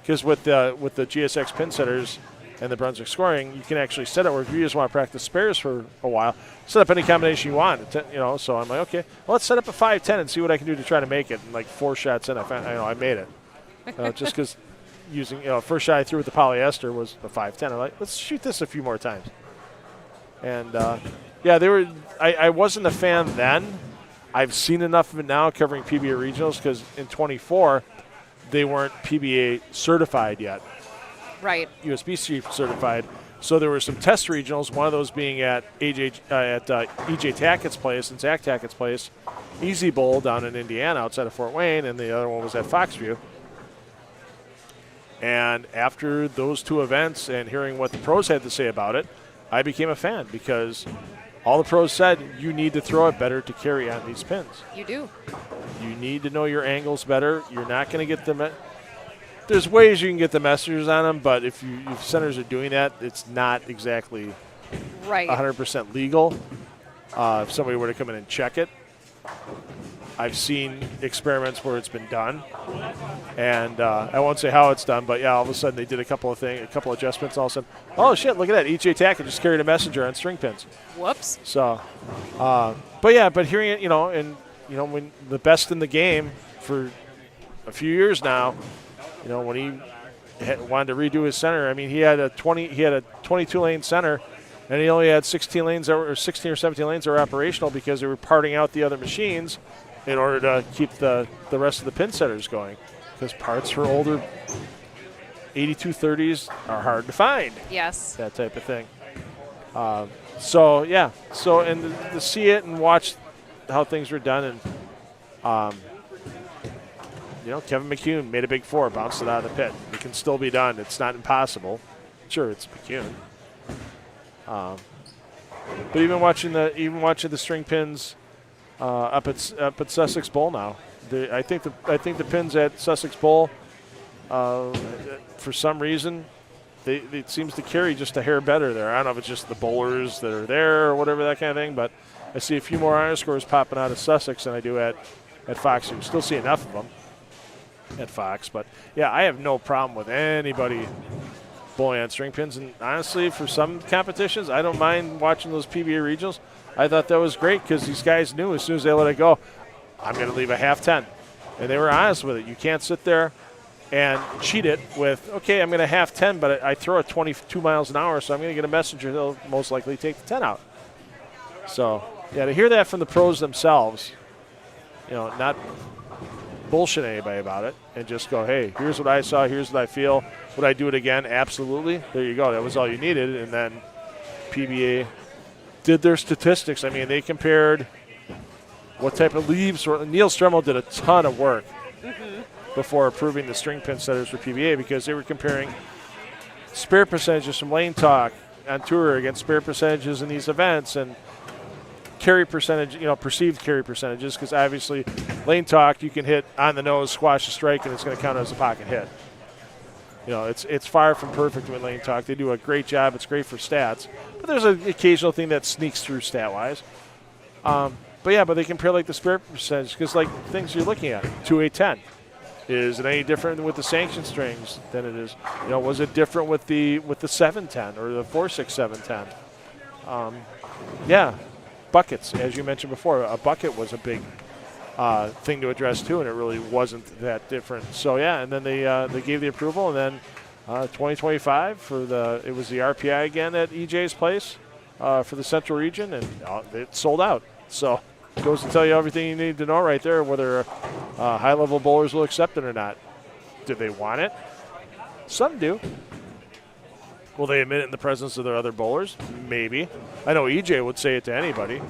because with the GSX pin setters and the Brunswick scoring, you can actually set it where if you just want to practice spares for a while, set up any combination you want. So I'm like, okay, well, let's set up a 5-10 and see what I can do to try to make it. And like 4 shots in, I made it. Just because using, first shot I threw with the polyester was a 5-10. I'm like, let's shoot this a few more times. And I wasn't a fan then. I've seen enough of it now covering PBA regionals, because in 24 they weren't PBA certified yet. Right. USB-C certified. So there were some test regionals, one of those being at EJ Tackett's place and Zach Tackett's place, Easy Bowl down in Indiana outside of Fort Wayne, and the other one was at Foxview. And after those 2 events and hearing what the pros had to say about it, I became a fan, because all the pros said, you need to throw it better to carry on these pins. You do. You need to know your angles better. You're not going to get them. There's ways you can get the messengers on them, but if centers are doing that, it's not exactly 100% legal. If somebody were to come in and check it, I've seen experiments where it's been done, and I won't say how it's done, but yeah, all of a sudden they did a couple adjustments. All of a sudden, oh shit, look at that! EJ Tackett just carried a messenger on string pins. Whoops. So, but hearing it, when the best in the game for a few years now. When he wanted to redo his center, I mean, he had a 22-lane center, and he only had 16 or 17 lanes that were operational because they were parting out the other machines in order to keep the rest of the pin setters going, because parts for older 8230s are hard to find. Yes. That type of thing. To see it and watch how things were done, and Kevin McCune made a big 4, bounced it out of the pit. It can still be done. It's not impossible. Sure, it's McCune. But even watching the string pins up at Sussex Bowl now, I think the pins at Sussex Bowl, for some reason, it seems to carry just a hair better there. I don't know if it's just the bowlers that are there or whatever, that kind of thing. But I see a few more iron scores popping out of Sussex than I do at Fox. You still see enough of them at Fox, but yeah, I have no problem with anybody bowling on string pins, and honestly, for some competitions, I don't mind watching those PBA regionals. I thought that was great, because these guys knew as soon as they let it go, I'm going to leave a half 10, and they were honest with it. You can't sit there and cheat it with, okay, I'm going to half 10, but I throw at 22 miles an hour, so I'm going to get a messenger that'll most likely take the 10 out. So, yeah, to hear that from the pros themselves, not bullshit anybody about it and just go, hey, here's what I saw, here's what I feel. Would I do it again? Absolutely. There you go. That was all you needed. And then PBA did their statistics. I mean, they compared what type of leaves. Neil Stremmel did a ton of work before approving the string pin setters for PBA because they were comparing spare percentages from Lane Talk on tour against spare percentages in these events and carry percentage, perceived carry percentages, because obviously Lane Talk you can hit on the nose, squash a strike, and it's going to count as a pocket hit. It's far from perfect with Lane Talk. They do a great job. It's great for stats, but there's an occasional thing that sneaks through stat-wise. But they compare like the spare percentage because like things you're looking at, 2-8-10. Is it any different with the sanction strings than it is? Was it different with the 7-10 or the 4-6-7-10? Buckets, as you mentioned before, a bucket was a big thing to address too, and it really wasn't that different. So and then they gave the approval, and then 2025 it was the RPI again at EJ's place for the Central Region, and it sold out. So it goes to tell you everything you need to know right there, whether high-level bowlers will accept it or not. Do they want it? Some do. Will they admit it in the presence of their other bowlers? Maybe. I know EJ would say it to anybody.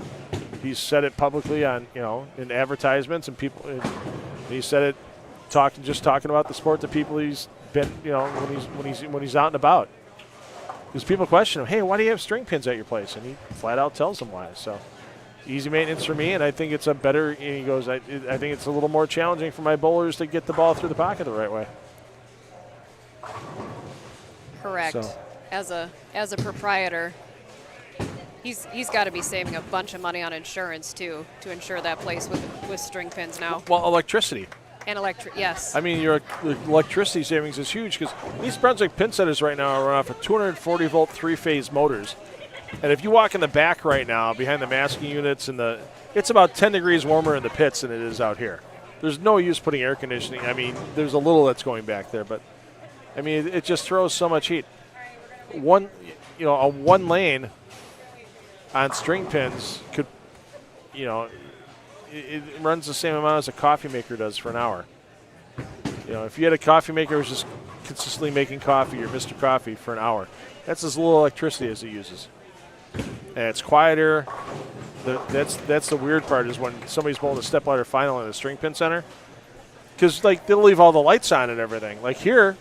He's said it publicly on, in advertisements and people. And he said it talking about the sport to people he's been, when he's out and about. Because people question him, hey, why do you have string pins at your place? And he flat out tells them why. So easy maintenance for me, and I think it's a better. He goes, I think it's a little more challenging for my bowlers to get the ball through the pocket the right way. Correct. So. As a proprietor, he's got to be saving a bunch of money on insurance too to insure that place with string pins now. Well, electricity. And yes. I mean, your electricity savings is huge because East Brunswick pin setters right now are run off of 240 volt 3-phase motors. And if you walk in the back right now behind the masking units it's about 10 degrees warmer in the pits than it is out here. There's no use putting air conditioning. I mean, there's a little that's going back there, but I mean, it just throws so much heat. A one lane on string pins could, it runs the same amount as a coffee maker does for an hour. If you had a coffee maker that was just consistently making coffee or Mr. Coffee for an hour, that's as little electricity as it uses. And it's quieter. That's the weird part is when somebody's bowling a stepladder final in a string pin center, because they'll leave all the lights on and everything. Like here,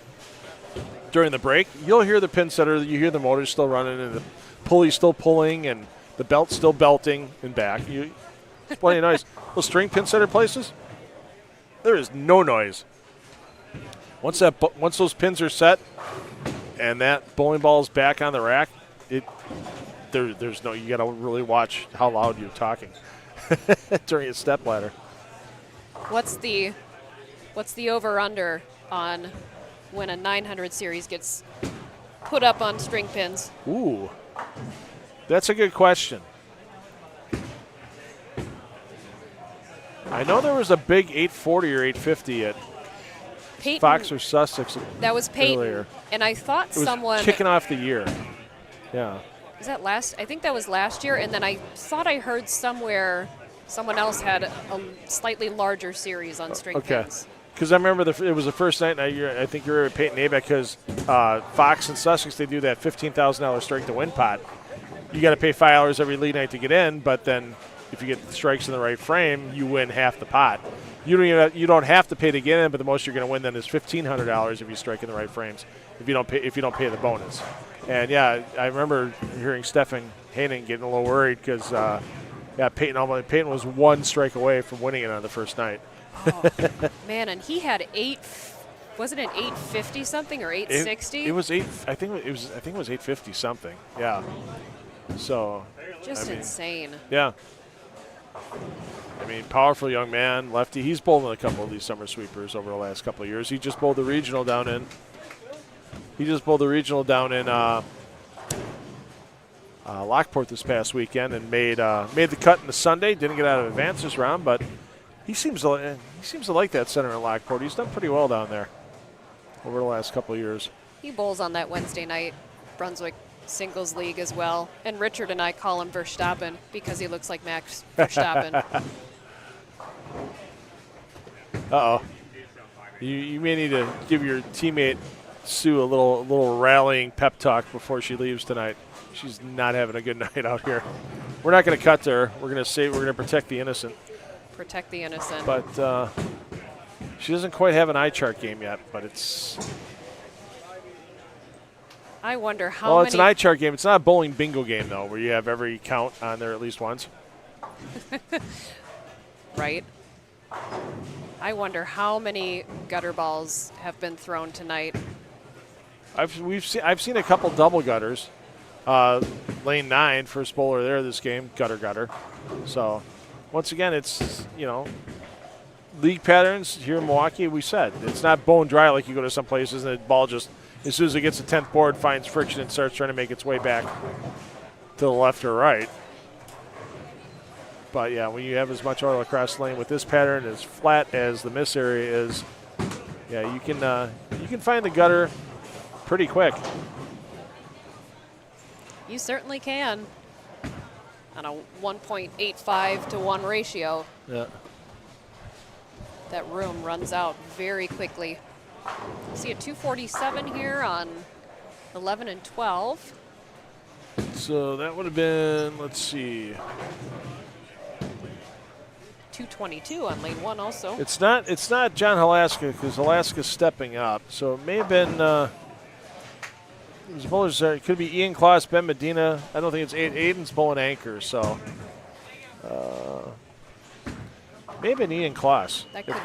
during the break, you'll hear the pin setter, you hear the motors still running and the pulley still pulling and the belt still belting in back. It's plenty of noise. Those string pin setter places, there is no noise. Once those pins are set and that bowling ball is back on the rack, there's no. You got to really watch how loud you're talking during a stepladder. What's the over/under on when a 900 series gets put up on string pins? Ooh, that's a good question. I know there was a big 840 or 850 at Peyton, Fox or Sussex. That was Peyton, earlier. and I thought It was someone kicking off the year. Yeah. Is that last? I think that was last year, and then I thought I heard somewhere someone else had a slightly larger series on string pins. Because I remember it was the first night, and I think you were at Peyton Abeck, because Fox and Sussex, they do that $15,000 strike to win pot. You got to pay $5 every lead night to get in, but then if you get the strikes in the right frame, you win half the pot. You don't have to pay to get in, but the most you're going to win then is $1,500 if you strike in the right frames. If you don't pay the bonus. And yeah, I remember hearing Stefan Hanen getting a little worried because Peyton was one strike away from winning it on the first night. Oh, man, and he had wasn't it 850 something or 860? It was I think it was 850 something. Yeah. So. Just insane. Yeah. I mean, powerful young man, lefty. He's bowled in a couple of these summer sweepers over the last couple of years. He just bowled the regional down in. Lockport this past weekend and made the cut in the Sunday. Didn't get out of advance this round, but he seems to like that center in Lockport. He's done pretty well down there. over the last couple of years. He bowls on that Wednesday night Brunswick singles league as well. And Richard and I call him Verstappen because he looks like Max Verstappen. Uh-oh. You may need to give your teammate Sue a little rallying pep talk before she leaves tonight. She's not having a good night out here. We're not going to cut to her. We're going to protect the innocent. Protect the innocent. But she doesn't quite have an eye chart game yet, but it's... I wonder how Well, many... it's an eye chart game. It's not a bowling bingo game, though, where you have every count on there at least once. Right. I wonder how many gutter balls have been thrown tonight. I've seen a couple double gutters. Lane 9, first bowler there this game, gutter. So, once again, it's, league patterns here in Milwaukee, we said. It's not bone dry like you go to some places and the ball just, as soon as it gets to 10th board, finds friction and starts trying to make its way back to the left or right. But, yeah, when you have as much oil across the lane with this pattern as flat as the miss area is, yeah, you can find the gutter pretty quick. You certainly can. On a 1.85 to 1 ratio. Yeah. That room runs out very quickly. See a 247 here on 11 and 12. So that would have been, let's see. 222 on lane 1 also. It's not John Halaska because Halaska's stepping up. So it may have been his bowlers are, it could be Ian Kloss, Ben Medina. I don't think it's Aiden's bowling anchor, so maybe an Ian Kloss. That could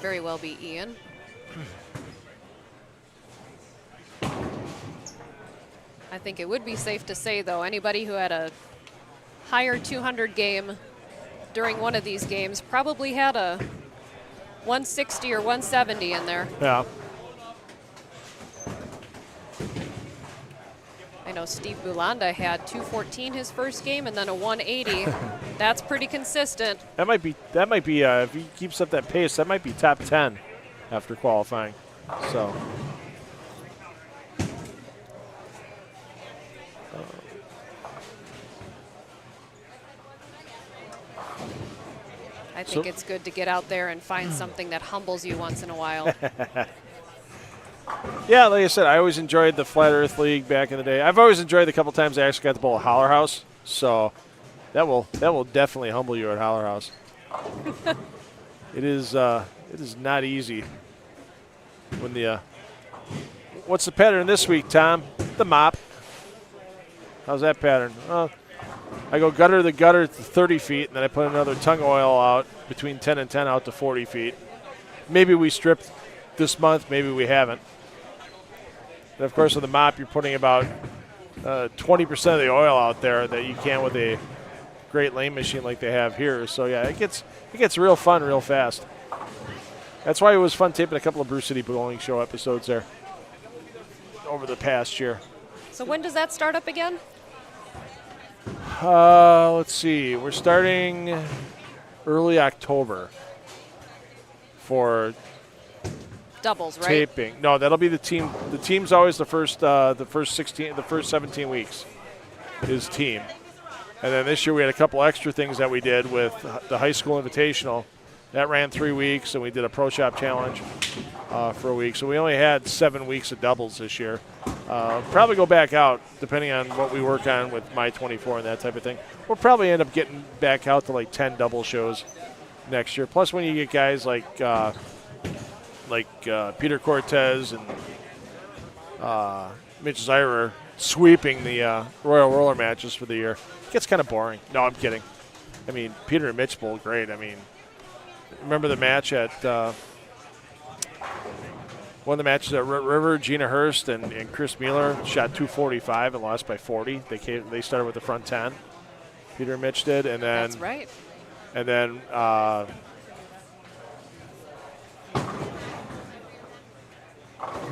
very well be Ian. I think it would be safe to say, though, anybody who had a higher 200 game during one of these games probably had a 160 or 170 in there. Yeah. I know Steve Bulanda had 214 his first game and then a 180. That's pretty consistent. That might be if he keeps up that pace, that might be top 10 after qualifying. So. I think it's good to get out there and find something that humbles you once in a while. Yeah, like I said, I always enjoyed the Flat Earth League back in the day. I've always enjoyed the couple times I actually got to bowl at Holler House. So that will definitely humble you at Holler House. It is not easy. When the what's the pattern this week, Tom? The mop. How's that pattern? I go gutter to gutter to 30 feet, and then I put another tongue oil out between 10 and 10 out to 40 feet. Maybe we stripped this month, maybe we haven't. And of course, with the mop, you're putting about 20% of the oil out there that you can with a great lane machine like they have here. So yeah, it gets real fun real fast. That's why it was fun taping a couple of Brew City Bowling Show episodes there over the past year. So when does that start up again? Let's see. We're starting early October for Doubles, right? taping. No, that'll be the team. The team's always the first 17 weeks is team. And then this year we had a couple extra things that we did with the high school invitational. That ran 3 weeks, and we did a Pro Shop Challenge for a week. So we only had 7 weeks of doubles this year. Probably go back out, depending on what we work on with My 24 and that type of thing. We'll probably end up getting back out to like 10 double shows next year. Plus, when you get guys like Peter Cortez and Mitch Zyrer sweeping the Royal Roller matches for the year, it gets kind of boring. No, I'm kidding. I mean, Peter and Mitch bowled great. I mean, remember the match at one of the matches at River, Gina Hurst and Chris Mueller shot 245 and lost by 40. They started with the front 10. Peter and Mitch did, and then That's right. And then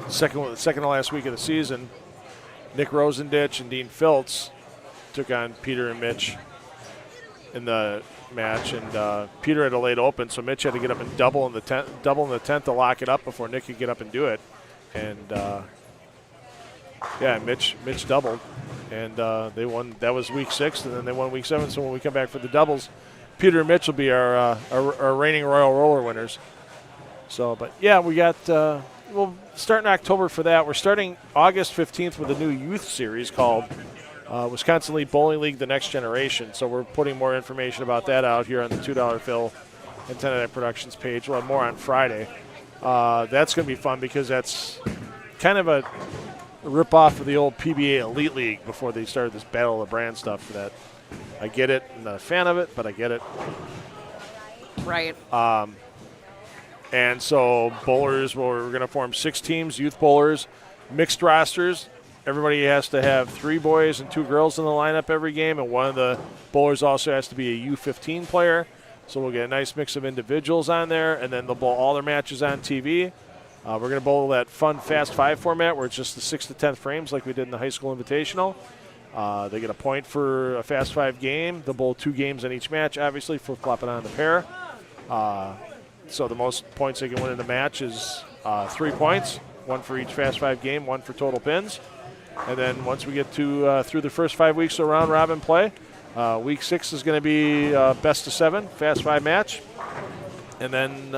second to last week of the season, Nick Rosenditch and Dean Filtz took on Peter and Mitch in the match, and Peter had a late open, so Mitch had to get up and double in the 10th to lock it up before Nick could get up and do it. and yeah, Mitch doubled, and they won. That was week 6, and then they won week 7. So when we come back for the doubles, Peter and Mitch will be our reigning Royal Roller winners. So, but yeah, we got. We'll start in October for that. We're starting August 15th with a new youth series called Wisconsin League Bowling League: The Next Generation. So we're putting more information about that out here on the $2 Phil and 10 Productions page. We'll have more on Friday. That's going to be fun because that's kind of a rip-off of the old PBA Elite League before they started this Battle of the Brand stuff. That I get it. I'm not a fan of it, but I get it. Right. And so bowlers, well, we're going to form 6 teams, youth bowlers, mixed rosters. Everybody has to have 3 boys and 2 girls in the lineup every game, and one of the bowlers also has to be a U15 player. So we'll get a nice mix of individuals on there, and then they'll bowl all their matches on TV. We're going to bowl that fun Fast 5 format where it's just the 6th to 10th frames like we did in the high school invitational. They get a point for a Fast 5 game. They'll bowl 2 games on each match, obviously, flip-flopping on the pair. So the most points they can win in the match is 3 points, 1 for each Fast 5 game, 1 for total pins. And then once we get to through the first 5 weeks of round-robin play, week 6 is going to be best of 7, Fast 5 match. And then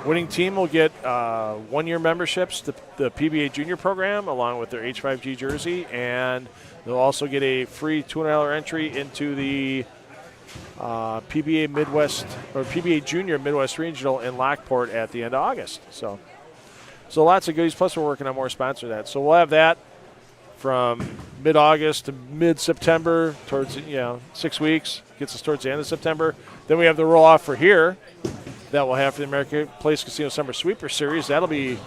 winning team will get 1-year memberships to the PBA Junior program along with their H5G jersey, and they'll also get a free $200 entry into the PBA Midwest or PBA Junior Midwest Regional in Lockport at the end of August. So lots of goodies. Plus, we're working on more sponsor that. So we'll have that from mid-August to mid-September, towards 6 weeks. Gets us towards the end of September. Then we have the roll-off for here that we'll have for the American Place Casino Summer Sweeper Series. That'll be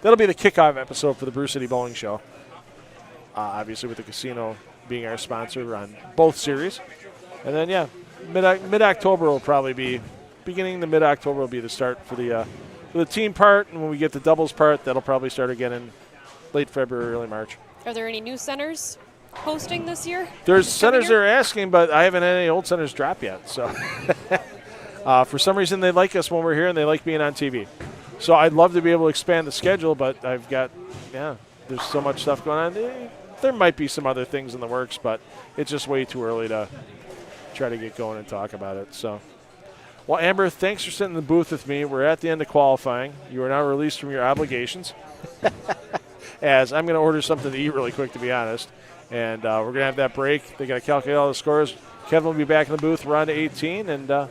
the kickoff episode for the Brew City Bowling Show. Obviously, with the casino being our sponsor on both series. And then, mid-October will probably be, beginning the mid-October will be the start for the team part. And when we get the doubles part, that'll probably start again in late February, early March. Are there any new centers hosting this year? There's centers that are asking, but I haven't had any old centers drop yet. So for some reason, they like us when we're here and they like being on TV. So I'd love to be able to expand the schedule, but I've got, there's so much stuff going on. There might be some other things in the works, but it's just way too early to try to get going and talk about it. So, well, Amber, thanks for sitting in the booth with me. We're at the end of qualifying. You are now released from your obligations. As I'm going to order something to eat really quick, to be honest. And we're going to have that break. They got to calculate all the scores. Kevin will be back in the booth. We're on to 18. And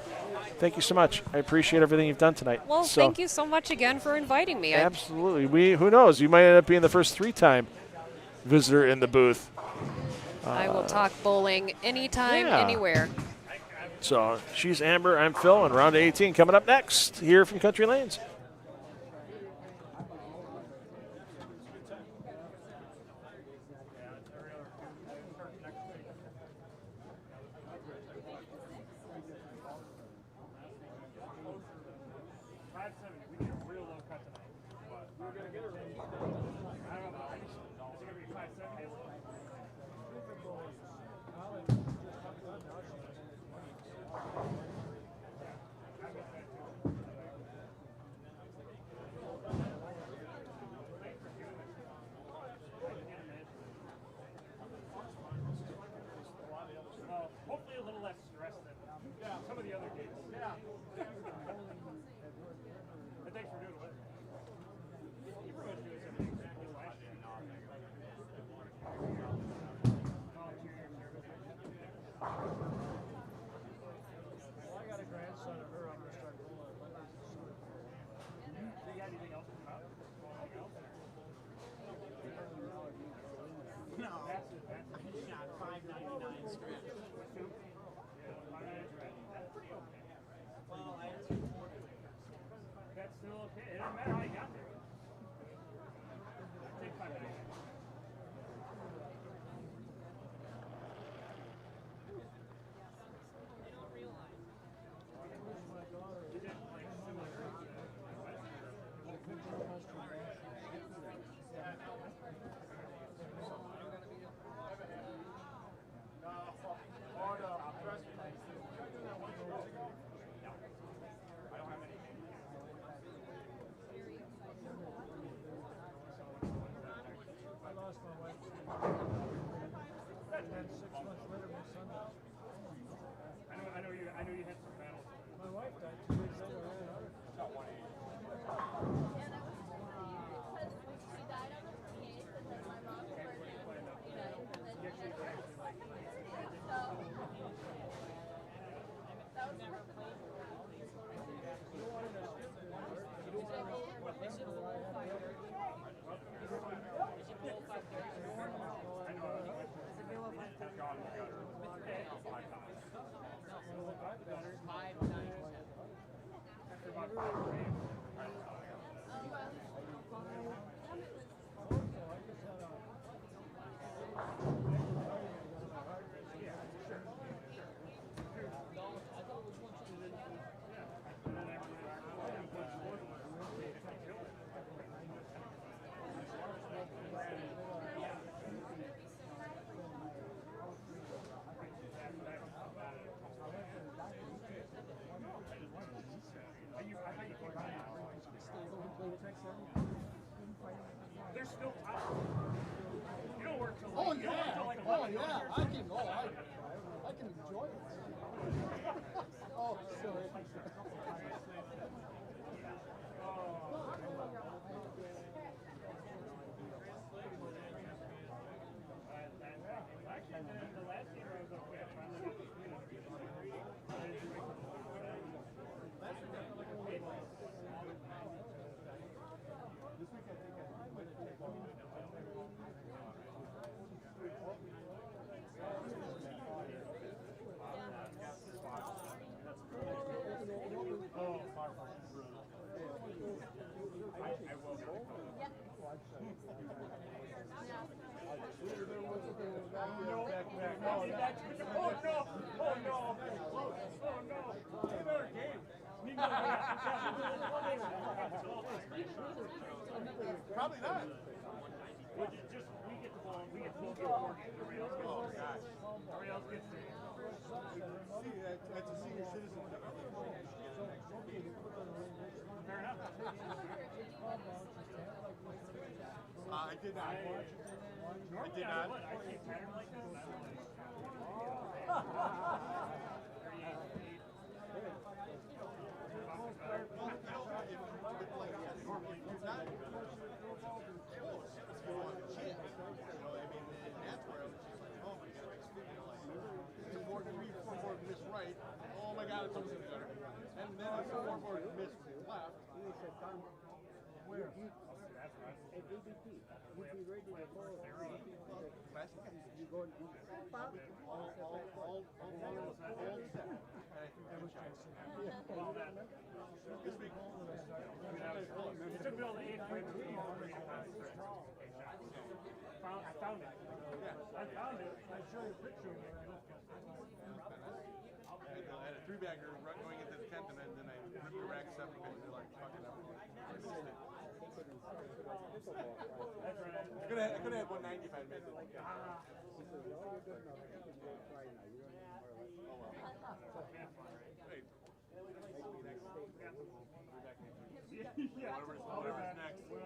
thank you so much. I appreciate everything you've done tonight. Well, thank you so much again for inviting me. Absolutely. Who knows? You might end up being the first 3-time visitor in the booth. I will talk bowling anytime, anywhere. So she's Amber, I'm Phil, and round 18 coming up next here from Country Lanes. Hopefully a little less stress than some of the other games. Yeah. But thanks for doing it. You were going to do something exactly last year. I got a grandson of her. I'm going to start bowling. Do you got anything else to come out? No. I shot 599 script. Probably not. We get the ball, we get the ball. Everybody else gets there. See, that's a senior citizen. Fair enough. I did not. I did not. I see a pattern like this. Normally do not. Close. If you want to chip, and that's where I was just like, oh my god, it's a 4-3-4 miss right. Oh my god, it's almost in the gutter. And then a 4-4 miss left. Where? At ABP, you'd be ready to go. You go and All set. And I think good shots. This week. It took me all the 8th grade to see I found it. Yeah. I found it. I show you a picture of it. I had a 3-bagger going into the 10th, and then I ripped the rack 7 because they're like fucking up. I missed it. That's right. I could have had 190 if I had made it. Wait. Yeah. Whatever's next. I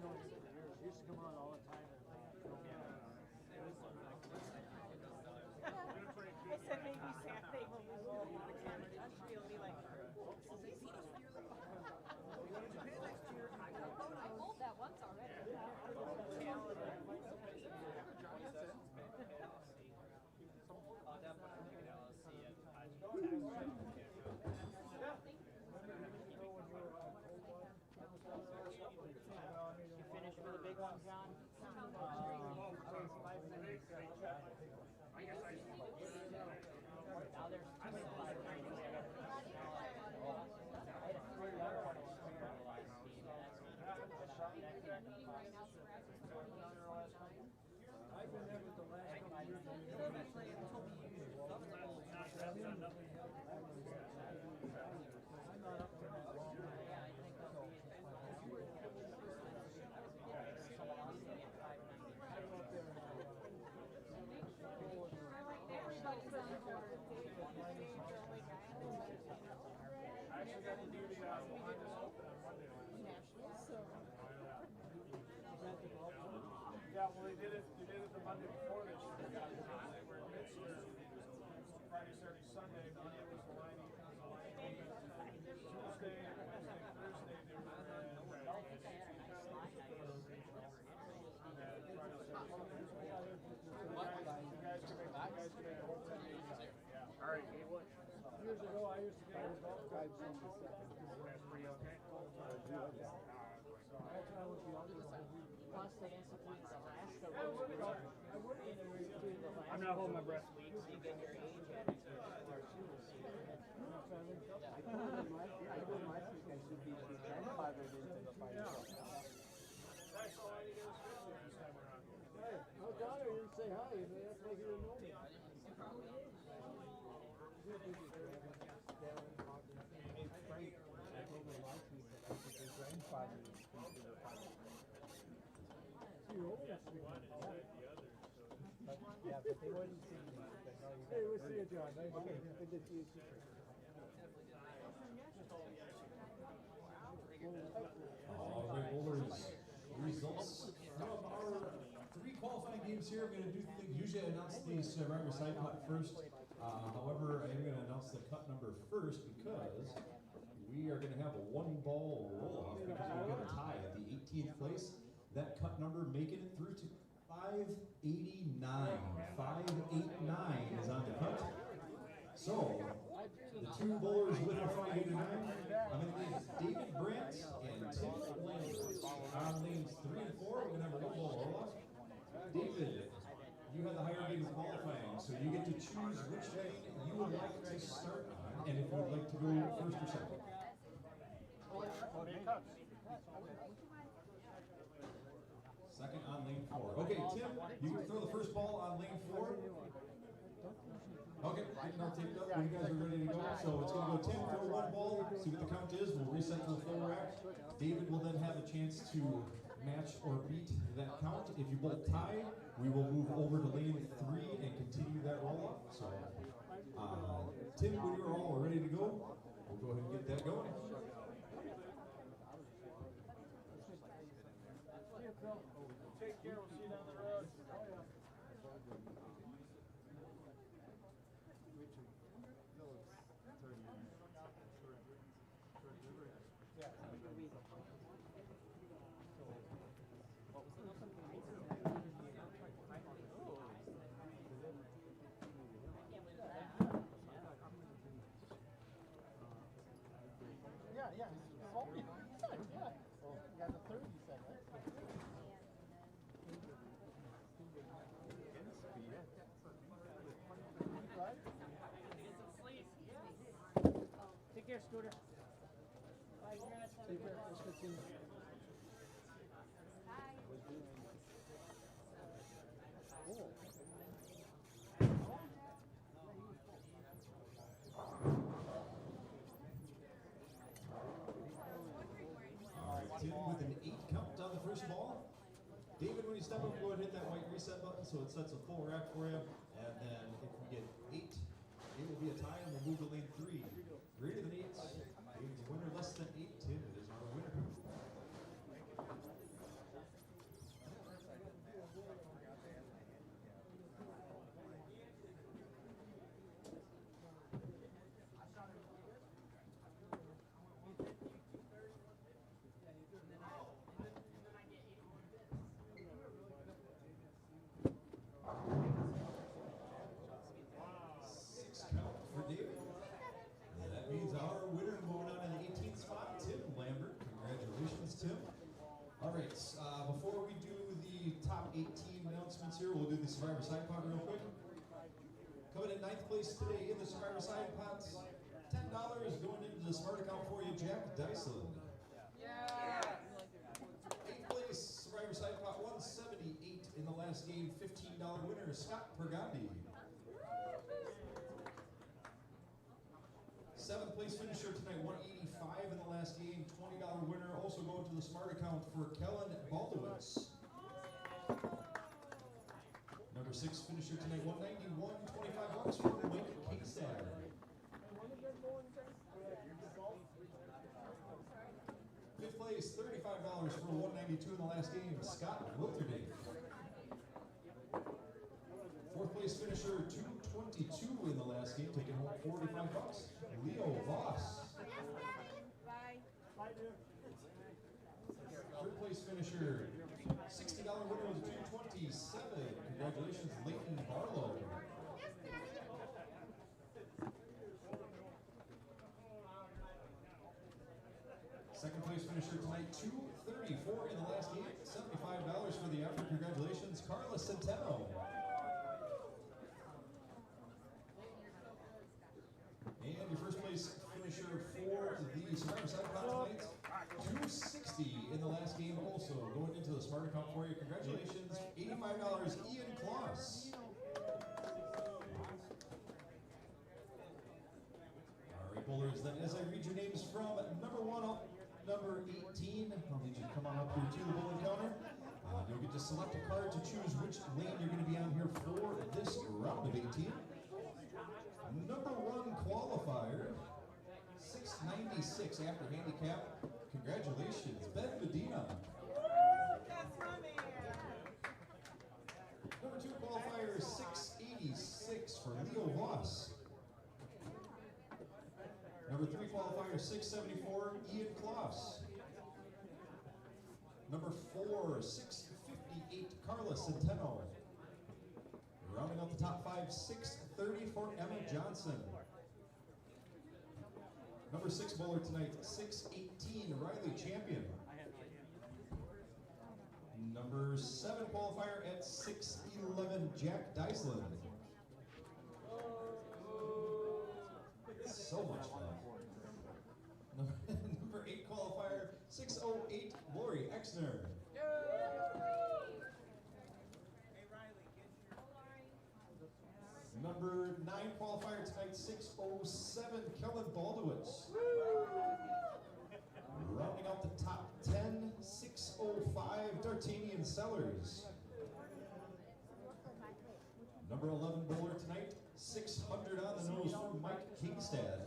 know you used to come on all the time. I said maybe Saturday when we go to the country, will be like, I pulled that once already. You finished with a big one, John? Now there's 5 I've been there with the last couple of I'm not up to that long. I actually got to do the Honda's Open on Monday. Yeah, well, they did it the Monday before this year. They were in mid-year. Friday, Saturday, Sunday. Monday was the line. Tuesday, Wednesday, Thursday, they were all right, years ago, I used to get a golf cart. That's pretty okay. Plus they instituted Alaska I'm not holding my breath. so you get your age at I told my sister I should be grandfathered into the fight. That's all I need to do this time around. Hey, no daughter, you say hi, you know, that's like you don't know me. Yeah, but they wouldn't see me. Hey, we'll see you, John. Nice okay, good to see you too. All right, bowlers, results from our 3 qualifying games here. I'm going to do things. Usually I announce these right side cut first. However, I am going to announce the cut number first because we are going to have a 1-ball roll-off because we've got a tie at the 18th place. That cut number making it through to 589. 589 is on the cut. So, the 2 bowlers with a 589, I'm going to give David Brandt and Tim Lambert. On lanes 3 and 4, we're going to have a 1-ball roll-off. David, you have the higher game of qualifying, so you get to choose which lane you would like to start on, and if you would like to go first or second. Second on lane 4. Okay, Tim, you can throw the first ball on lane 4. Okay, getting all taped up when you guys are ready to go. So it's going to go Tim, throw one ball, see what the count is. We'll reset to the full rack. David will then have a chance to match or beat that count. If you both tie, we will move over to lane 3 and continue that roll up. So, Tim, when you're all ready to go, we'll go ahead and get that going. Take care, we'll see you down the road. Yeah, salty. Yeah. Yeah, the 30 you said, right? Take care, Scooter. Take care. Let's continue. Tim with an 8 count on the first ball. David, when you step up, go ahead and hit that white reset button so it sets a full rack for you. And then if we get 8, it will be a tie and we'll move to lane 3. Greater than 8 means winner, less than 8. Tim is our winner. Before we do the top 18 announcements here, we'll do the Survivor Side Pot real quick. Coming in 9th place today in the Survivor Side Pots, $10 going into the smart account for you, Jack Dyson. Yeah. 8th place, Survivor Side Pot 178 in the last game, $15 winner, Scott Pergandi. 7th place finisher tonight, 185 in the last game, $20 winner, also going to the smart account for Kellen Baldowitz. Number 6 finisher tonight, 191, $25 for Mike Kastad. 5th place, $35 for 192 in the last game, Scott Wilterding. 4th place finisher, 222 in the last game, taking home $45. Leo Voss. Bye. 3rd place finisher, $60 winner was 227. Congratulations, Leighton Barlow. 2nd place finisher tonight, 234 in the last game, $75 for the effort. Congratulations, Carla Centeno. And your first place finisher for the Survivor Side Pot tonight, 260 in the last game also. Going into the smart account for you. Congratulations, $85, Ian Kloss. All right, bowlers, then as I read your names from number 1 up number 18, I'll need you to come on up here to the bowling counter. You'll get to select a card to choose which lane you're going to be on here for this round of 18. Number 1 qualifier, 696 after handicap. Congratulations, Ben Medina. That's my man. Number 2 qualifier, 686 for Leo Voss. Number 3 qualifier, 674, Ian Kloss. Number 4, 658, Carla Centeno. Rounding out the top 5, 630 for Emma Johnson. Number 6 bowler tonight, 618, Riley Champion. Number 7 qualifier at 611, Jack Dyson. So much fun. Number 8 qualifier, Exner. Number 9 qualifier tonight, 607, Kellen Baldowitz. Rounding out the top 10, 605, D'Artagnan Sellers. Number 11 bowler tonight, 600 on the nose for Mike Kingstad.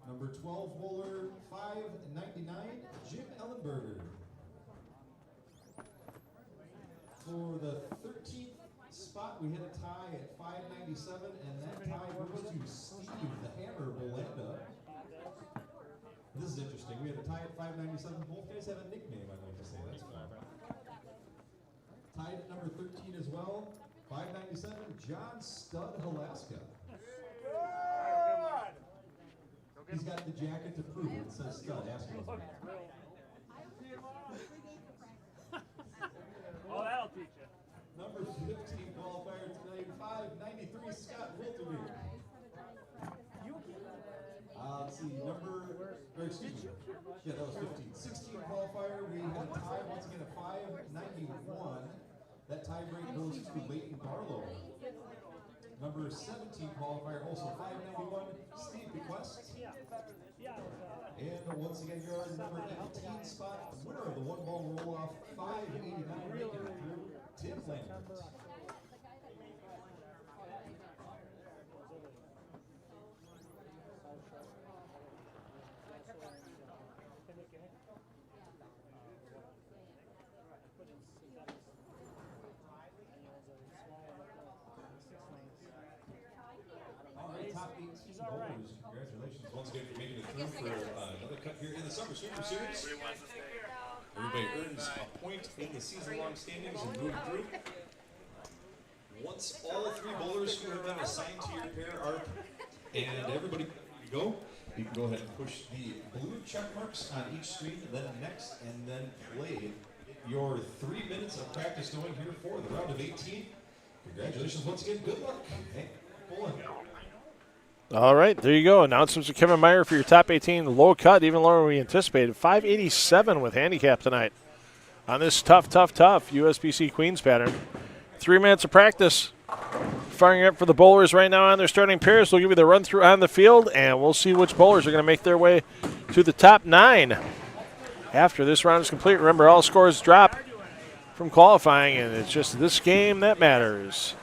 Number 12 bowler, 599, Jim Ellenberger. For the 13th spot, we hit a tie at 597, and that tie goes to Steve the Hammer Bolanda. This is interesting. We had a tie at 597. Both guys have a nickname, I'd like to say. That's fun. Tied at number 13 as well, 597, John Stud Halaska. He's got the jacket to prove it. It says Stud. Ask him. Oh, that'll teach you. Number 15 qualifier tonight, 593, Scott Wiltermeer. Let's see, yeah, that was 15. 16 qualifier, we had a tie once again at 591. That tie break goes to Leighton Barlow. Number 17 qualifier, also 591, Steve Bequest. And once again, here are the number 18 spot, winner of the one ball roll off, 589, making it through, Tim Lambert. Top 18 bowlers, congratulations once again for making it through for another cut here in the Summer Super Series. Everybody earns a point in the season-long standings and moving through. Once all 3 bowlers who have been assigned to your pair are, and everybody go, you can go ahead and push the blue check marks on each screen, and then next, and then play your 3 minutes of practice going here for the round of 18. Congratulations once again. Good luck. Hey, bowling. All right, there you go. Announcements of Kevin Meyer for your top 18. Low cut, even lower than we anticipated. 587 with handicap tonight on this tough USBC Queens pattern. 3 minutes of practice. Firing up for the bowlers right now on their starting pairs. We'll give you the run through on the field, and we'll see which bowlers are going to make their way to the top 9 after this round is complete. Remember, all scores drop from qualifying, and it's just this game that matters.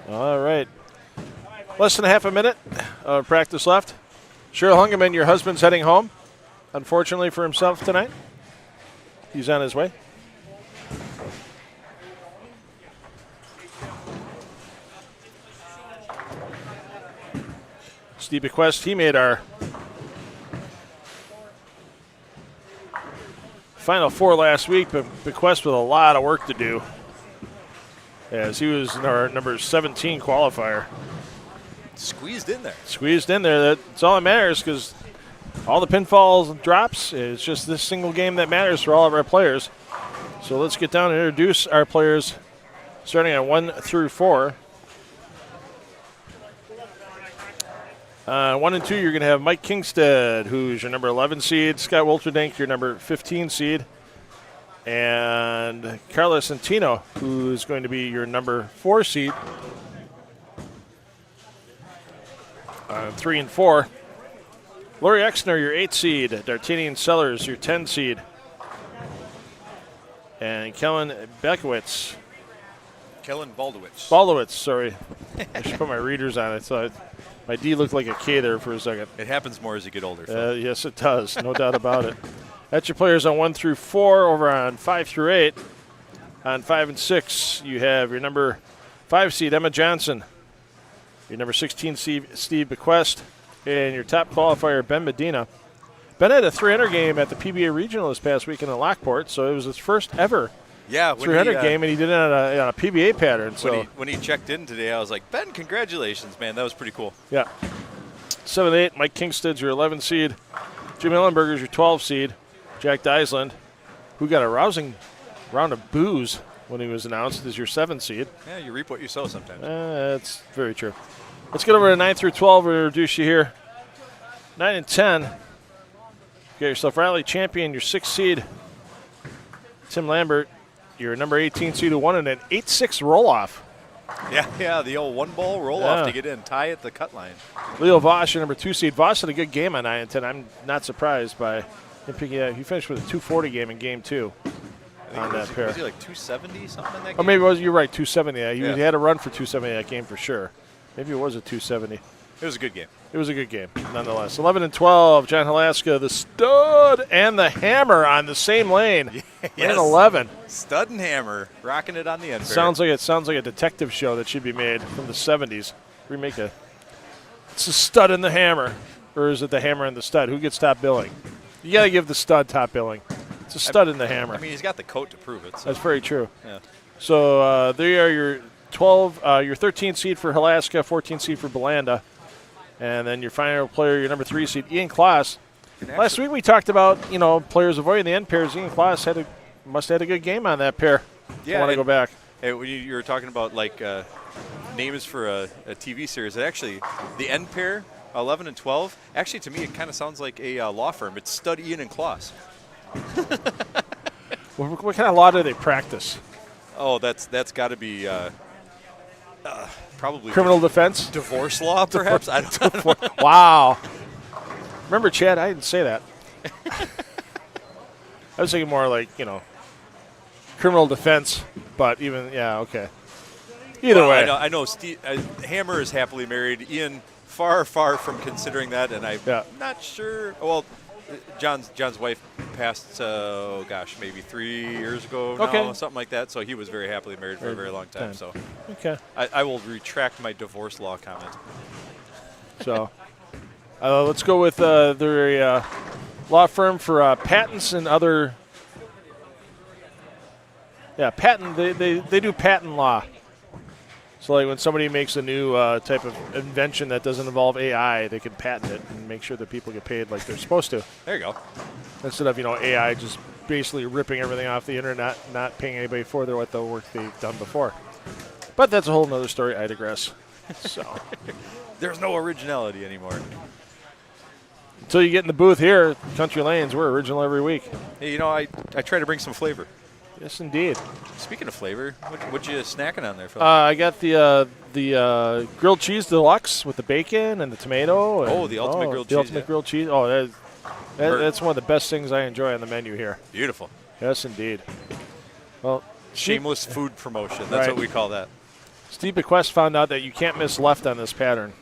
All right. Less than half a minute of practice left. Cheryl Hungeman, your husband's heading home, unfortunately for himself tonight. He's on his way. Steve Bequest, he made our Final Four last week, but Bequest with a lot of work to do, as he was our number 17 qualifier. Squeezed in there. Squeezed in there. That's all that matters, because all the pinfalls and drops, it's just this single game that matters for all of our players. So let's get down and introduce our players, starting at 1 through 4. 1 and 2, you're going to have Mike Kingstead, who's your number 11 seed. Scott Wolterdink, your number 15 seed. And Carlos Centino, who's going to be your number 4 seed. 3 and 4. Lori Exner, your 8 seed. D'Artagnan Sellers, your 10 seed. And Kellen Bekowitz. Kellen Baldowitz. Baldowitz, sorry. I should put my readers on it. So my D looked like a K there for a second. It happens more as you get older, Phil. Yes, it does. No doubt about it. That's your players on 1 through 4. Over on 5 through 8. On 5 and 6, you have your number 5 seed, Emma Johnson. Your number 16 seed, Steve Bequest. And your top qualifier, Ben Medina. Ben had a 300 game at the PBA Regional this past weekend in Lockport, so it was his first ever 300 game, and he did it on a PBA pattern. So when he checked in today, I was like, Ben, congratulations, man. That was pretty cool. Yeah. 7 8, Mike Kingstead's your 11 seed. Jim Hillenberger's your 12 seed. Jack Deisland, who got a rousing round of boos when he was announced, is your 7 seed. Yeah, you reap what you sow sometimes. That's very true. Let's get over to 9 through 12. We'll introduce you here. 9 and 10. You got yourself Riley Champion, your 6th seed. Tim Lambert, your number 18 seed, who won in an 8-6 roll-off. Yeah, the old one-ball roll-off to get in, tie at the cut line. Leo Voss, your number 2 seed. Voss had a good game on 9 and 10. I'm not surprised by him picking up. He finished with a 240 game in game 2 on that pair. Was he like 270 something in that game? Or maybe it was, you're right, 270. He had a run for 270 that game for sure. Maybe it was a 270. It was a good game. It was a good game, nonetheless. 11 and 12, John Halaska, the stud and the hammer on the same lane. Yes. Lane 11. Stud and hammer, rocking it on the end. Sounds like a detective show that should be made from the 70s. Remake it. It's the stud and the hammer, or is it the hammer and the stud? Who gets top billing? You got to give the stud top billing. It's a stud and the hammer. I mean, he's got the coat to prove it. So. That's very true. Yeah. So there are your 12, your 13 seed for Halaska, 14 seed for Belanda. And then your final player, your number 3 seed, Ian Klaas. Last week we talked about, players avoiding the end pairs. Ian Klaas must have had a good game on that pair. Yeah, I want to go back. When you were talking about names for a TV series, actually the end pair, 11 and 12. Actually, to me, it kind of sounds like a law firm. It's Stud, Ian, and Klaas. What kind of law do they practice? Oh, that's got to be probably criminal defense, divorce law, perhaps. I don't know. Wow. Remember, Chad? I didn't say that. I was thinking more like criminal defense, but okay. Either way, I know. Steve, Hammer is happily married. Ian, far from considering that, and I'm not sure. Well, John's wife passed, maybe 3 years ago now, something like that. So he was very happily married for a very long time. So I will retract my divorce law comment. So let's go with their law firm for patents and other. Yeah, patent. They do patent law. So like when somebody makes a new type of invention that doesn't involve AI, they can patent it and make sure that people get paid like they're supposed to. There you go. Instead of AI just basically ripping everything off the internet, not paying anybody for the work they've done before. But that's a whole nother story. I digress. So there's no originality anymore. Until you get in the booth here, Country Lanes, we're original every week. Hey, I try to bring some flavor. Yes, indeed. Speaking of flavor, what you snacking on there, Phil? I got the grilled cheese deluxe with the bacon and the tomato. And, the ultimate grilled cheese. The ultimate grilled cheese. Oh, that's one of the best things I enjoy on the menu here. Beautiful. Yes, indeed. Well, shameless food promotion. That's what we call that. Steve Bequest found out that you can't miss left on this pattern.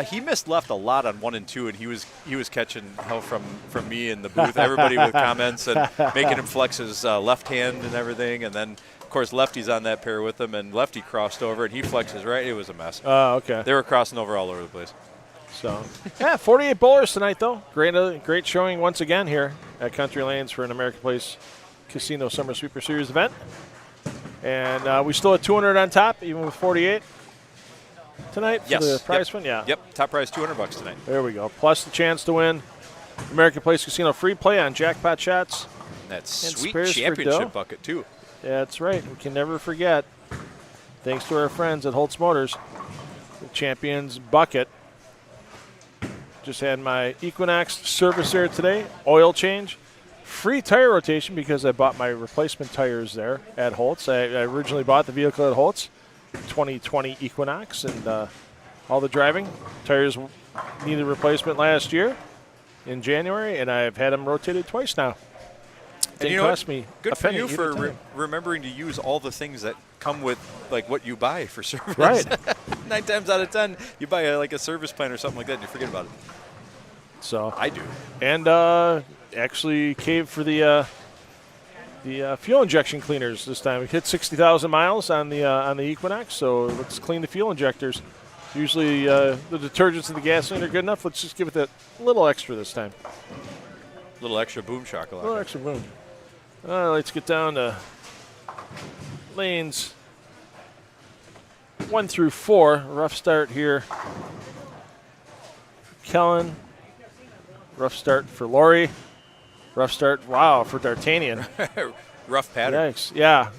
He missed left a lot on 1 and 2, and he was catching hell from me in the booth. Everybody with comments and making him flex his left hand and everything. And then, of course, lefty's on that pair with him, and lefty crossed over, and he flexes right. It was a mess. Oh, okay. They were crossing over all over the place. So, yeah, 48 bowlers tonight, though. Great showing once again here at Country Lanes for an American Place Casino Summer Sweeper Series event. And we still have 200 on top, even with 48 tonight for the prize fund. Yeah. Yep. Top prize $200 tonight. There we go. Plus the chance to win American Place Casino free play on jackpot shots. That and sweet spares for dough. championship bucket, too. Yeah, that's right. We can never forget. Thanks to our friends at Holtz Motors, the Champions Bucket. Just had my Equinox service there today. Oil change. Free tire rotation because I bought my replacement tires there at Holtz. I originally bought the vehicle at Holtz, 2020 Equinox, and all the driving. Tires needed replacement last year in January, and I've had them rotated twice now. Didn't cost me good a for penny you for either time. remembering to use all the things that come with like what you buy for service. Right. 9 times out of 10, you buy a service plan or something like that, and you forget about it. So I do. And actually caved for the fuel injection cleaners this time. We hit 60,000 miles on the Equinox, so let's clean the fuel injectors. Usually the detergents and the gasoline are good enough. Let's just give it that little extra this time. A little extra boom shakalaka. A little extra boom. Let's get down to lanes 1 through 4. Rough start here for Kellen. Rough start for Lori. Rough start, wow, for D'Artagnan. Rough pattern. Yikes, yeah.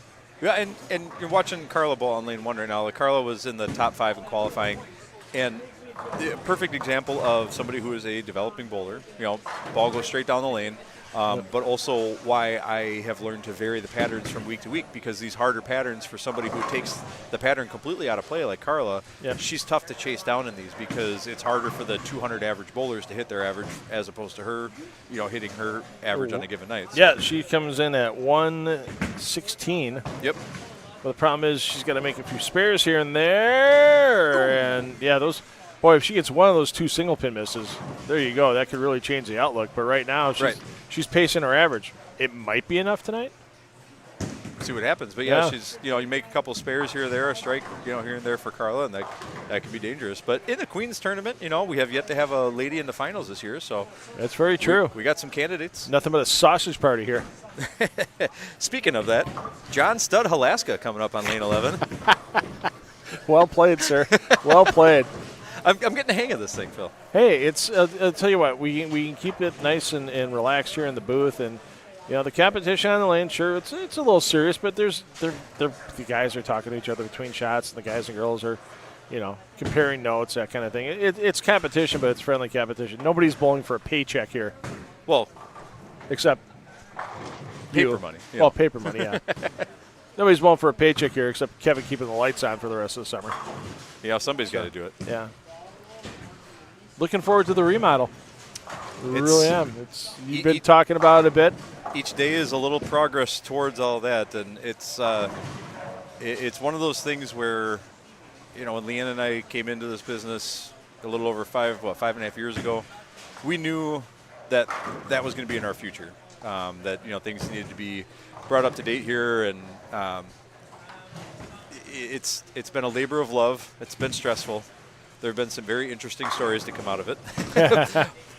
Yeah, and you're watching Carla bowl on lane 1 right now. Like Carla was in the top 5 in qualifying, and a perfect example of somebody who is a developing bowler. Ball goes straight down the lane, but also why I have learned to vary the patterns from week to week, because these harder patterns for somebody who takes the pattern completely out of play like Carla, she's tough to chase down in these because it's harder for the 200 average bowlers to hit their average as opposed to her, hitting her average on a given night. So. Yeah, she comes in at 116. Yep. But the problem is she's got to make a few spares here and there. And, yeah, boy, if she gets one of those 2 single pin misses, there you go. That could really change the outlook. But right now, she's pacing her average. It might be enough tonight. See what happens. But, yeah, she's, you make a couple spares here or there, a strike, here and there for Carla, and that can be dangerous. But in the Queens tournament, we have yet to have a lady in the finals this year. So that's very true. We got some candidates. Nothing but a sausage party here. Speaking of that, John Stud Halaska coming up on lane 11. Well played, sir. Well played. I'm getting the hang of this thing, Phil. Hey, it's I'll tell you what, we can keep it nice and relaxed here in the booth, and the competition on the lane, sure, it's a little serious, but the guys are talking to each other between shots, and the guys and girls are, comparing notes, that kind of thing. It's competition, but it's friendly competition. Nobody's bowling for a paycheck here. Well, except paper money. Yeah. Well, paper money, yeah. Nobody's bowling for a paycheck here except Kevin keeping the lights on for the rest of the summer. Yeah, somebody's got to do it. Yeah. Looking forward to the remodel. Really am. You've been talking about it a bit. Each day is a little progress towards all that, and it's one of those things where, when Leanne and I came into this business a little over 5.5 years ago, we knew that was going to be in our future. That things needed to be brought up to date here, and it's been a labor of love. It's been stressful. There have been some very interesting stories to come out of it.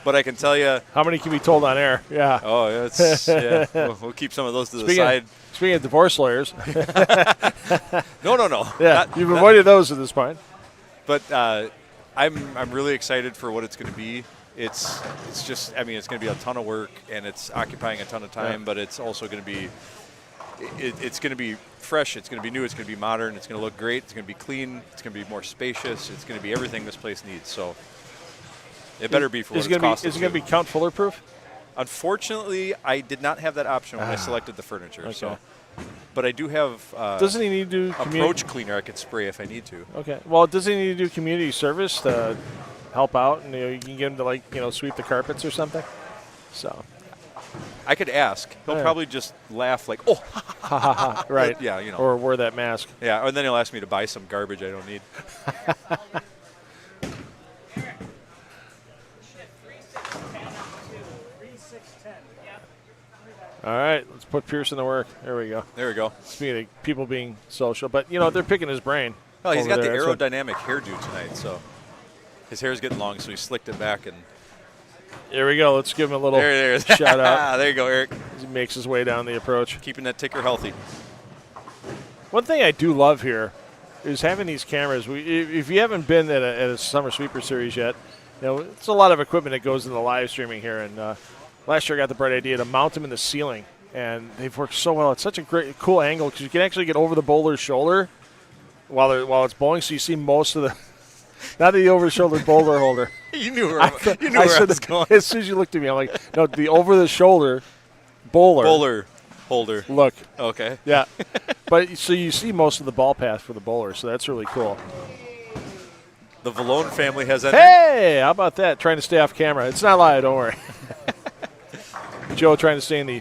But I can tell you, how many can be told on air? Yeah. Oh, yeah. We'll keep some of those to the side. Speaking of divorce lawyers. No. Yeah, you've avoided those at this point. But I'm really excited for what it's going to be. It's just, it's going to be a ton of work, and it's occupying a ton of time, but it's also going to be, it's going to be fresh, it's going to be new, it's going to be modern, it's going to look great, it's going to be clean, it's going to be more spacious, it's going to be everything this place needs. So it better be for what it's costing. Is it going to be Count Fuller proof? Unfortunately, I did not have that option when I selected the furniture. Okay. So, but I do have doesn't he need to do approach cleaner I could spray if I need to. Okay. Well, doesn't he need to do community service to help out, and you can get him to sweep the carpets or something? So I could ask. He'll Yeah. probably just laugh like, oh, Ha ha ha. Right. yeah, you know. Or wear that mask. Yeah, and then he'll ask me to buy some garbage I don't need. All right, let's put Pearson to work. There we go. There we go. Speaking of people being social, but they're picking his brain. Oh, he's over got the there. That's what- aerodynamic hairdo tonight, so his hair's getting long, so he slicked it back and There we go. Let's give him a little there shout out there you go, Eric. as he makes his way down the approach. Keeping that ticker healthy. One thing I do love here is having these cameras. If you haven't been at a Summer Sweeper Series yet, it's a lot of equipment that goes into the live streaming here. And last year I got the bright idea to mount them in the ceiling, and they've worked so well. It's such a great, cool angle because you can actually get over the bowler's shoulder while it's bowling, so you see most of the. Not the over-the-shoulder boulder holder. You knew where I was going. As soon as you looked at me, I'm like, no, the over-the-shoulder bowler. Bowler holder. Look. Okay. Yeah. But so you see most of the ball path for the bowler, so that's really cool. The Vallone family has entered. Hey, how about that? Trying to stay off camera. It's not live, don't worry. Joe trying to stay in the.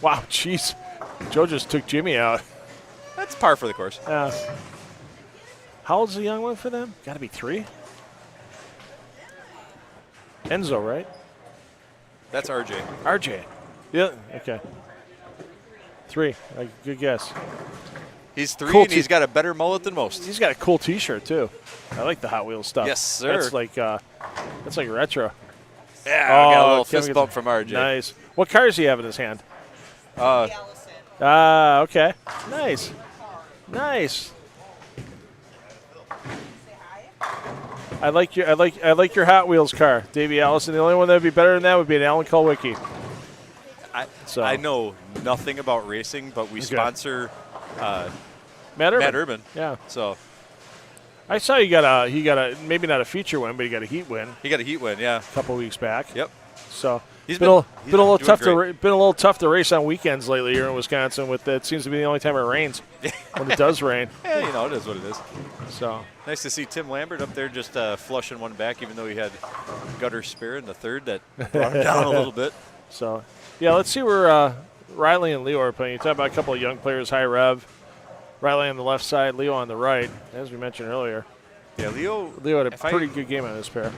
Wow, jeez. Joe just took Jimmy out. That's par for the course. How old's the young one for them? Got to be 3. Enzo, right? That's RJ. RJ. Yeah. Okay. 3. Good guess. He's 3 Cool and he's got a better mullet than most. He's got a cool T-shirt too. I like the Hot Wheels stuff. Yes, sir. That's like retro. Yeah, I got a little Kevin fist gets- bump from RJ. Nice. What car does he have in his hand? Allison. Okay. Nice. Nice. Say hi. I like your Hot Wheels car, Davey Allison. The only one that would be better than that would be an Alan Kulwicki. I know nothing about racing, but we sponsor Matt Urban. Matt Urban. Yeah. So I saw he got a maybe not a feature win, but he got a heat win he got a heat win, yeah. a couple weeks back. Yep. So He's been a he's little doing tough great. been a little tough to race on weekends lately here in Wisconsin. With it seems to be the only time it rains when it does rain. Yeah, it is what it is. So Nice to see Tim Lambert up there just flushing one back, even though he had gutter spare in the third that brought him down a little bit. So, yeah, let's see where Riley and Leo are playing. You talk about a couple of young players, high rev. Riley on the left side, Leo on the right, as we mentioned earlier. Yeah, Leo Leo had a if I- pretty good game on this pair.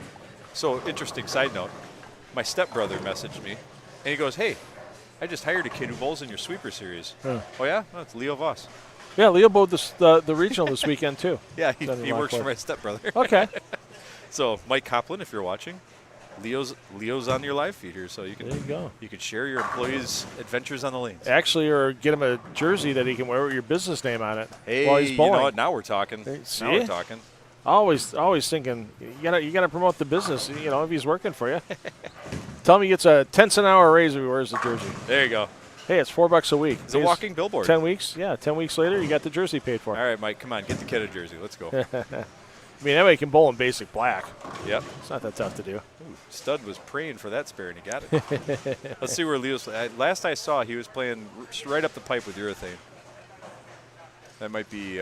So, interesting side note, my stepbrother messaged me, and he goes, hey, I just hired a kid who bowls in your sweeper series. Huh. Oh, yeah? No, it's Leo Voss. Yeah, Leo bowled the regional this weekend, too. Yeah, Done in he works Lockwood. for my stepbrother. Okay. So, Mike Coplin, if you're watching, Leo's on your live feed here, so you There you go. can share your employees' adventures on the lanes. Actually, or get him a jersey that he can wear with your business name on it Hey, while he's you bowling. know what? Now we're talking. See? Now we're talking. Always thinking you gotta promote the business. If he's working for you, tell him he gets a 10 cent an hour raise if he wears the jersey. There you go. Hey, it's $4 a week. It's a walking billboard. 10 weeks. Yeah, 10 weeks later, you got the jersey paid for. All right, Mike, come on, get the kid a jersey. Let's go. I mean, that way he can bowl in basic black. Yep. It's not that tough to do. Ooh, Stud was praying for that spare, and he got it. Let's see where Leo's. Last I saw, he was playing right up the pipe with urethane. That might be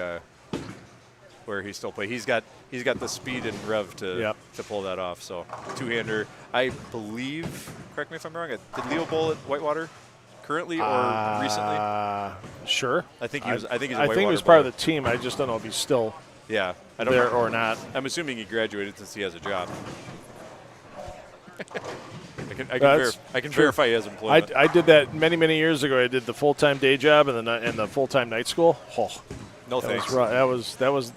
where he's still playing. He's got the speed and rev to pull that off. So two-hander, I believe. Correct me if I'm wrong. Did Leo bowl at Whitewater currently or recently? Sure. I think he was. I think he's. A I think he was part of the team. I just don't know if he's still Yeah, I don't there know. or not. I'm assuming he graduated since he has a job. That's I can true. verify he has employment. I did that many years ago. I did the full-time day job and the full-time night school. Oh, no that thanks. was rough. That was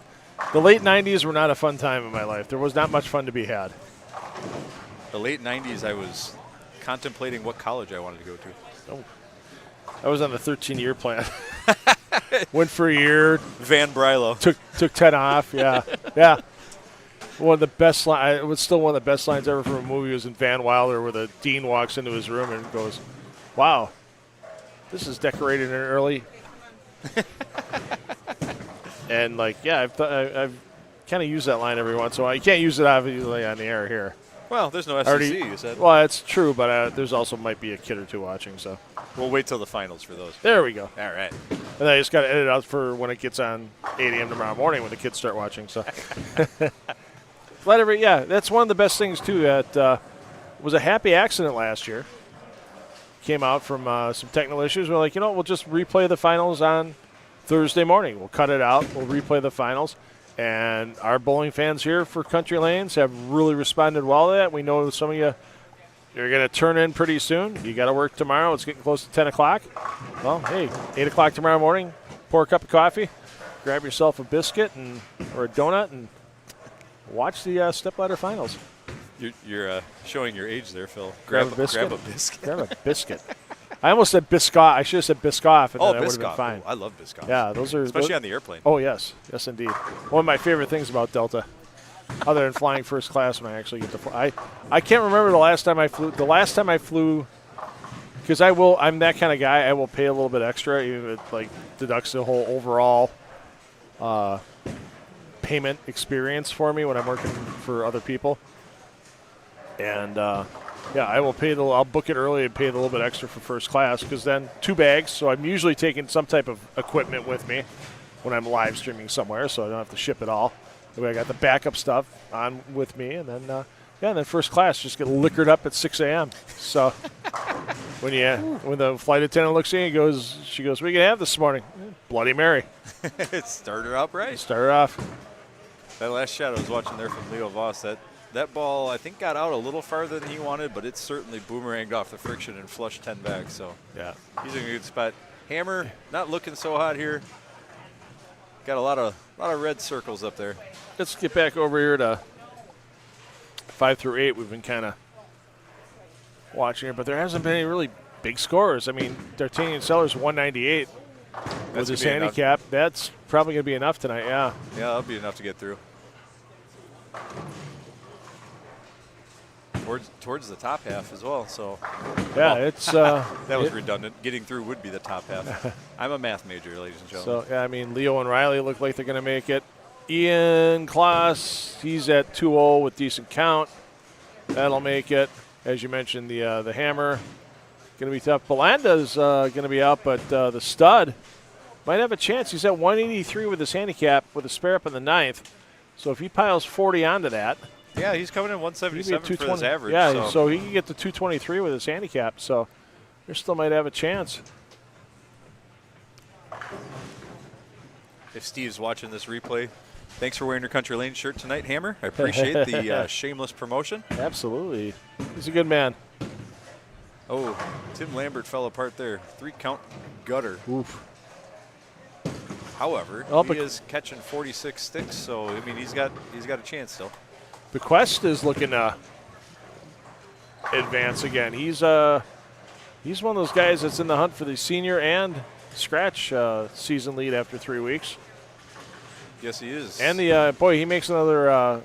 the late 90s were not a fun time in my life. There was not much fun to be had. The late 90s, I was contemplating what college I wanted to go to. Oh. I was on the 13-year plan. Went for a year. Van Brylow. Took 10 off. Yeah, yeah. One of the best lines. It was still one of the best lines ever from a movie. Was in Van Wilder, where the dean walks into his room and goes, "Wow, this is decorated in early." And I've kind of used that line every once in a while. You can't use it obviously on the air here. Well, there's no SEC, you said. Well, that's true, but there's also might be a kid or two watching. So We'll wait till the finals for those. there we go. All right. And I just got to edit out for when it gets on 8 a.m. tomorrow morning when the kids start watching. So, that's one of the best things too. That was a happy accident last year. came out from some technical issues. We're like, you know what, we'll just replay the finals on Thursday morning. We'll cut it out. We'll replay the finals. And our bowling fans here for Country Lanes have really responded well to that. We know some of you are going to turn in pretty soon. You got to work tomorrow. It's getting close to 10 o'clock. Well, hey, 8 o'clock tomorrow morning, pour a cup of coffee, grab yourself a biscuit or a donut, and watch the stepladder finals. You're showing your age there, Phil. Grab a biscuit. Grab a biscuit. Grab a biscuit. I almost said Biscoff. I should have said Biscoff, and then I would have been Biscoff. fine. Ooh, I love Biscoff. Yeah, those are especially on the airplane. Oh yes, yes indeed. One of my favorite things about Delta, other than flying first class, when I actually get to fly. I can't remember the last time I flew. The last time I flew, because I'm that kind of guy. I will pay a little bit extra, even if it like deducts the whole overall payment experience for me when I'm working for other people. And yeah, I will pay I'll book it early and pay a little bit extra for first class, because then 2 bags. So I'm usually taking some type of equipment with me when I'm live streaming somewhere, so I don't have to ship it all. I got the backup stuff on with me, and then and then first class just get liquored up at 6 a.m. So when the flight attendant looks in, she goes, "What are you gonna have this morning?" Bloody Mary. It started out right. Started off. That last shot I was watching there from Leo Voss, that ball I think got out a little farther than he wanted, but it certainly boomeranged off the friction and flushed 10 back. So yeah, he's in a good spot. Hammer not looking so hot here. Got a lot of red circles up there. Let's get back over here to 5 through 8. We've been kind of watching here, but there hasn't been any really big scores. I mean, D'Artagnan Sellers 198 with his handicap. That's probably going to be enough tonight. Yeah. Yeah, that'll be enough to get through. Towards the top half as well. So yeah, it's that was redundant. Getting through would be the top half. I'm a math major, ladies and gentlemen. So yeah, I mean, Leo and Riley look like they're going to make it. Ian Kloss, he's at 2-0 with decent count. That'll make it. As you mentioned, the hammer going to be tough. Belanda's going to be out, but the stud might have a chance. He's at 183 with his handicap with a spare up in the 9th. So if he piles 40 onto that. Yeah, he's coming in 177 for his average. Yeah, so he can get to 223 with his handicap. So there still might have a chance. If Steve's watching this replay, thanks for wearing your Country Lane shirt tonight, Hammer. I appreciate the shameless promotion. Absolutely. He's a good man. Oh, Tim Lambert fell apart there. 3-count gutter. Oof. However, he is catching 46 sticks, so I mean he's got a chance still. Bequest is looking to advance again. He's one of those guys that's in the hunt for the senior and scratch season lead after 3 weeks. Yes, he is. And he makes another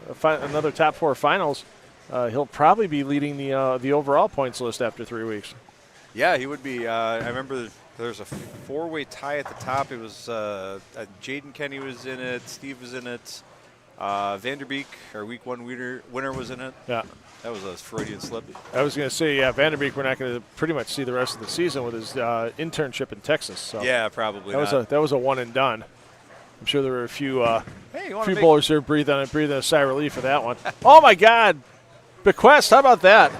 top 4 finals. He'll probably be leading the overall points list after 3 weeks. Yeah, he would be. I remember there's a 4-way tie at the top. It was Jaden Kenny was in it. Steve was in it. Vanderbeek, our week 1 winner was in it. Yeah. That was a Freudian slip. I was going to say, yeah, Vanderbeek, we're not going to pretty much see the rest of the season with his internship in Texas. So yeah, probably that was a one and done. I'm sure there were a few bowlers here breathing a sigh of relief for that one. Oh, my God. Bequest, how about that?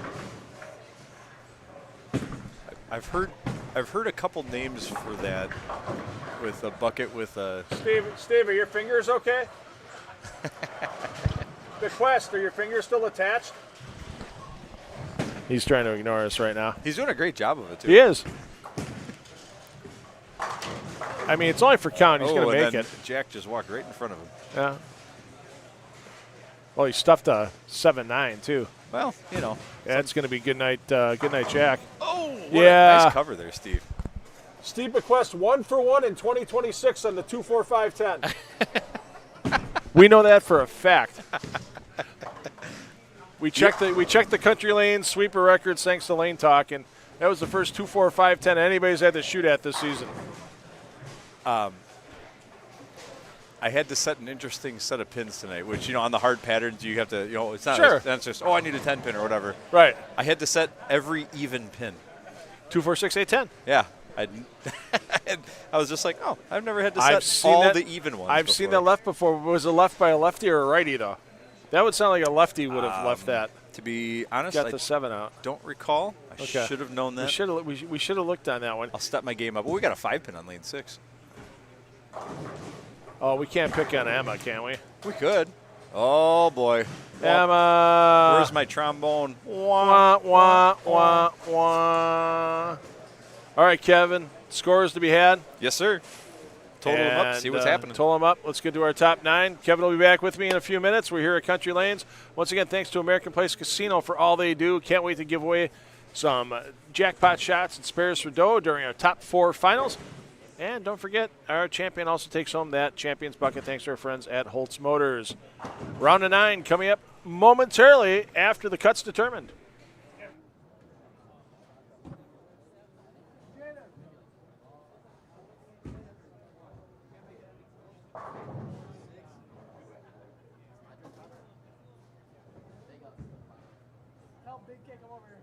I've heard a couple names for that with a bucket with a... Steve, are your fingers okay? Bequest, are your fingers still attached? He's trying to ignore us right now. He's doing a great job of it, too. He is. I mean, it's only for count. He's going to make it. Jack just walked right in front of him. Yeah. Well, he stuffed a 7-9, too. Well, you know. That's going to be good night, Jack. Oh, what a nice cover there, Steve. Steve Bequest 1 for 1 in 2026 on the 2-4-5-10. We know that for a fact. We checked the Country Lane sweeper records thanks to Lane Talk, and that was the first 2-4-5-10 anybody's had to shoot at this season. I had to set an interesting set of pins tonight, which, on the hard patterns, you have to, it's not it's just, I need a 10 pin or whatever. Right. I had to set every even pin. 2, 4, 6, 8, 10. Yeah. I was just like, I've never had to set all the even ones. I've seen that left before. Was it left by a lefty or a righty, though? That would sound like a lefty would have left that. To be honest, got the 7 out. Don't recall. I Okay. Should have known that. We should have looked on that one. I'll step my game up. Oh, we got a 5-pin on lane 6. Oh, we can't pick on Emma, can we? We could. Oh, boy. Emma. Where's my trombone? Wah, wah, wah, wah. All right, Kevin. Scores to be had. Yes, sir. Total them up, see what's happening. Total them up. Let's get to our top 9. Kevin will be back with me in a few minutes. We're here at Country Lanes. Once again, thanks to American Place Casino for all they do. Can't wait to give away some jackpot shots and spares for dough during our top 4 finals. And don't forget, our champion also takes home that champion's bucket thanks to our friends at Holtz Motors. Round of 9 coming up momentarily after the cut's determined. Help Big Kick him over here.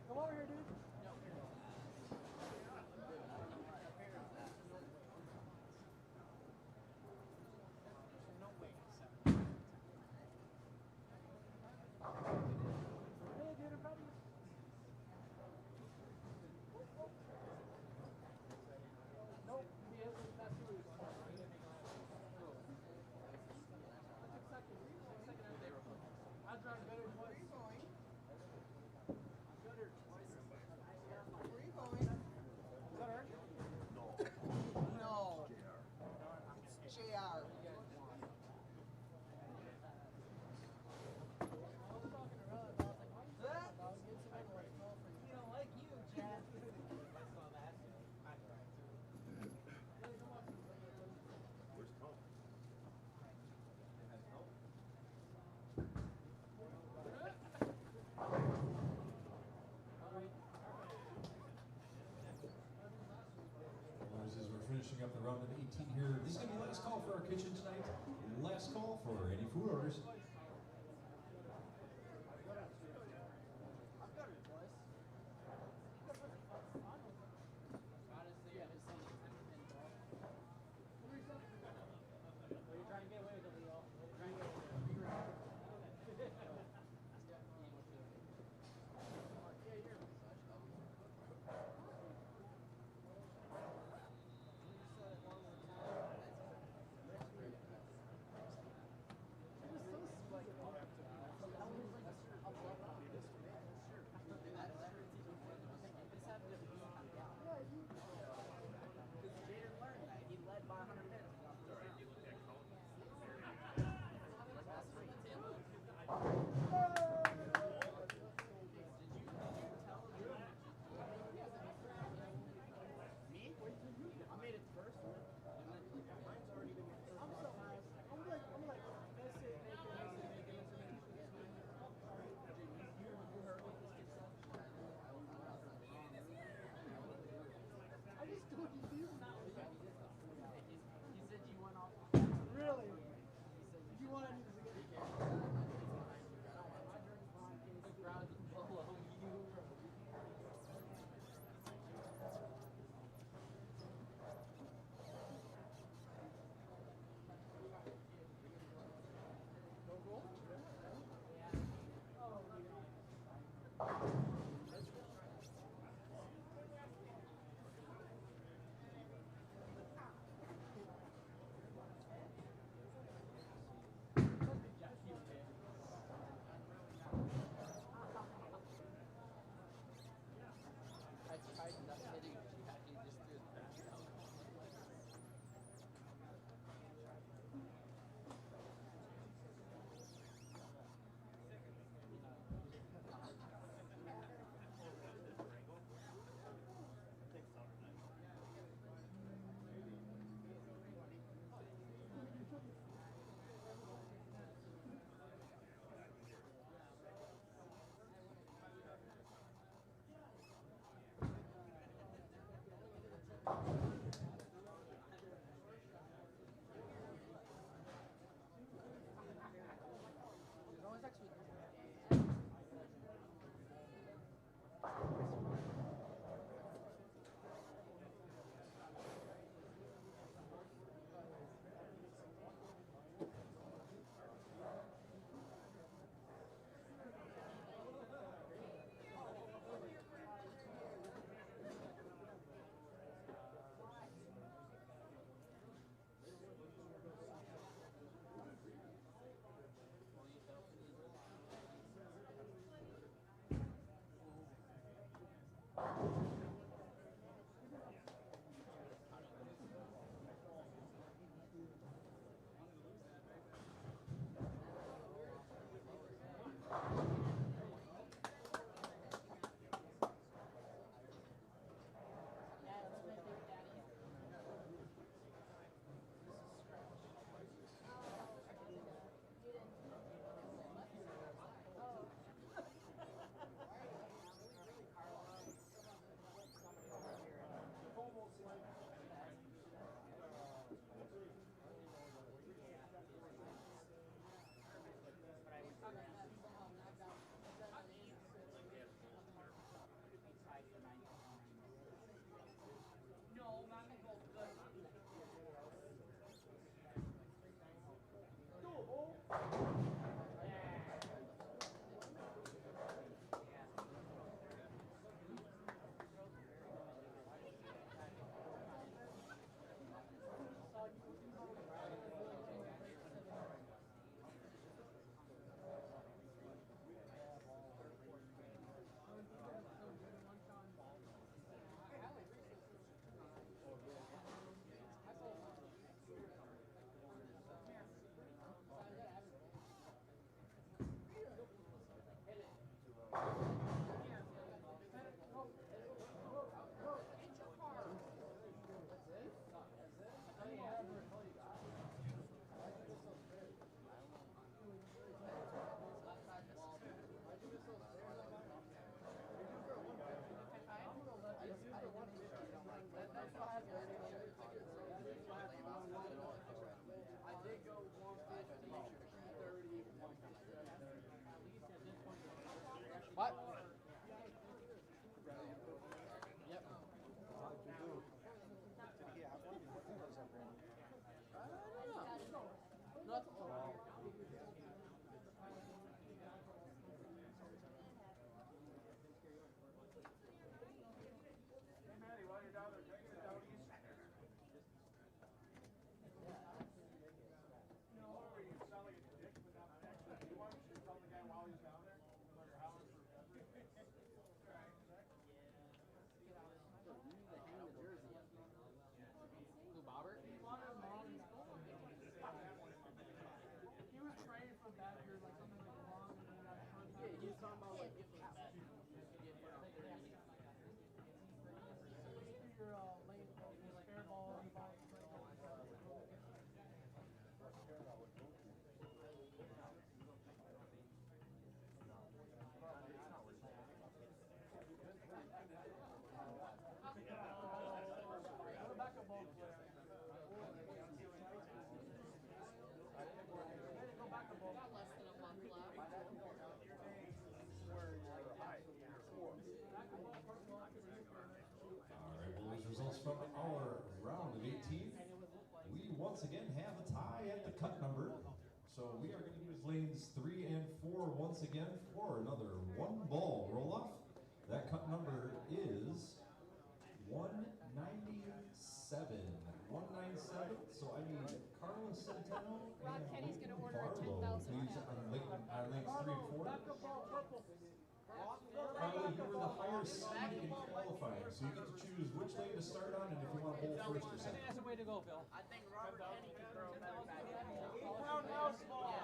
Come over here, dude. No. It's JR. He don't like you, Chad. As we're finishing up the round of 18 here, this is going to be the last call for our kitchen tonight. Last call for any food orders. Maddie, while you're down there, can I get a Dowdy's? No, you sound like a dick, but not actually. Why don't you tell the guy while he's down there? While you're howling for Who, Bobbert? He was trained from back here, like something like wrong, and then got hurt. Yeah, he was talking about like getting back. Your lane, spare ball, and ball. Got less than a month left. All right, well, those results from our round of 18. We once again have a tie at the cut number. So we are going to use lanes 3 and 4 once again for another one ball roll off. That cut number is 197. 197. So I need Carla Centeno Rob and Kenny's Leighton gonna order a Barlow, 10,000 please, pack. on lanes 3 and 4. Carla, you were the higher seed in qualifying, so you get to choose which lane to start on and if you want to bowl first or second. That's the way to go, Phil. I think Robert Kenny could throw a better back. 8-pound mouse ball.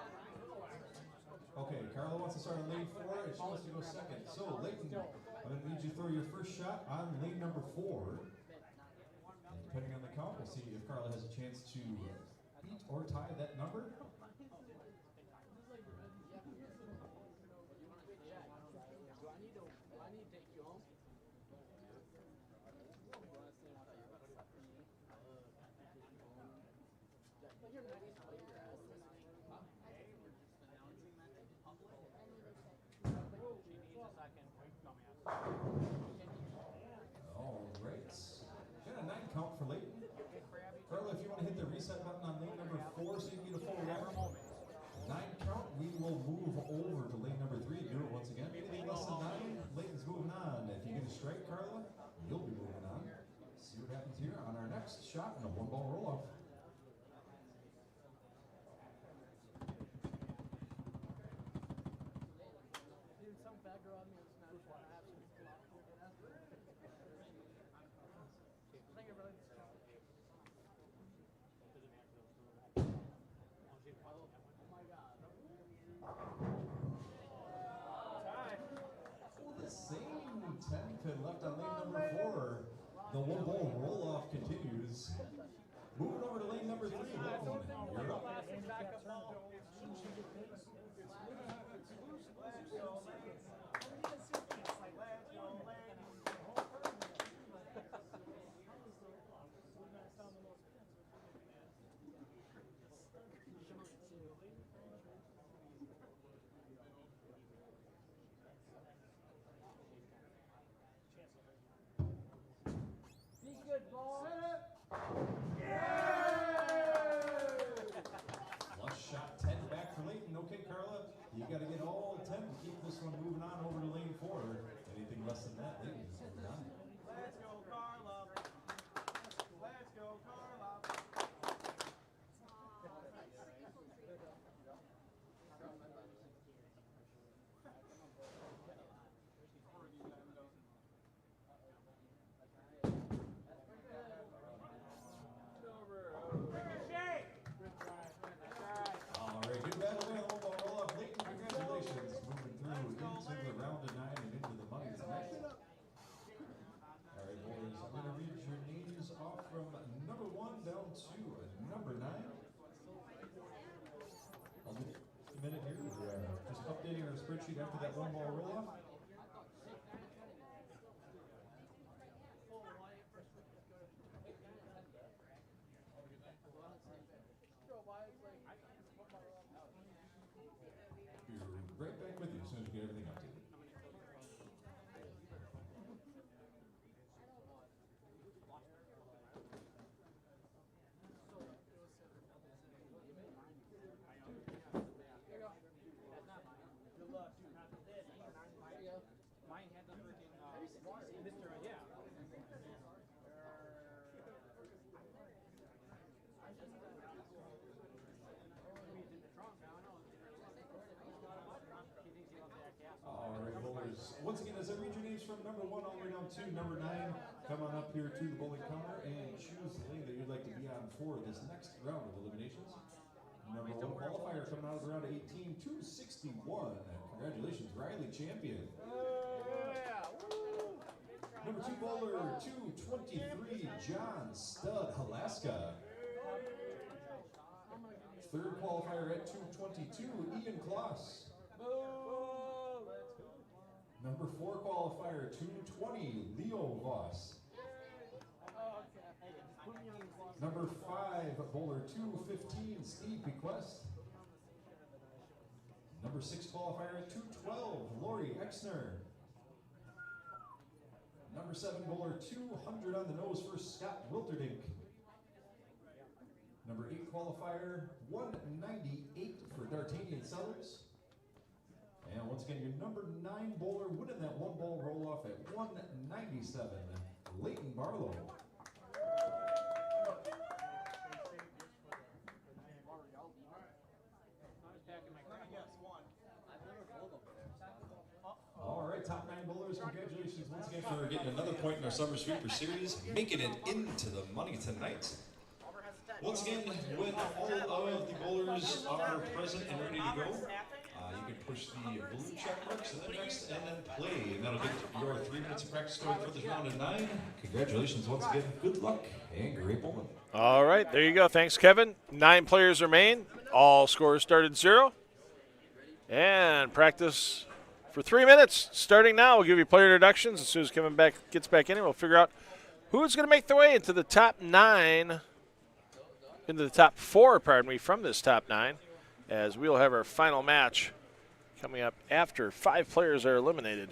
Okay, Carla wants to start on lane 4 and she wants to go second. So, Leighton, I'm going to need you to throw your first shot on lane number 4. And depending on the count, we'll see if Carla has a chance to beat or tie that number. Do I need to take you home? You're not even your ass. She needs a second. All right. Got a 9 count for Leighton. Carla, if you want to hit the reset button on lane number 4 so you can get a full round. 9 count, we will move over to lane number 3 and do it once again. Anything less than 9, Leighton's moving on. If you get a strike, Carla, you'll be moving on. See what happens here on our next shot in a one ball roll off. Dude, some fat girl on me was not sure I have some flop. Thank you, brother. Oh my God. Well, the same 10 pin left on lane number 4. The one ball roll off continues. Moving over to lane number 3. Leighton, you're up. Be good, ball. Flush shot 10 back for Leighton. Okay, Carla, you got to get all 10 to keep this one moving on over to lane 4. Anything less than that, Leighton's moving on. Let's go, Carla. Let's go, Carla. All right, good battle there. One ball roll off. Leighton, congratulations. Moving through into the round of 9 and into the money tonight. All right, boys, I'm going to read your names off from number 1 down to number 9. I'll give you a minute here. We're just updating our spreadsheet after that one ball roll off. Be right back with you as soon as we get everything updated. I All right, bowlers. Once again, as I read your names from number 1 all the way down to number 9, come on up here to the bowling counter and choose the lane that you'd like to be on for this next round of eliminations. Number 1 qualifier coming out of the round of 18, 261. Congratulations, Riley, champion. Number 2 bowler, 223, John Stud, Alaska. Third qualifier at 222, Ian Kloss. Number 4 qualifier, 220, Leo Voss. Number 5 bowler, 215, Steve Bequest. Number 6 qualifier at 212, Lori Exner. Number 7 bowler, 200 on the nose for Scott Wilterdink. Number 8 qualifier, 198 for D'Artagnan Sellers. And once again, your number 9 bowler winning that 1 ball roll off at 197, Leighton Barlow. All right, top 9 bowlers, congratulations once again for getting another point in our Summer Sweeper Series, making it into the money tonight. Once again, when all of the bowlers are present and ready to go, you can push the blue check marks and then next and then play. And that'll get your 3 minutes of practice going for this round of 9. Congratulations once again. Good luck and great bowling. All right, there you go. Thanks, Kevin. 9 players remain. All scores started 0. And practice for 3 minutes starting now. We'll give you player introductions. As soon as Kevin gets back in here, we'll figure out who's going to make their way into the top 9, into the top 4, pardon me, from this top 9, as we'll have our final match coming up after 5 players are eliminated.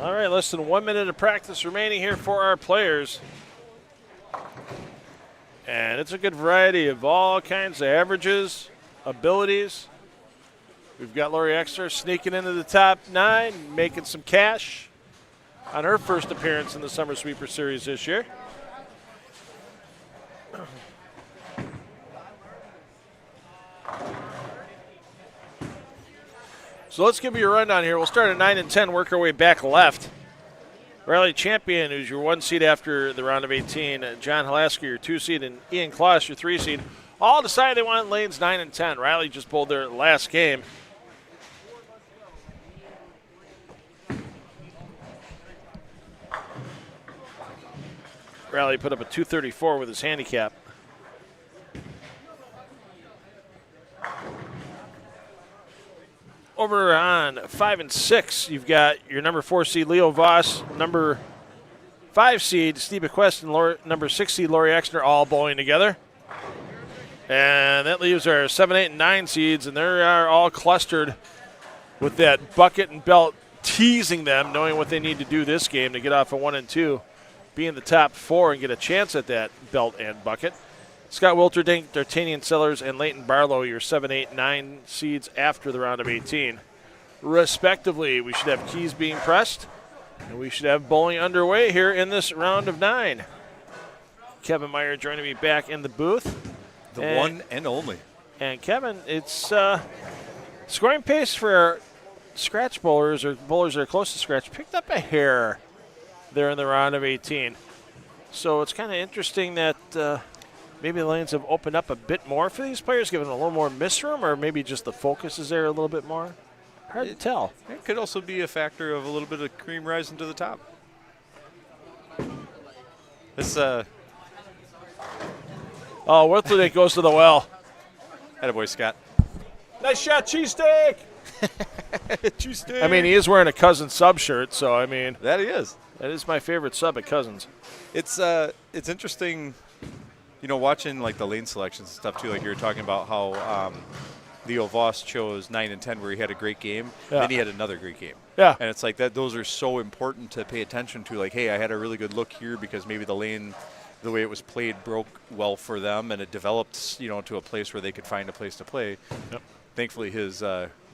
All right, less than 1 minute of practice remaining here for our players. And it's a good variety of all kinds of averages, abilities. We've got Lori Exner sneaking into the top 9, making some cash on her first appearance in the Summer Sweeper Series this year. So let's give you a rundown here. We'll start at 9 and 10, work our way back left. Riley Champion, who's your 1 seed after the round of 18. John Halaska, your 2 seed, and Ian Kloss, your 3 seed. All decided they wanted lanes 9 and 10. Riley just pulled their last game. Riley put up a 234 with his handicap. Over on 5 and 6, you've got your number 4 seed Leo Voss, number 5 seed Steve Bequest, and number 6 seed Lori Exner all bowling together. And that leaves our 7, 8, and 9 seeds, and they are all clustered with that bucket and belt teasing them, knowing what they need to do this game to get off a 1 and 2, be in the top 4 and get a chance at that belt and bucket. Scott Wilterdink, D'Artagnan Sellers, and Leighton Barlow, your 7, 8, 9 seeds after the round of 18. Respectively, we should have keys being pressed, and we should have bowling underway here in this round of 9. Kevin Meyer joining me back in the booth. The one and only. And Kevin, it's scoring pace for scratch bowlers or bowlers that are close to scratch picked up a hair there in the round of 18. So it's kind of interesting that maybe the lanes have opened up a bit more for these players, giving them a little more miss room, or maybe just the focus is there a little bit more. Hard to tell. It could also be a factor of a little bit of cream rising to the top. This Oh, Wilterdink goes to the well. attaboy, Scott. Nice shot, cheesesteak. Cheesesteak. I mean, he is wearing a Cousins sub shirt, so I mean, That he is. that is my favorite sub at Cousins. It's interesting, watching like the lane selections and stuff too. Like you were talking about how Leo Voss chose 9 and 10 where he had a great game. Yeah. Then he had another great game. Yeah. And it's like that. Those are so important to pay attention to. Like, hey, I had a really good look here because maybe the lane, the way it was played, broke well for them, and it developed, to a place where they could find a place to play. Yep. Thankfully, his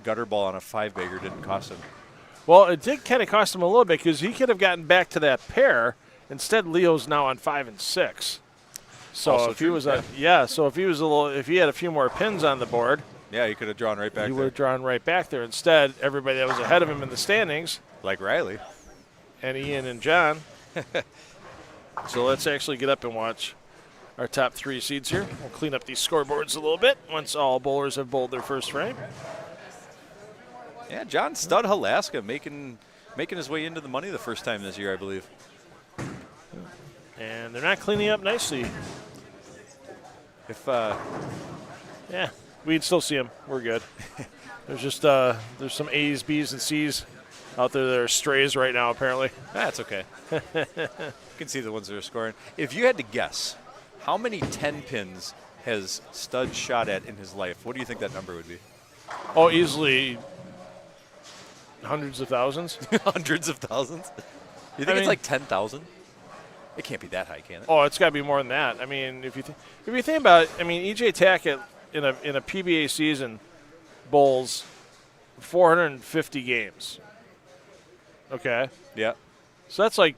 gutter ball on a 5-bagger didn't cost him. Well, it did kind of cost him a little bit because he could have gotten back to that pair. Instead, Leo's now on 5 and 6. So Also if he true, was yeah. so if he had a few more pins on the board, Yeah, he could have drawn right back he would there. have drawn right back there. Instead, everybody that was ahead of him in the standings, Like Riley. and Ian and John. So let's actually get up and watch our top 3 seeds here. We'll clean up these scoreboards a little bit once all bowlers have bowled their first frame. Yeah, John Stud Alaska making his way into the money the first time this year, I believe. And they're not cleaning up nicely. If Yeah, we'd still see them. We're good. There's just there's some A's, B's, and C's out there that are strays right now, apparently. that's okay. You can see the ones that are scoring. If you had to guess, how many 10 pins has Stud shot at in his life? What do you think that number would be? Oh, easily hundreds of thousands. Hundreds of thousands? You think I it's mean- like 10,000? It can't be that high, can it? Oh, it's got to be more than that. I mean, if you think about it, I mean, EJ Tackett in a PBA season bowls 450 games. Okay, Yeah. so that's like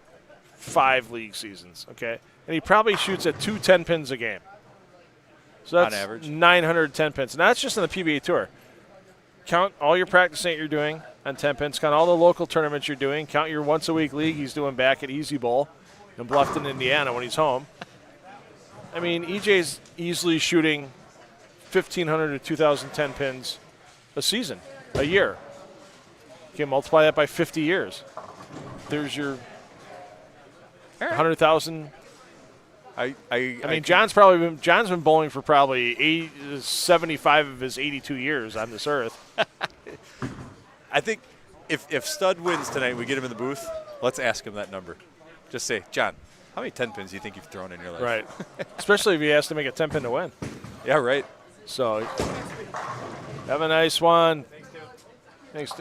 5 league seasons. Okay, and he probably shoots at 2 10 pins a game. So that's On average. 910 pins. And that's just on the PBA tour. Count all your practicing that you're doing on 10 pins. Count all the local tournaments you're doing. Count your once-a-week league he's doing back at Easy Bowl in Bluffton, Indiana when he's home. I mean, EJ's easily shooting 1,500 to 2,010 pins a season, a year. You can multiply that by 50 years. There's your 100,000. I mean, John's been bowling for probably 75 of his 82 years on this earth. I think if Stud wins tonight, we get him in the booth, let's ask him that number. Just say, John, how many 10 pins do you think you've thrown in your life? Right. Especially if he has to make a 10 pin to win. Yeah, right. So, have a nice one. Thanks.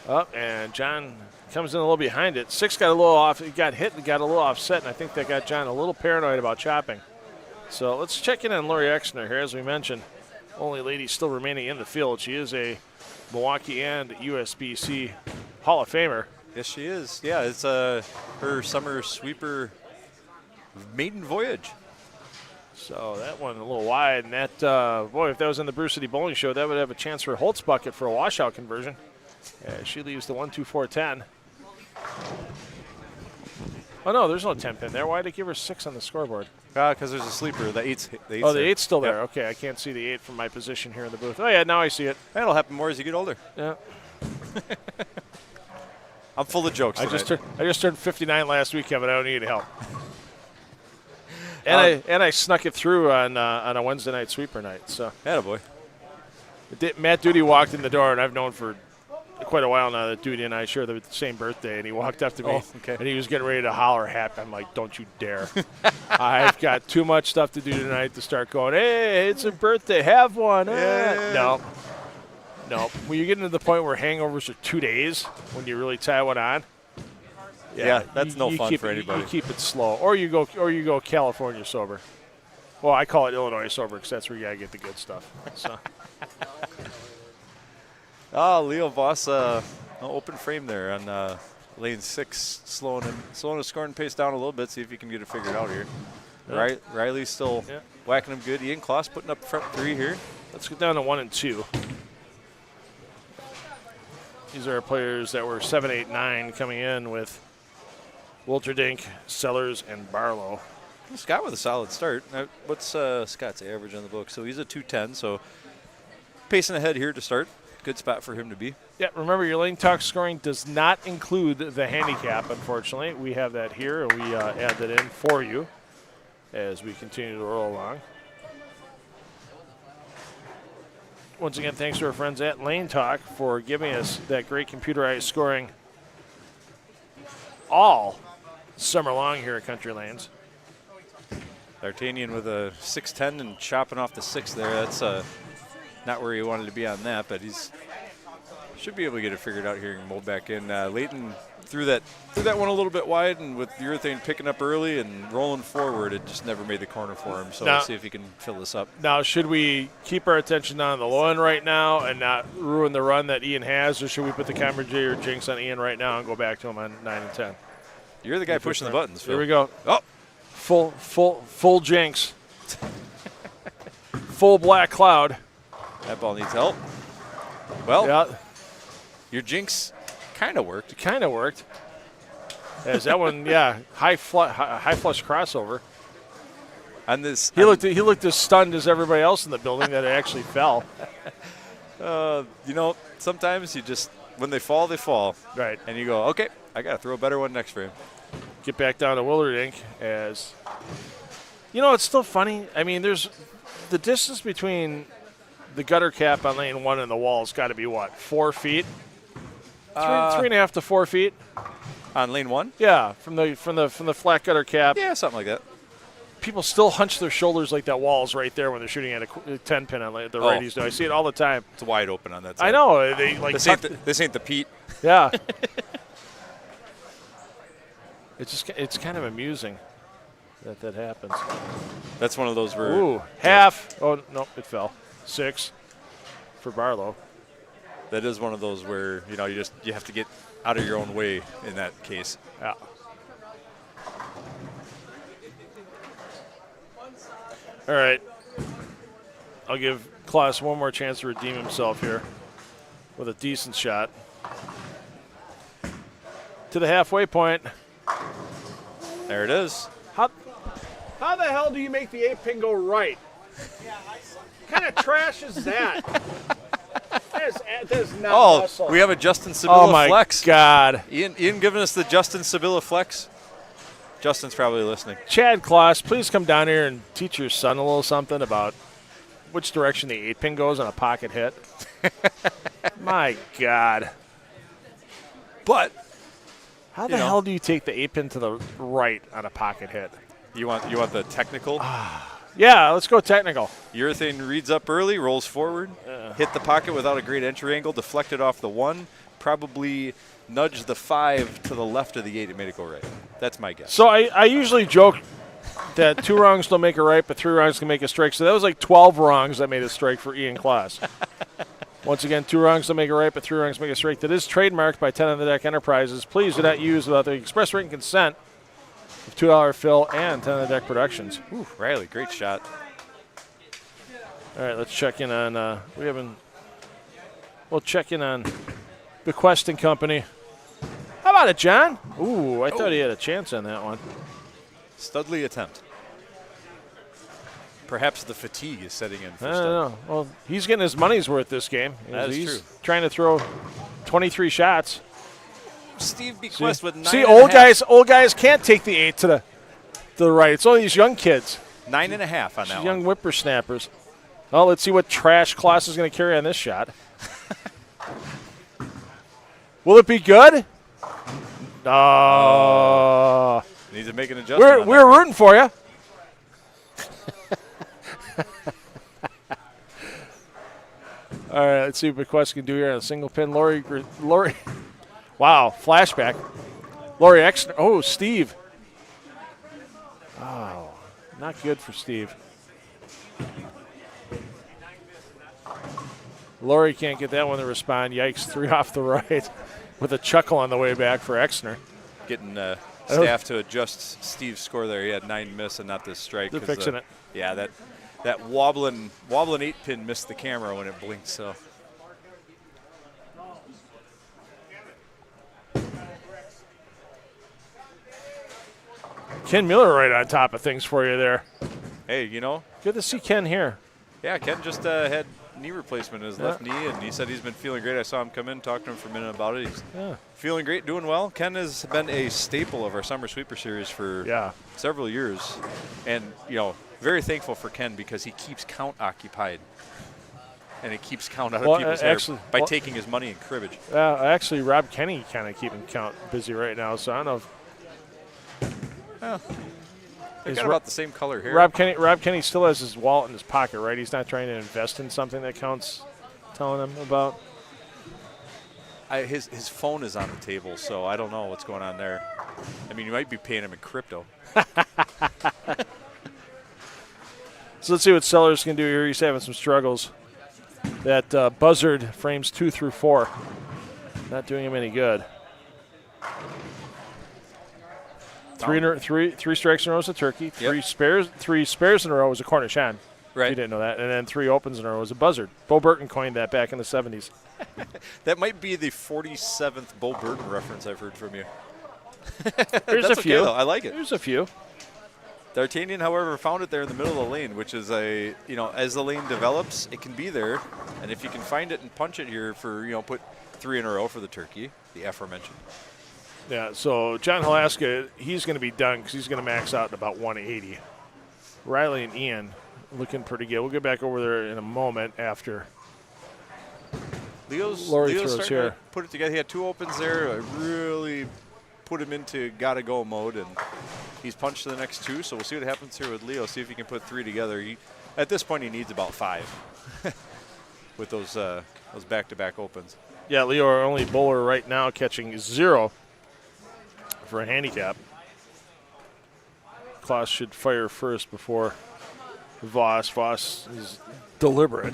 Oh, and John comes in a little behind it. 6 got a little off. He got hit and got a little offset, and I think that got John a little paranoid about chopping. So let's check in on Lori Exner here. As we mentioned, only lady still remaining in the field. She is a Milwaukee and USBC Hall of Famer. Yes, she is. Yeah, it's her summer sweeper maiden voyage. So that one a little wide, and that, boy, if that was in the Bruce City Bowling Show, that would have a chance for a Holtz bucket for a washout conversion. She leaves the 1-2-4-10. Oh, no, there's no 10 pin there. Why did it give her 6 on the scoreboard? Because there's a sleeper. The eight's Oh, the 8's still there. Yep. Okay, I can't see the 8 from my position here in the booth. Oh, yeah, now I see it. That'll happen more as you get older. Yeah. I'm full of jokes I tonight. just turned 59 last week, Kevin. I don't need any help. And I snuck it through on a Wednesday night sweeper night. So attaboy. Matt Duty walked in the door, and I've known for quite a while now that Duty and I share the same birthday, and he walked up to me, and he was getting ready to holler happy. I'm like, don't you dare. I've got too much stuff to do tonight to start going, hey, it's a birthday, have one. No. When you get into the point where hangovers are 2 days, when you really tie one on, that's no fun for anybody. You keep it slow, or you go California sober. Well, I call it Illinois sober because that's where you gotta get the good stuff. So. Leo Voss, open frame there on lane 6, slowing his scoring pace down a little bit. See if he can get it figured out here. Yeah. Riley's still whacking him good. Ian Kloss putting up front 3 here. Let's get down to 1 and 2. These are our players that were 7, 8, 9 coming in with Wilterdink, Sellers, and Barlow. Scott with a solid start. What's Scott's average on the book? So he's a 210, so pacing ahead here to start. Good spot for him to be. Yeah, remember your Lane Talk scoring does not include the handicap, unfortunately. We have that here, and we add that in for you as we continue to roll along. Once again, thanks to our friends at Lane Talk for giving us that great computerized scoring all summer long here at Country Lanes. D'Artagnan with a 6'10" and chopping off the 6 there. That's not where he wanted to be on that, but he's should be able to get it figured out here and mold back in. Leighton threw that one a little bit wide, and with the urethane picking up early and rolling forward, it just never made the corner for him. So let's see if he can fill this up. Now, should we keep our attention on the low end right now and not ruin the run that Ian has, or should we put the Camera J or jinx on Ian right now and go back to him on 9 and 10? You're the guy pushing the buttons, Phil. Here we go. Oh, full jinx. Full black cloud. That ball needs help. Well, yeah. Your jinx kind of worked. It kind of worked. As that one, high flush crossover. On this, he looked as stunned as everybody else in the building that it actually fell. Sometimes you just when they fall, they fall. Right. And you go, okay, I got to throw a better one next frame. Get back down to Willardink as it's still funny. I mean, there's the distance between the gutter cap on lane 1 and the wall has got to be what, 4 feet? 3.5 to 4 feet on lane 1. Yeah, from the flat gutter cap. Yeah, something like that. People still hunch their shoulders like that wall's right there when they're shooting at a 10 pin on the righties. I see it all the time. It's wide open on that side. I know. They like this ain't the Pete. Yeah. It's kind of amusing that happens. That's one of those where. Ooh, half. Oh no, it fell. 6 for Barlow. That is one of those where you have to get out of your own way in that case. Yeah. All right. I'll give Klaus one more chance to redeem himself here with a decent shot. To the halfway point. There it is. How the hell do you make the 8-pin go right? What kind of trash is that? That is not muscle. We have a Justin Sibilla flex. Oh, my God. Ian giving us the Justin Sibilla flex. Justin's probably listening. Chad Kloss, please come down here and teach your son a little something about which direction the 8-pin goes on a pocket hit. My God. But how the hell do you take the 8-pin to the right on a pocket hit? You want the technical? Yeah, let's go technical. Urethane reads up early, rolls forward, hit the pocket without a great entry angle, deflected off the 1, probably nudged the 5 to the left of the 8 and made it go right. That's my guess. So I usually joke that 2 wrongs don't make a right, but 3 wrongs can make a strike. So that was like 12 wrongs that made a strike for Ian Kloss. Once again, 2 wrongs don't make a right, but 3 wrongs make a strike. That is trademarked by 10 on the Deck Enterprises. Please do not use without the express written consent of $2 Phil and 10 on the Deck Productions. Ooh, Riley, great shot. All right, let's check in on we'll check in on Bequest and Company. How about it, John? Ooh, I thought he had a chance on that one. Studley attempt. Perhaps the fatigue is setting in for I don't know. Well, he's getting his money's worth this game. He's true. Trying to throw 23 shots. Steve Bequest with 9. See, old guys can't take the 8 to the. to the right. It's all these young kids, 9.5 on these that young one. whippersnappers. Well, let's see what trash Kloss is going to carry on this shot. Will it be good? No. Needs to make an adjustment. We're rooting for you. All right, let's see what McQuest can do here on a single pin. Lori, wow, flashback. Lori Exner. Oh, Steve. Oh, not good for Steve. Lori can't get that one to respond. Yikes, 3 off the right with a chuckle on the way back for Exner. Getting staff to adjust Steve's score there. He had 9 miss and not this strike. They're fixing it. Yeah, that wobbling 8-pin missed the camera when it blinked. So. Ken Miller right on top of things for you there. Hey, you know. Good to see Ken here. Yeah, Ken just had knee replacement in his left knee, and he said he's been feeling great. I saw him come in, talk to him for a minute about it. He's feeling great, doing well. Ken has been a staple of our Summer Sweeper Series for several years. And, you know, very thankful for Ken because he keeps count occupied. And it keeps count out of people's hair by taking his money in cribbage. Actually, Rob Kenny kind of keeping count busy right now, so I don't know if they've got about the same color hair. Rob Kenny still has his wallet in his pocket, right? He's not trying to invest in something that counts telling him about. His phone is on the table, so I don't know what's going on there. I mean, you might be paying him in crypto. So let's see what Sellers can do here. He's having some struggles. That buzzard frames 2 through 4. Not doing him any good. Three strikes in a row is a turkey. Three spares in a row was a Cornish hen. Right. You didn't know that. And then 3 opens in a row was a buzzard. Bo Burton coined that back in the 70s. That might be the 47th Bo Burton reference I've heard from you. There's a few. Okay, I like it. There's a few. D'Artagnan, however, found it there in the middle of the lane, which is as the lane develops, it can be there. And if you can find it and punch it here for, put 3 in a row for the turkey, the aforementioned. Yeah, so John Halaska, he's going to be done because he's going to max out at about 180. Riley and Ian looking pretty good. We'll get back over there in a moment after Leo's throws starting here. to put it together. He had 2 opens there. I really put him into gotta-go mode, and he's punched the next 2, so we'll see what happens here with Leo, see if he can put 3 together. At this point, he needs about 5 with those back-to-back opens. Yeah, Leo, our only bowler right now, catching 0 for a handicap. Klaus should fire first before Voss. Voss is deliberate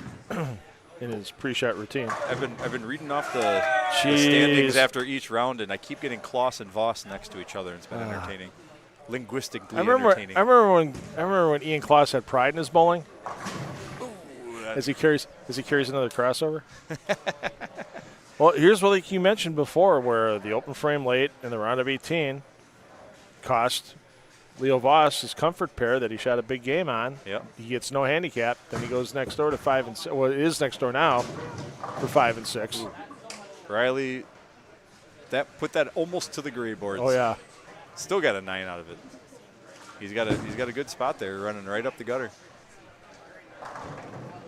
in his pre-shot routine. I've been reading off the standings after each round, and I keep getting Klaus and Voss next to each other, and it's been entertaining. Linguistically entertaining. I remember when Ian Klaus had pride in his bowling. As he carries another crossover. Well, here's what you mentioned before, where the open frame late in the round of 18 cost Leo Voss his comfort pair that he shot a big game on. Yep. He gets no handicap. Then he goes next door to 5 and 6. Well, it is next door now for 5 and 6. Ooh. Riley, put that almost to the gray boards. Oh yeah. Still got a 9 out of it. He's got a good spot there, running right up the gutter.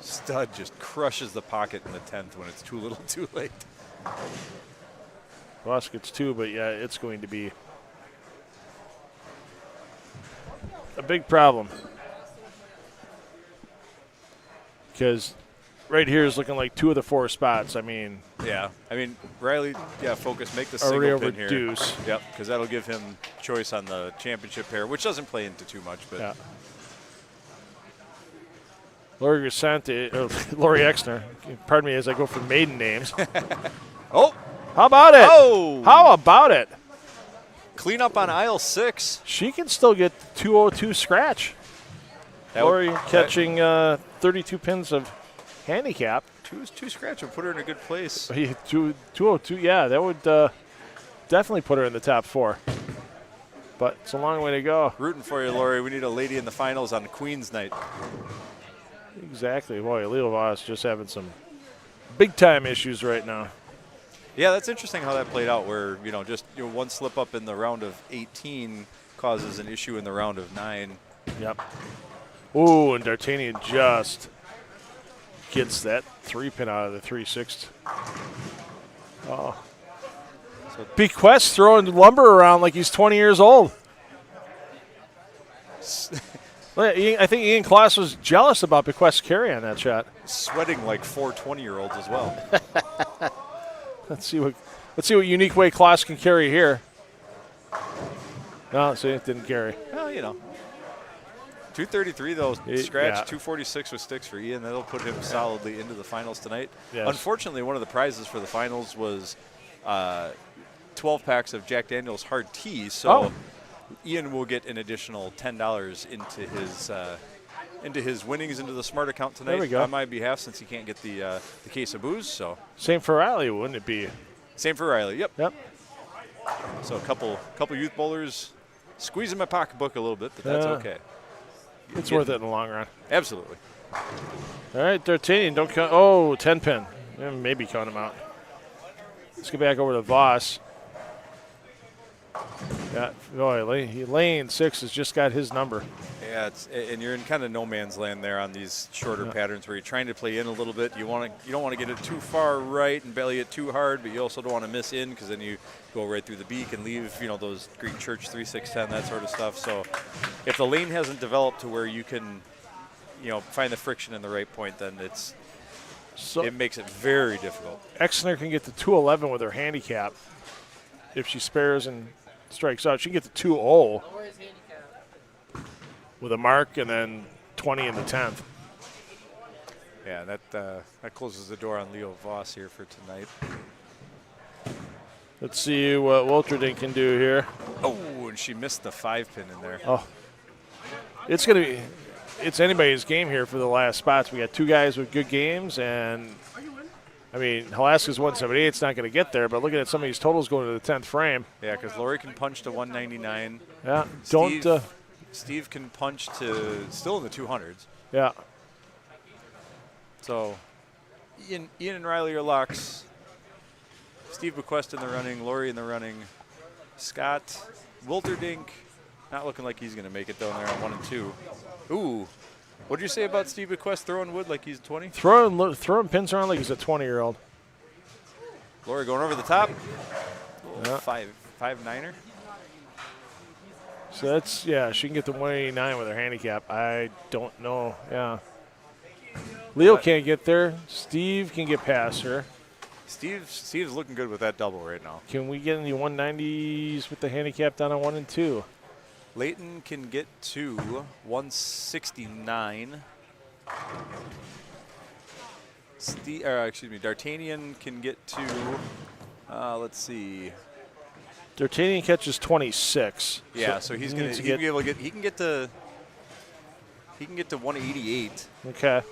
Stud just crushes the pocket in the 10th when it's too little, too late. Voss gets 2, but yeah, it's going to be a big problem because right here is looking like 2 of the 4 spots. Yeah. Riley, focus, make the single pin here. Deuce. Yep, because that'll give him choice on the championship pair, which doesn't play into too much. But yeah. Lori Exner, pardon me as I go for maiden names. Oh! How about it? Oh! How about it? Clean up on aisle 6. She can still get 202 scratch. Lori catching 32 pins of handicap. 2 scratch would put her in a good place. 202, yeah, that would definitely put her in the top 4. But it's a long way to go. Rooting for you, Lori. We need a lady in the finals on Queen's night. Exactly. Boy, Leo Voss just having some big-time issues right now. Yeah, that's interesting how that played out where, just one slip up in the round of 18 causes an issue in the round of 9. Yep. Ooh, and D'Artagnan just gets that 3-pin out of the 3/6. Oh. So Bequest throwing lumber around like he's 20 years old. I think Ian Kloss was jealous about Bequest's carry on that shot. sweating like 4 20-year-olds as well. Let's see what unique way Kloss can carry here. No, see, it didn't carry. Well, 233 though, scratch, 246 with sticks for Ian. That'll put him solidly into the finals tonight. Yes. Unfortunately, one of the prizes for the finals was 12 packs of Jack Daniel's hard teas. So Ian will get an additional $10 into his winnings into the Smart account tonight. There we go. On my behalf, since he can't get the case of booze. So Same for Riley, wouldn't it be? same for Riley. Yep. Yep. So a couple youth bowlers squeezing my pocketbook a little bit, but that's okay. It's worth it in the long run. Absolutely. All right, D'Artagnan, don't count. Oh, 10-pin. Yeah, maybe count him out. Let's get back over to Voss. Yeah, Lane 6 has just got his number. Yeah, and you're in kind of no man's land there on these shorter patterns where you're trying to play in a little bit. You don't want to get it too far right and belly it too hard, but you also don't want to miss in because then you go right through the beak and leave those Greek Church 3-6-10, that sort of stuff. So if the lane hasn't developed to where you can find the friction in the right point, then it makes it very difficult. Exner can get to 211 with her handicap if she spares and strikes out. She can get to 2-0 with a mark and then 20 in the 10th. Yeah, that closes the door on Leo Voss here for tonight. Let's see what Wilterding can do here. Oh, and she missed the 5-pin in there. Oh, it's anybody's game here for the last spots. We got 2 guys with good games, and Halaska's 178. It's not going to get there, but looking at some of these totals going to the 10th frame. Yeah, because Lori can punch to 199. Yeah, Steve can punch to still in the 200s. Yeah. So Ian and Riley are locks. Steve Bequest in the running, Lori in the running. Scott Wilterdink, not looking like he's going to make it down there on 1 and 2. Ooh, what did you say about Steve Bequest throwing wood like he's 20? Throwing pins around like he's a 20-year-old. Lori going over the top. Yeah. 5-9er. So she can get to 189 with her handicap. I don't know. Yeah. Leo can't get there. Steve can get past her. Steve's looking good with that double right now. Can we get in the 190s with the handicap down on 1 and 2? Leighton can get to 169. D'Artagnan can get to, let's see. D'Artagnan catches 26. Yeah, so he can get to 188. Okay.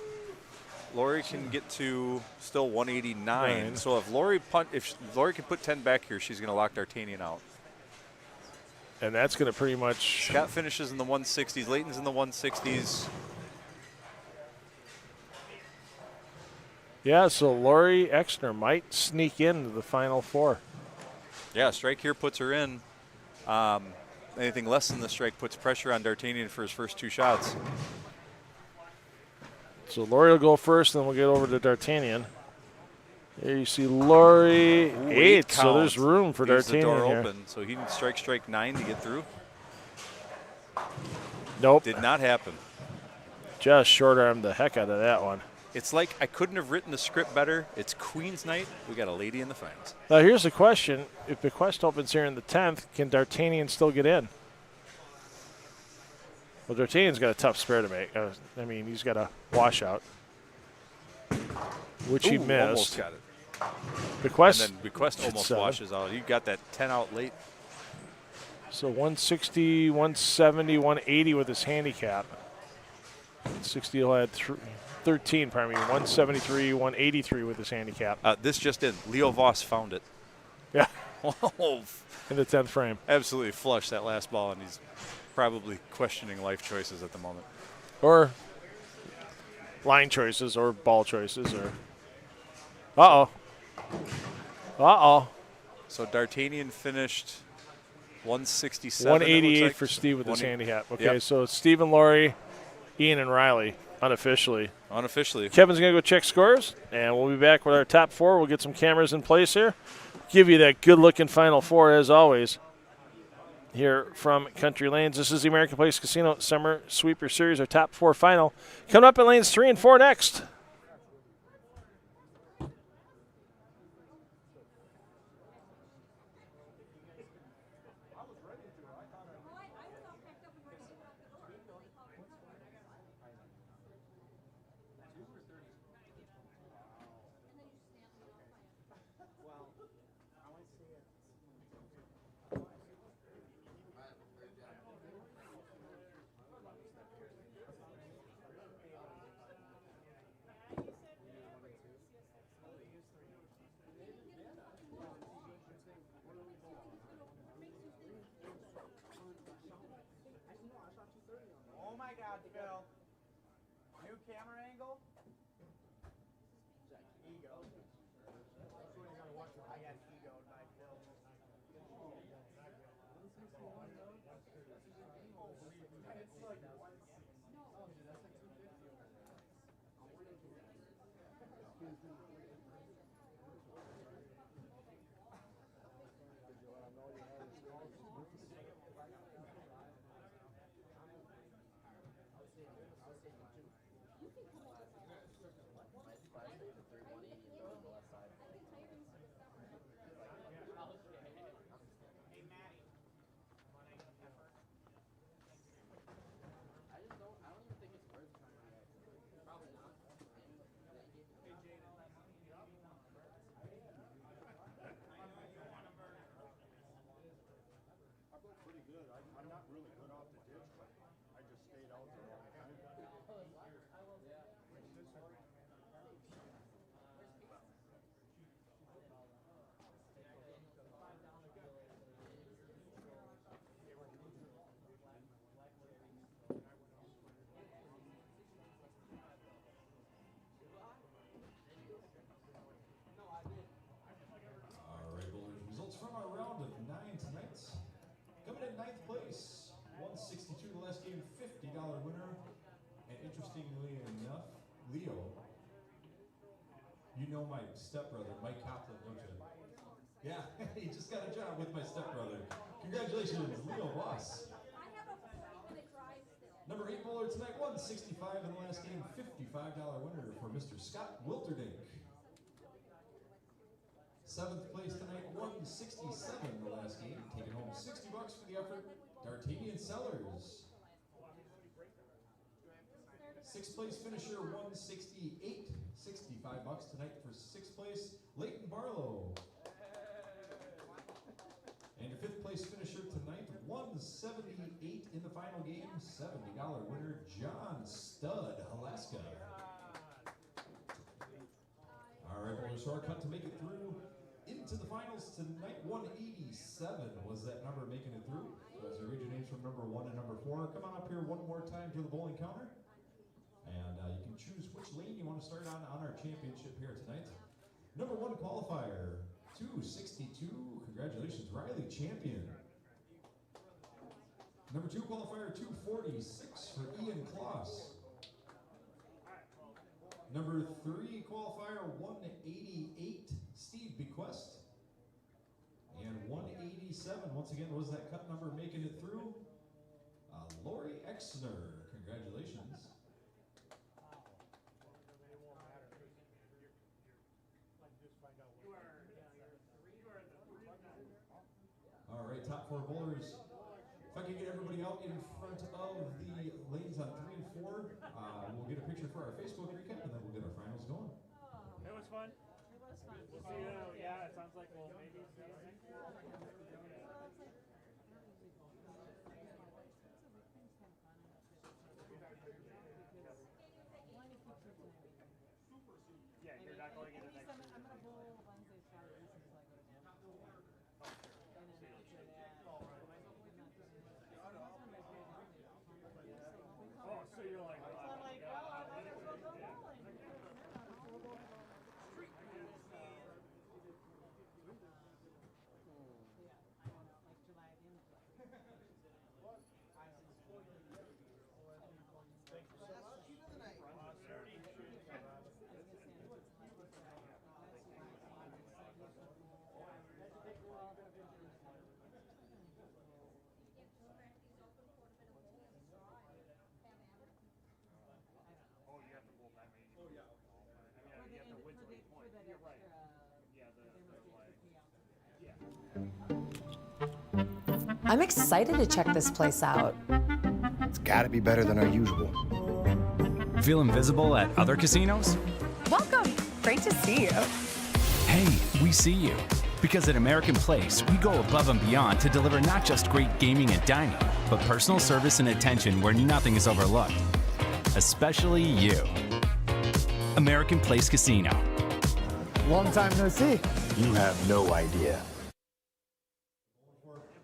Lori can get to still 189. So if Lori can put 10 back here, she's going to lock D'Artagnan out. And that's going to pretty much. Scott finishes in the 160s. Leighton's in the 160s. Yeah, so Lori Exner might sneak into the final 4. Yeah, strike here puts her in. Anything less than the strike puts pressure on D'Artagnan for his first 2 shots. So Lori will go first, then we'll get over to D'Artagnan. There you see Lori, 8, so there's room for D'Artagnan the door here. open, so he can strike 9 to get through. Nope. Did not happen. Just short-armed the heck out of that one. It's like I couldn't have written the script better. It's Queen's night. We got a lady in the finals. Now here's the question. If Bequest opens here in the 10th, can D'Artagnan still get in? Well, D'Artagnan's got a tough spare to make. He's got a washout, which he missed. Almost got it. Bequest, and then Bequest almost 7. washes out. You got that 10 out late. So 160, 170, 180 with his handicap. 160 he'll add 13, 173, 183 with his handicap. This just in. Leo Voss found it. Yeah. In the 10th frame. Absolutely flush that last ball, and he's probably questioning life choices at the moment. Or line choices or ball choices or Uh-oh. So D'Artagnan finished 167. 188 for Steve with his handicap. Okay, so Stephen, Laurie, Ian, and Riley unofficially. Unofficially. Kevin's going to go check scores, and we'll be back with our top 4. We'll get some cameras in place here. Give you that good-looking Final Four, as always, here from Country Lanes. This is the American Place Casino Summer Sweeper Series, our top 4 final. Coming up in lanes 3 and 4 next. Oh my God, Phil. New camera angle. Ego. I got egoed by Phil. I'm not really good off the ditch, but I just stayed out there all the time. All right, Boulders. Results from our round of 9 tonight. Coming in 9th place, 162 the last game, $50 winner. And interestingly enough, Leo, you know my stepbrother, Mike Copland, don't you? Yeah, he just got a job with my stepbrother. Congratulations, Leo Voss. I have a 40-minute drive still. Number 8 bowler tonight, 165 in the last game, $55 winner for Mr. Scott Wilterdink. 7th place tonight, 167 in the last game, taking home $60 for the effort, D'Artagnan Sellers. 6th place finisher, 168, $65 tonight for 6th place, Leighton Barlow. And your 5th place finisher tonight, 178 in the final game, $70 winner, John Stud, Alaska. All right, boys, so our cut to make it through into the finals tonight. 187 was that number making it through. So as you read your names from number 1 and number 4, come on up here one more time to the bowling counter. And you can choose which lane you want to start on our championship here tonight. Number 1 qualifier, 262. Congratulations, Riley, champion. Number 2 qualifier, 246 for Ian Kloss. Number 3 qualifier, 188, Steve Bequest. And 187, once again, was that cut number making it through? Lori Exner, congratulations. All right, top 4 bowlers. If I can get everybody out in front of the lanes on 3 and 4, we'll get a picture for our Facebook recap, and then we'll get our finals going. It was fun. We'll see you. Yeah, it sounds like we'll maybe see you next year. Yeah, you're not going into next year. I'm gonna bowl Wednesday, Saturday, until I go to camp. And then after that, Oh, so you're like, so I'm like, well, I might as well go bowling. I'm excited to check this place out. It's got to be better than our usual. Feel invisible at other casinos? Welcome. Great to see you. Hey, we see you. Because at American Place, we go above and beyond to deliver not just great gaming and dining, but personal service and attention where nothing is overlooked. Especially you. American Place Casino. Long time no see. You have no idea.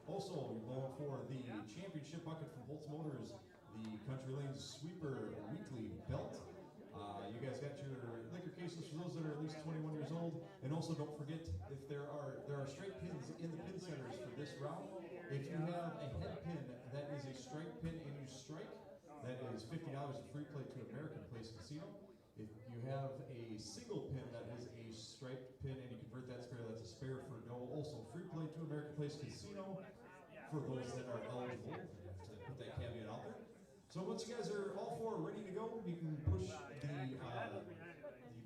Also, we're going for the championship bucket from Holtz Motors, the Country Lanes Sweeper Weekly Belt. You guys got your liquor cases for those that are at least 21 years old. And also don't forget, if there are straight pins in the pin centers for this round. If you have a head pin that is a strike pin and you strike, that is $50 of free play to American Place Casino. If you have a single pin that is a striped pin and you convert that spare, that's a spare for no. Also free play to American Place Casino for those that are eligible. You have to put that caveat out there. So once you guys are all four ready to go, you can push the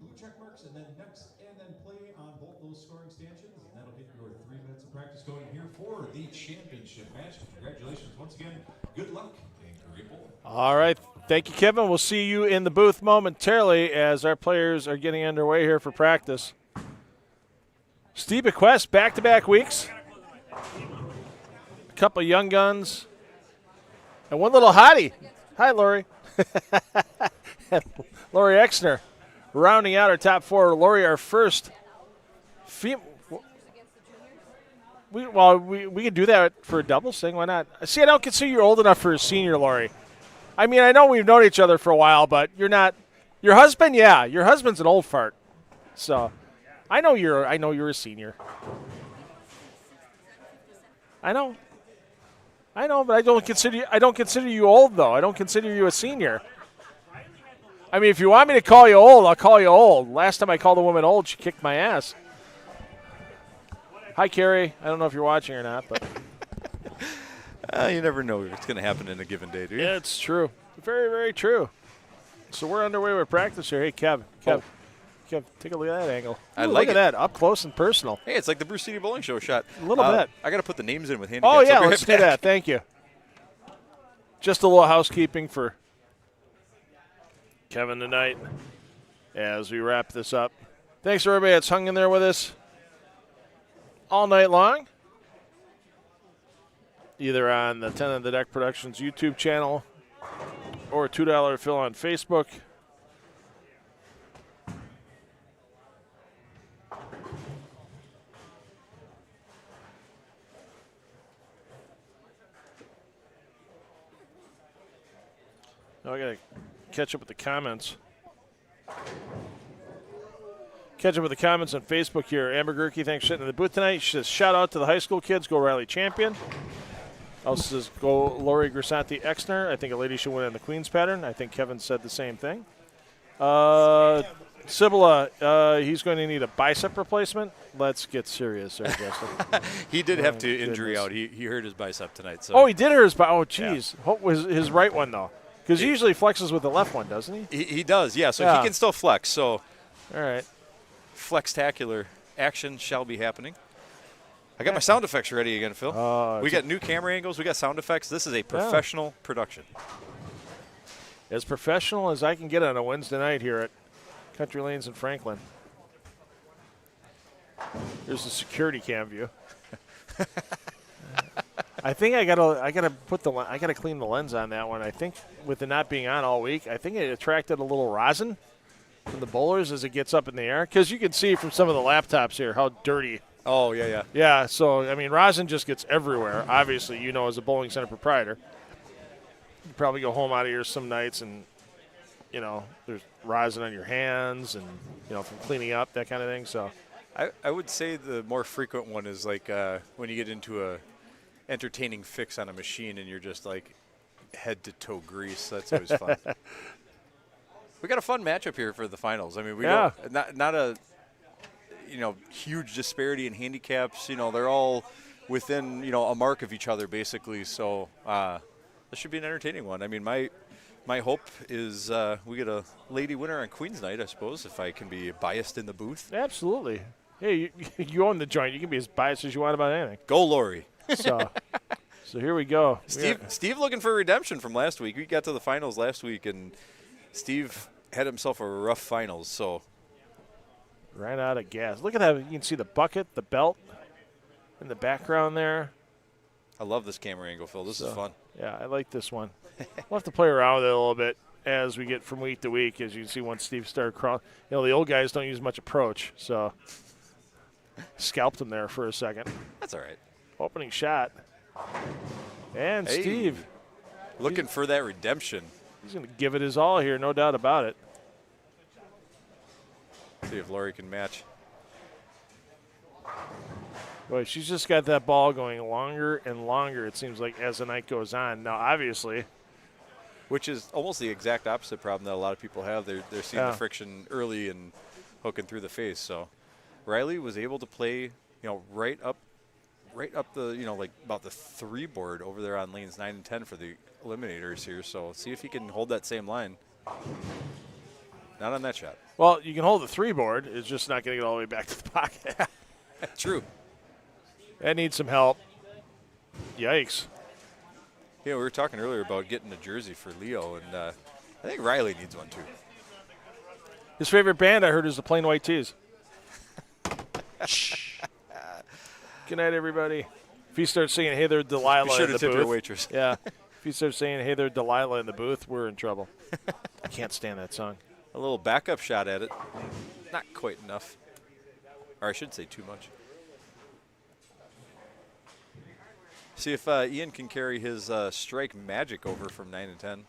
blue check marks and then next, and then play on both those scoring stanchions, and that'll get your 3 minutes of practice going here for the championship match. Congratulations once again. Good luck and great bowling. All right. Thank you, Kevin. We'll see you in the booth momentarily as our players are getting underway here for practice. Steve Bequest, back-to-back weeks. A couple of young guns. And one little hottie. Hi, Lori. Lori Exner. Rounding out our top four. Lori, our first female. We can do that for a doubles thing. Why not? See, I don't consider you old enough for a senior, Lori. I mean, I know we've known each other for a while, but you're not. Your husband, yeah, your husband's an old fart. So, I know you're a senior. I know, but I don't consider you old though. I don't consider you a senior. I mean, if you want me to call you old, I'll call you old. Last time I called a woman old, she kicked my ass. Hi, Carrie. I don't know if you're watching or not, but you never know what's going to happen in a given day, do you? Yeah, it's true. Very, very true. So we're underway with practice here. Hey, Kev, take a look at that angle. I Ooh, like look at that, up close and personal. Hey, it's like the Bruce City Bowling Show shot. A little bit. I got to put the names in with handicaps. Oh, yeah, I'll be let's right do back. that. Thank you. Just a little housekeeping for Kevin tonight as we wrap this up. Thanks for everybody that's hung in there with us all night long, either on the 10 on the Deck Productions YouTube channel or $2 Phil on Facebook. Now I got to catch up with the comments. Catch up with the comments on Facebook here. Amber Gehrke, thanks for sitting in the booth tonight. She says, shout out to the high school kids. Go Riley champion. Also says, go Lori Grisanti Exner. I think a lady should win in the Queen's pattern. I think Kevin said the same thing. Cibula, he's going to need a bicep replacement. Let's get serious there, Justin. He did have to injury out. He hurt his bicep tonight. So. Oh, he did hurt his bicep. Oh, geez. Yeah. What was his right one, though? Because he usually flexes with the left one, doesn't he? He does, yeah. So he can still flex. So, all right. Flextacular action shall be happening. I got my sound effects ready again, Phil. We got new camera angles. We got sound effects. This is a professional production. As professional as I can get on a Wednesday night here at Country Lanes in Franklin. There's the security cam view. I think I gotta clean the lens on that one. I think with it not being on all week, I think it attracted a little rosin from the bowlers as it gets up in the air. Because you can see from some of the laptops here how dirty. Oh, yeah. Yeah, so, I mean, rosin just gets everywhere. Obviously, you know, as a bowling center proprietor. You probably go home out of here some nights and, you know, there's rosin on your hands and, you know, from cleaning up, that kind of thing. So I would say the more frequent one is like when you get into a entertaining fix on a machine and you're just like head to toe grease. That's always fun. We got a fun matchup here for the finals. I mean, we don't not a huge disparity in handicaps. You know, they're all within a mark of each other basically. So this should be an entertaining one. I mean, my hope is we get a lady winner on Queen's Night, I suppose, if I can be biased in the booth. Absolutely. Hey, you own the joint. You can be as biased as you want about anything. Go, Lori. So So here we go. Steve looking for redemption from last week. We got to the finals last week, and Steve had himself a rough finals. So ran out of gas. Look at that. You can see the bucket, the belt in the background there. I love this camera angle, Phil. This is fun. Yeah, I like this one. We'll have to play around with it a little bit as we get from week to week. As you can see, once Steve started crawling, the old guys don't use much approach, so scalped him there for a second. That's all right. Opening shot. And hey, Steve. Looking for that redemption. He's going to give it his all here, no doubt about it. See if Lori can match. Boy, she's just got that ball going longer and longer, it seems like, as the night goes on. Now, obviously. Which is almost the exact opposite problem that a lot of people have. They're seeing the friction early and hooking through the face. So Riley was able to play, right up the, like about the 3 board over there on lanes 9 and 10 for the eliminators here. So see if he can hold that same line. Not on that shot. Well, you can hold the 3 board. It's just not going to get all the way back to the pocket. True. That needs some help. Yikes. We were talking earlier about getting a jersey for Leo, and I think Riley needs one too. His favorite band, I heard, is the Plain White Tees. Good night, everybody. If he starts singing, "Hey there, Delilah," be sure in to the tip booth, your waitress. Yeah. If he starts saying, "Hey there, Delilah," in the booth, we're in trouble. I can't stand that song. A little backup shot at it. Not quite enough. Or I should say too much. See if Ian can carry his strike magic over from 9 and 10.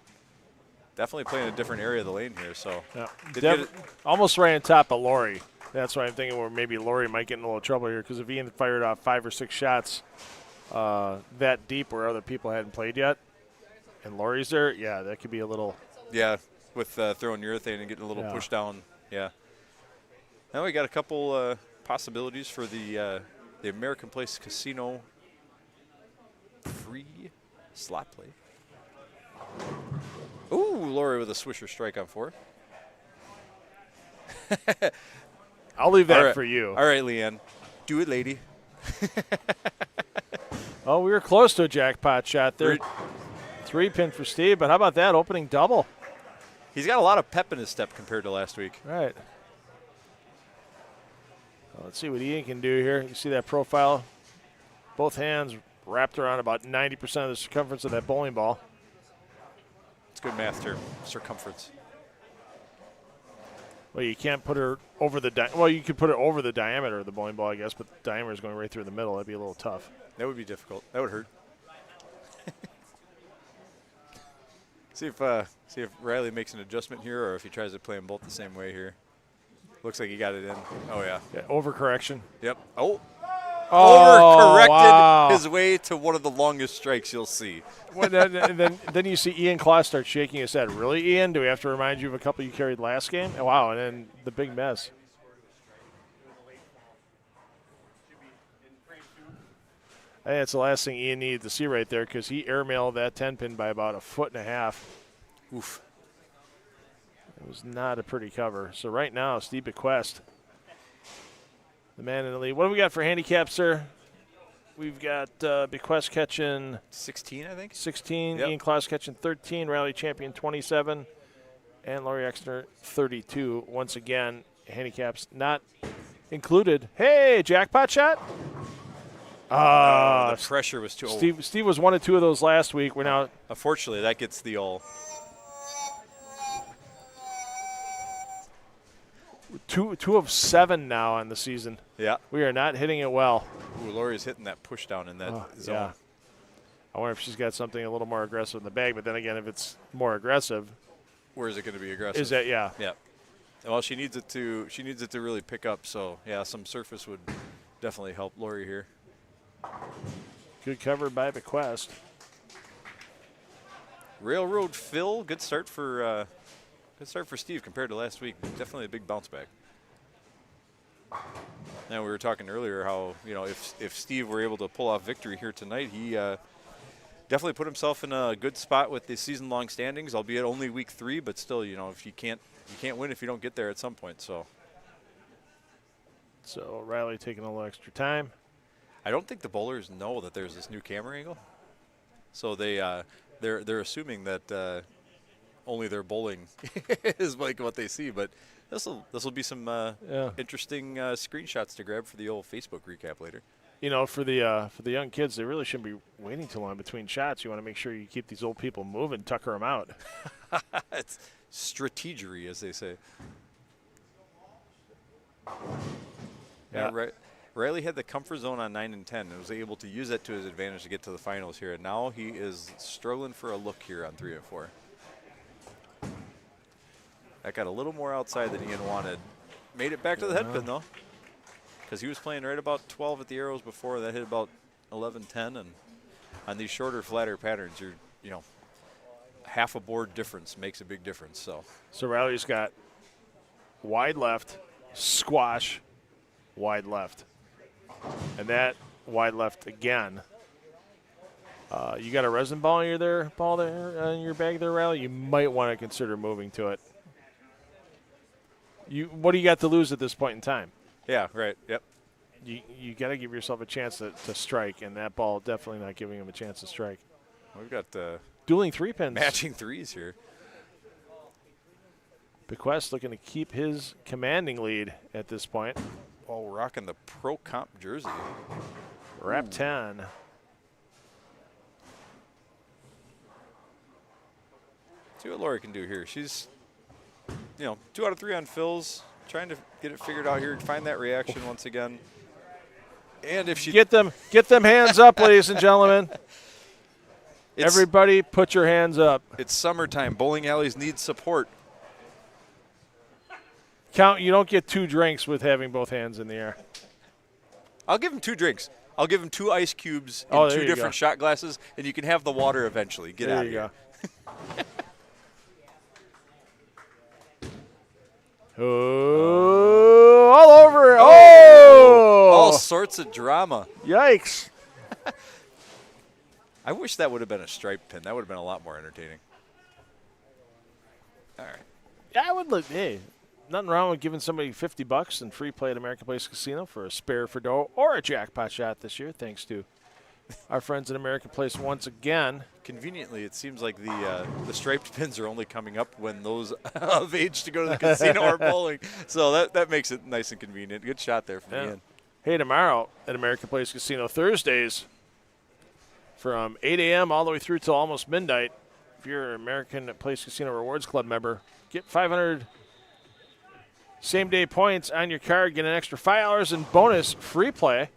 Definitely playing a different area of the lane here. So yeah. Almost right on top of Lori. That's why I'm thinking where maybe Lori might get in a little trouble here, because if Ian fired off 5 or 6 shots that deep where other people hadn't played yet, and Lori's there, yeah, that could be a little. Yeah, with throwing urethane and getting a little push down. Yeah. Now we got a couple possibilities for the American Place Casino free slot play. Ooh, Lori with a swisher strike on 4. I'll leave that for you. All right, Leanne. Do it, lady. Oh, we were close to a jackpot shot there. 3-pin for Steve, but how about that opening double? He's got a lot of pep in his step compared to last week. Right. Well, let's see what Ian can do here. You see that profile? Both hands wrapped around about 90% of the circumference of that bowling ball. It's good math term, circumference. Well, you can't put her over the well, you could put it over the diameter of the bowling ball, I guess, but the diameter is going right through the middle. That'd be a little tough. That would be difficult. That would hurt. See if Riley makes an adjustment here, or if he tries to play them both the same way here. Looks like he got it in. Oh yeah. Overcorrection. Yep. Overcorrected wow. his way to one of the longest strikes you'll see. Well, then you see Ian Claus start shaking his head. Really, Ian? Do we have to remind you of a couple you carried last game? Oh, wow, and then the big mess. I think that's the last thing Ian needed to see right there, because he airmailed that 10-pin by about 1.5 feet. Oof. It was not a pretty cover. So right now, Steve Bequest, the man in the lead. What do we got for handicaps, sir? We've got Bequest catching 16, I think. 16. Yep. Ian Claus catching 13. Rally champion 27. And Laurie Exner 32. Once again, handicaps not included. Hey, jackpot shot. The pressure was too. Steve was 1 of 2 of those last week. We're now. Unfortunately, that gets the all. 2 of 7 now on the season. Yeah. We are not hitting it well. Ooh, Lori's hitting that push down in that zone. Yeah. I wonder if she's got something a little more aggressive in the bag, but then again, if it's more aggressive. Where is it going to be aggressive? Is that, yeah. Yeah. Well, she needs it to really pick up, so yeah, some surface would definitely help Lori here. Good cover by Bequest. Railroad Phil, good start for Steve compared to last week. Definitely a big bounce back. Now we were talking earlier how if Steve were able to pull off victory here tonight, he definitely put himself in a good spot with the season-long standings, albeit only week 3, but still, if you can't win if you don't get there at some point. So Riley taking a little extra time. I don't think the bowlers know that there's this new camera angle. So they're assuming that only their bowling is like what they see, but this will be some interesting screenshots to grab for the old Facebook recap later. You know, for the young kids, they really shouldn't be waiting too long between shots. You want to make sure you keep these old people moving, tucker them out. It's strategery, as they say. Yeah. Riley had the comfort zone on 9 and 10 and was able to use that to his advantage to get to the finals here. And now he is struggling for a look here on 3 and 4. That got a little more outside than Ian wanted. Made it back to the head pin, though, because he was playing right about 12 at the arrows before. That hit about 11, 10. And on these shorter, flatter patterns, you know, half a board difference makes a big difference. So Riley's got wide left, squash, wide left. And that wide left again. You got a resin ball in your bag there, Riley. You might want to consider moving to it. What do you got to lose at this point in time? Yeah, right. Yep. You got to give yourself a chance to strike, and that ball definitely not giving him a chance to strike. We've got dueling 3-pins, matching threes here. Bequest looking to keep his commanding lead at this point. Oh, rocking the Pro Comp jersey. Wrap 10. See what Lori can do here. She's, 2 out of 3 on fills, trying to get it figured out here, find that reaction once again. And if she get them hands up, ladies and gentlemen. Everybody, put your hands up. It's summertime. Bowling alleys need support. You don't get 2 drinks with having both hands in the air. I'll give him 2 drinks. I'll give him 2 ice cubes in 2 different shot glasses, and you can have the water eventually. Get out of here. Oh, all over. Oh! All sorts of drama. Yikes. I wish that would have been a striped pin. That would have been a lot more entertaining. All right. Yeah, I would look. Hey, nothing wrong with giving somebody $50 and free play at American Place Casino for a spare for dough or a jackpot shot this year, thanks to our friends at American Place once again. Conveniently, it seems like the striped pins are only coming up when those of age to go to the casino are bowling. So that makes it nice and convenient. Good shot there from Ian. Hey, tomorrow at American Place Casino, Thursdays, from 8 a.m. all the way through till almost midnight. If you're an American Place Casino Rewards Club member, get 500 same-day points on your card, get an extra $5 in bonus free play.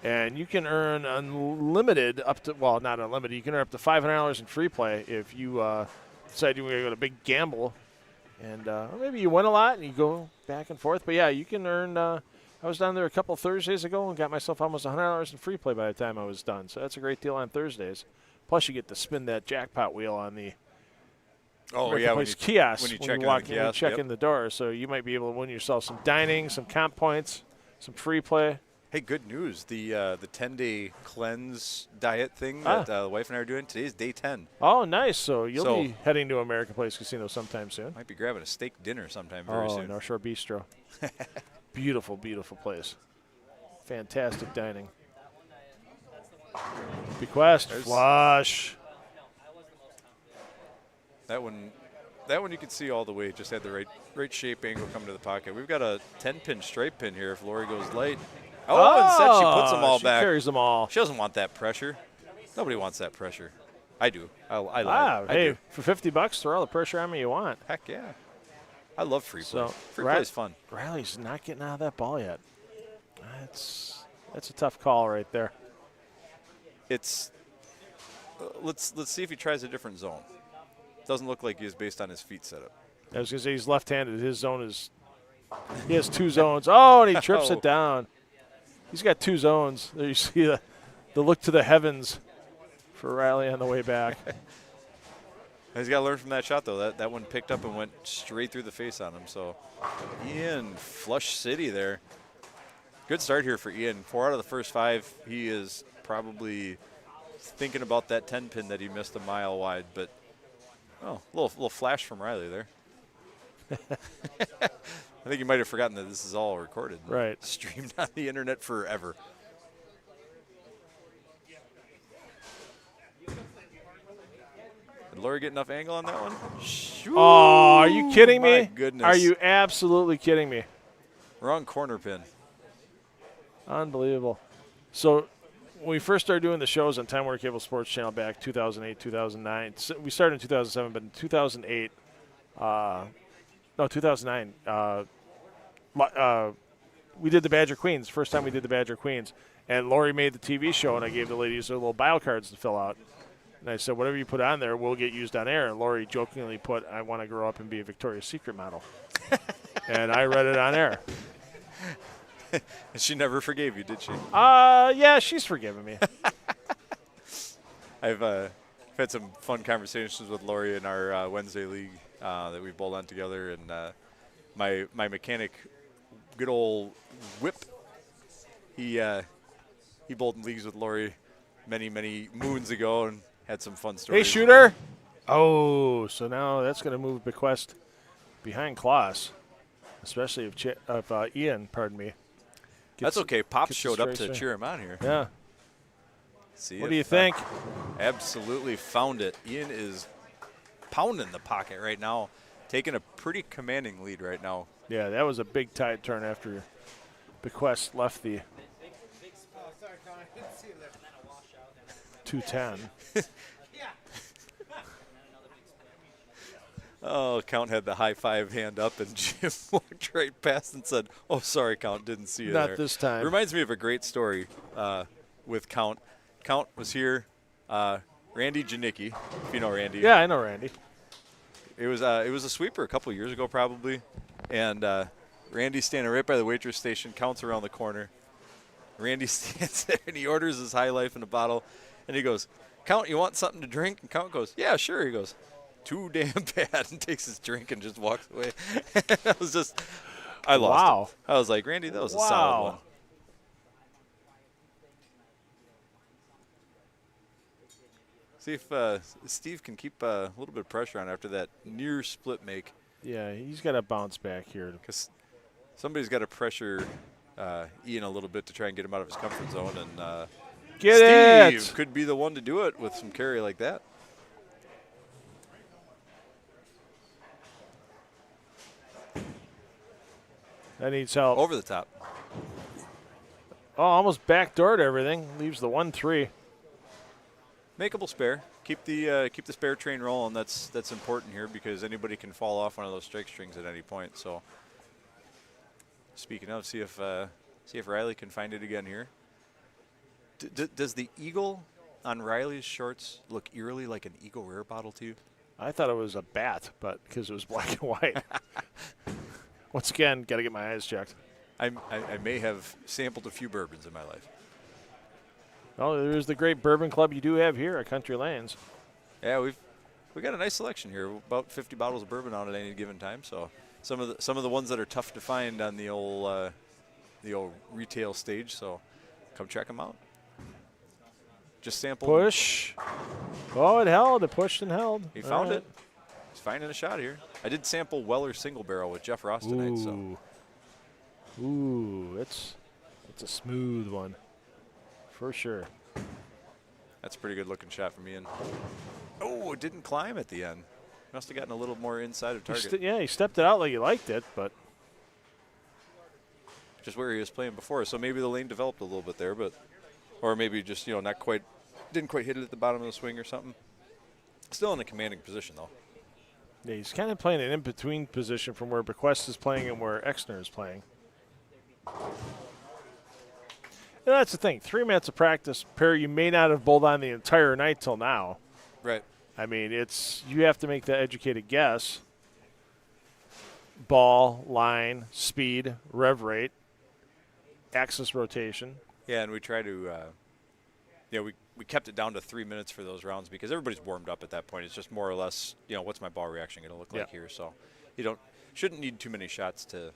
And you can earn unlimited not unlimited. You can earn up to $500 in free play if you decide you want to go to a big gamble. And maybe you win a lot and you go back and forth. But, yeah, you can earn I was down there a couple Thursdays ago and got myself almost $100 in free play by the time I was done. So that's a great deal on Thursdays. Plus, you get to spin that jackpot wheel on the kiosk when you walk in and check in the door. So you might be able to win yourself some dining, some comp points, some free play. Hey, good news. The 10-day cleanse diet thing that the wife and I are doing, today's day 10. Oh, nice. So you'll be heading to American Place Casino sometime soon. Might be grabbing a steak dinner sometime very soon. North Shore Bistro. Beautiful, beautiful place. Fantastic dining. Bequest, flush. That one you can see all the way. Just had the right shape angle come to the pocket. We've got a 10-pin stripe pin here if Lori goes light. Instead she puts them all back. She carries them all. She doesn't want that pressure. Nobody wants that pressure. I do. I do. Do. For $50, throw all the pressure on me you want. Heck yeah. I love free play. Free play is fun. Riley's not getting out of that ball yet. That's a tough call right there. It's let's see if he tries a different zone. Doesn't look like he is based on his feet setup. I was going to say he's left-handed. His zone is – he has 2 zones. Oh, and he trips it down. He's got 2 zones. There you see the look to the heavens for Riley on the way back. He's got to learn from that shot, though. That one picked up and went straight through the face on him. So Ian, flush city there. Good start here for Ian. 4 out of the first 5. He is probably thinking about that 10-pin that he missed a mile wide, but – oh, a little flash from Riley there. I think you might have forgotten that this is all recorded. Right. Streamed on the internet forever. Lori get enough angle on that one? Oh, are you kidding me? My goodness. Are you absolutely kidding me? Wrong corner pin. Unbelievable. So when we first started doing the shows on Time Warner Cable Sports Channel back 2008, 2009, we started in 2007, but in 2008, 2009, we did the Badger Queens. First time we did the Badger Queens. And Lori made the TV show, and I gave the ladies their little bio cards to fill out. And I said, whatever you put on there will get used on air. And Lori jokingly put, I want to grow up and be a Victoria's Secret model. And I read it on air. And she never forgave you, did she? Yeah, she's forgiven me. I've had some fun conversations with Lori in our Wednesday league that we bowled on together. And my mechanic, good old Whip, he bowled in leagues with Lori many, many moons ago and had some fun stories. Hey, shooter. Oh, so now that's going to move Bequest behind Klaus, especially if Ian, pardon me. That's okay. Pop showed up to cheer him on here. Yeah. See what do you think? Absolutely found it. Ian is pounding the pocket right now, taking a pretty commanding lead right now. Yeah, that was a big tide turn after Bequest left the 210. Oh, Count had the high five hand up, and Jim walked right past and said, "Oh, sorry, Count, didn't see you Not there." this time. Reminds me of a great story with Count. Count was here. Randy Janicki, if you know Randy. Yeah, I know Randy. It was a sweeper a couple of years ago probably, and Randy's standing right by the waitress station. Count's around the corner. Randy stands there and he orders his High Life in a bottle, and he goes, "Count, you want something to drink?" And Count goes, "Yeah, sure." He goes, "Too damn bad," and takes his drink and just walks away. I was just, I lost it. I was like, Randy, that was a solid one. See if Steve can keep a little bit of pressure on after that near split make. Yeah, he's got to bounce back here. Because somebody's got to pressure Ian a little bit to try and get him out of his comfort zone. And Steve could be the one to do it with some carry like that. That needs help. Over the top. Oh, almost backdoored everything. Leaves the 1-3. Makeable spare. Keep the spare train rolling. That's important here because anybody can fall off one of those strike strings at any point. So, speaking of, see if Riley can find it again here. Does the eagle on Riley's shorts look eerily like an Eagle Rare bottle to you? I thought it was a bat, but because it was black and white. Once again, got to get my eyes checked. I may have sampled a few bourbons in my life. Oh, there's the great bourbon club you do have here at Country Lanes. Yeah, we got a nice selection here. About 50 bottles of bourbon out at any given time. So some of the ones that are tough to find on the old retail stage. So come check them out. Just sample. Push. Oh, it held. It pushed and held. He found it. He's finding a shot here. I did sample Weller single barrel with Jeff Ross tonight. So. Ooh, it's a smooth one. For sure. That's a pretty good looking shot from Ian. Oh, it didn't climb at the end. Must have gotten a little more inside of target. He stepped it out like he liked it, but. Just where he was playing before. So maybe the lane developed a little bit there, or maybe just, not quite, didn't quite hit it at the bottom of the swing or something. Still in a commanding position, though. Yeah, he's kind of playing an in-between position from where Bequest is playing and where Exner is playing. And that's the thing. 3 minutes of practice, pair you may not have bowled on the entire night till now. Right. I mean, you have to make the educated guess. Ball, line, speed, rev rate, axis rotation. Yeah, and we try to, we kept it down to 3 minutes for those rounds because everybody's warmed up at that point. It's just more or less, what's my ball reaction going to look like here? So you shouldn't need too many shots to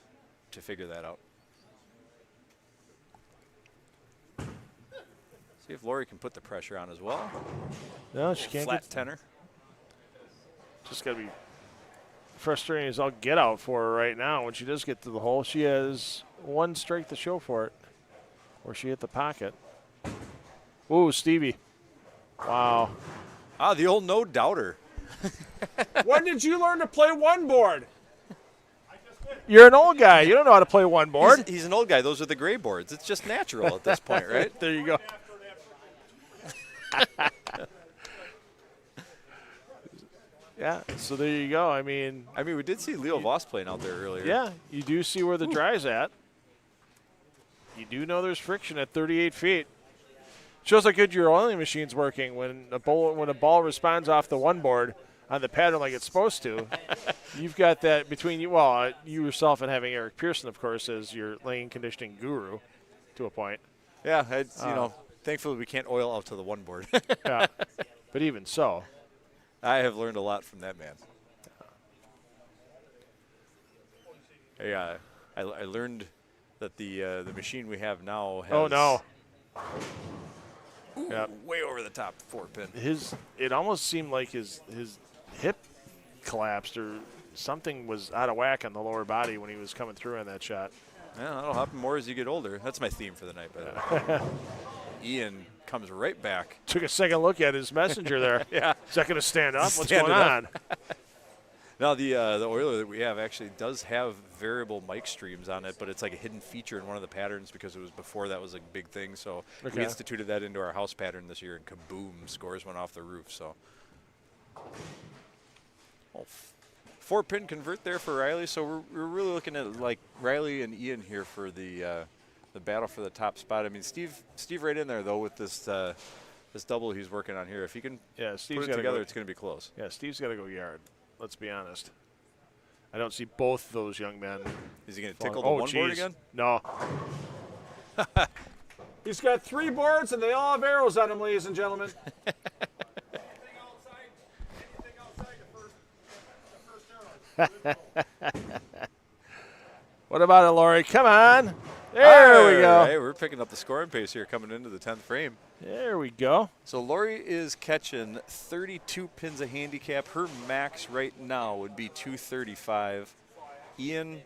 figure that out. See if Lori can put the pressure on as well. No, she can't. Flat tenor. Just got to be frustrating as I'll get out for her right now. When she does get to the hole, she has one strike to show for it. Or she hit the pocket. Ooh, Stevie. Wow. The old no doubter. When did you learn to play one board? You're an old guy. You don't know how to play one board. He's an old guy. Those are the gray boards. It's just natural at this point, right? There you go. Yeah, so there you go. I mean, we did see Leo Voss playing out there earlier. Yeah, you do see where the dry's at. You do know there's friction at 38 feet. Shows how good your oiling machine's working when a ball responds off the one board on the pattern like it's supposed to. You've got that between you. Well, you yourself and having Eric Pearson, of course, as your lane conditioning guru, to a point. Yeah, thankfully we can't oil out to the one board. Yeah, but even so, I have learned a lot from that man. I learned that the machine we have now has. Oh no. Ooh, Yep. Way over the top 4-pin. It almost seemed like his hip collapsed or something was out of whack on the lower body when he was coming through on that shot. Yeah, that'll happen more as you get older. That's my theme for the night, by the way. Ian comes right back. Took a second look at his messenger there. Yeah. Is that going to stand up? What's Stand going it on? up. Now, the oiler that we have actually does have variable mic streams on it, but it's like a hidden feature in one of the patterns because it was before that was a big thing. So Okay. we instituted that into our house pattern this year, and kaboom, scores went off the roof. So, 4-pin convert there for Riley. So we're really looking at like Riley and Ian here for the battle for the top spot. I mean, Steve right in there though with this this double he's working on here. If he can Steve's put it gotta together, go. it's going to be close. Yeah, Steve's got to go yard. Let's be honest. I don't see both those young men. Is he going to tickle the Oh, one board geez. again? No. He's got 3 boards, and they all have arrows on them, ladies and gentlemen. What about it, Laurie? Come on. There we go. Hey, we're picking up the scoring pace here coming into the 10th frame. There we go. So Lori is catching 32 pins of handicap. Her max right now would be 235. Ian's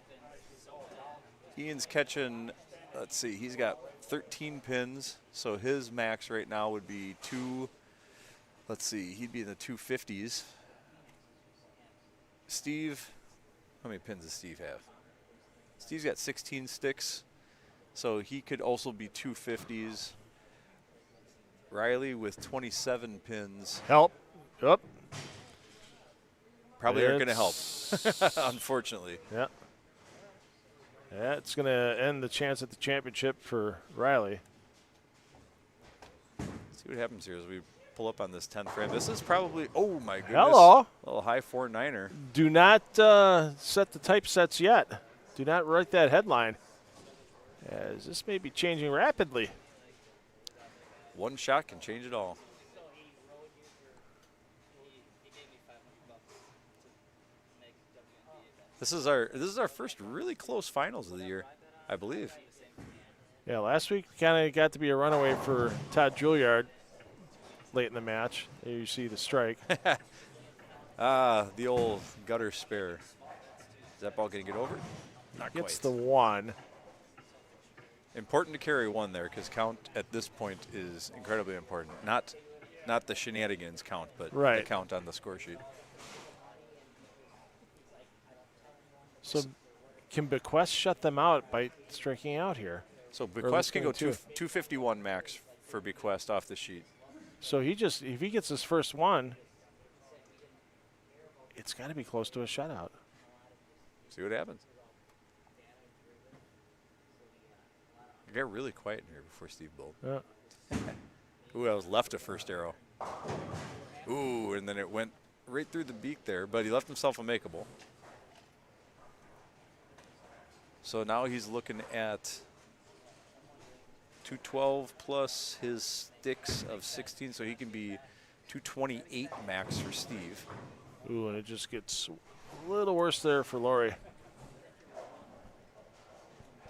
catching, let's see, he's got 13 pins. So his max right now would be he'd be in the 250s. Steve, how many pins does Steve have? Steve's got 16 sticks. So he could also be 250s. Riley with 27 pins. Help. Up. Probably aren't going to help, unfortunately. Yeah. Yeah, it's going to end the chance at the championship for Riley. Let's see what happens here as we pull up on this 10th frame. This is probably, oh my goodness. Hello. A little high 4-9er. Do not set the typesets yet. Do not write that headline, as this may be changing rapidly. One shot can change it all. This is our first really close finals of the year, I believe. Yeah, last week kind of got to be a runaway for Todd Juilliard late in the match. There you see the strike. The old gutter spare. Is that ball going to get over? Not Gets quite. the one. Important to carry one there because count at this point is incredibly important. Not the shenanigans count, but Right. the count on the score sheet. So can Bequest shut them out by striking out here? So Or Bequest can go two. 251 max for Bequest off the sheet. So if he gets his first one, it's got to be close to a shutout. See what happens. It got really quiet in here before Steve bowled. Yeah. Ooh, I was left a first arrow. Ooh, and then it went right through the beak there, but he left himself a makeable. So now he's looking at 212 plus his sticks of 16, so he can be 228 max for Steve. Ooh, and it just gets a little worse there for Laurie.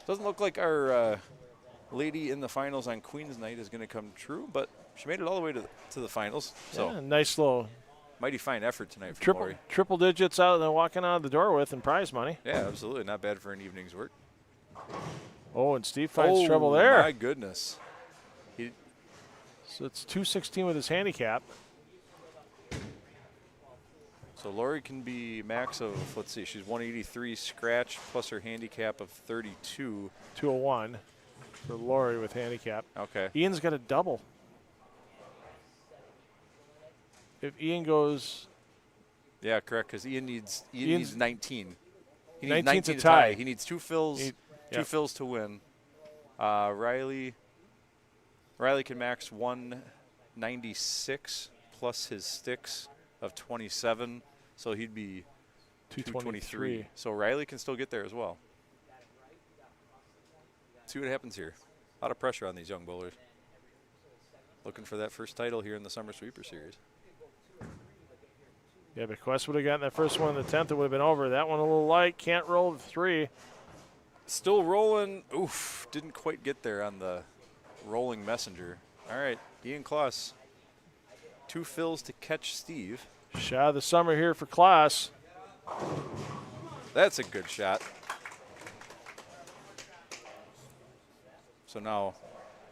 Doesn't look like our lady in the finals on Queen's Night is going to come true, but she made it all the way to the finals. So Yeah, nice little mighty fine effort tonight for Laurie. triple digits out and walking out of the door with and prize money. Yeah, absolutely. Not bad for an evening's work. Oh, and Steve finds trouble there. My goodness. So it's 216 with his handicap. So Lori can be max of, let's see, she's 183 scratch plus her handicap of 32. 201 for Lori with handicap. Okay. Ian's got a double. If Ian goes... Yeah, correct, because Ian needs 19. He needs 19's 19 a to tie. He needs two fills, Yep. fills to win. Riley can max 196 plus his sticks of 27, so he'd be 223. So Riley can still get there as well. See what happens here. A lot of pressure on these young bowlers. Looking for that first title here in the Summer Sweeper Series. Yeah, but Quest would have gotten that first one in the 10th. It would have been over. That one a little light. Can't roll the 3. Still rolling. Oof, didn't quite get there on the rolling messenger. All right, Ian Kloss. 2 fills to catch Steve. Shot of the summer here for Kloss. That's a good shot. So now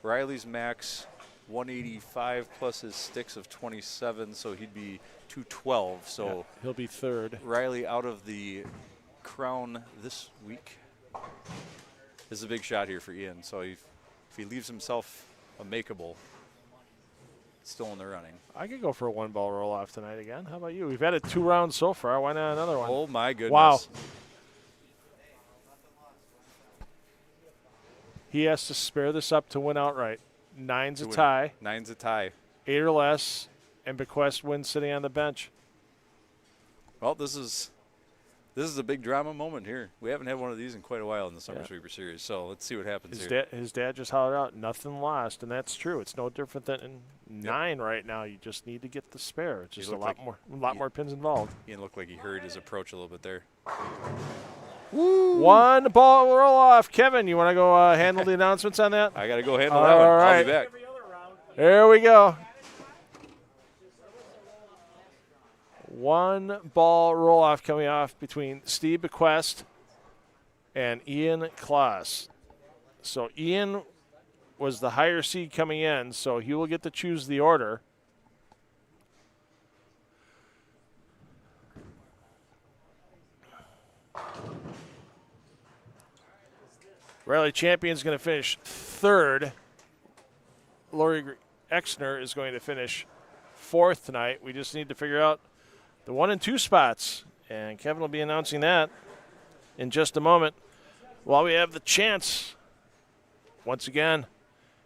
Riley's max 185 plus his sticks of 27, so he'd be 212. So yeah, he'll be third. Riley out of the crown this week. This is a big shot here for Ian. So if he leaves himself a makeable, still in the running. I could go for a 1-ball roll-off tonight again. How about you? We've had it 2 rounds so far. Why not another one? Oh, my goodness. Wow. He has to spare this up to win outright. 9's a tie. 9's a tie. 8 or less, and Bequest wins sitting on the bench. Well, this is a big drama moment here. We haven't had one of these in quite a while in the Summer Sweeper Series, so let's see what happens here. His dad just hollered out, nothing lost, and that's true. It's no different than in 9 right now. You just need to get the spare. It's just a lot more pins involved. Ian looked like he heard his approach a little bit there. Woo. 1-ball roll-off. Kevin, you want to go handle the announcements on that? I got to go handle that one. All right. I'll be back. There we go. 1-ball roll-off coming off between Steve Bequest and Ian Kloss. So Ian was the higher seed coming in, so he will get to choose the order. Riley Champion's going to finish 3rd. Lori Exner is going to finish 4th tonight. We just need to figure out the 1 and 2 spots, and Kevin will be announcing that in just a moment. While we have the chance, once again,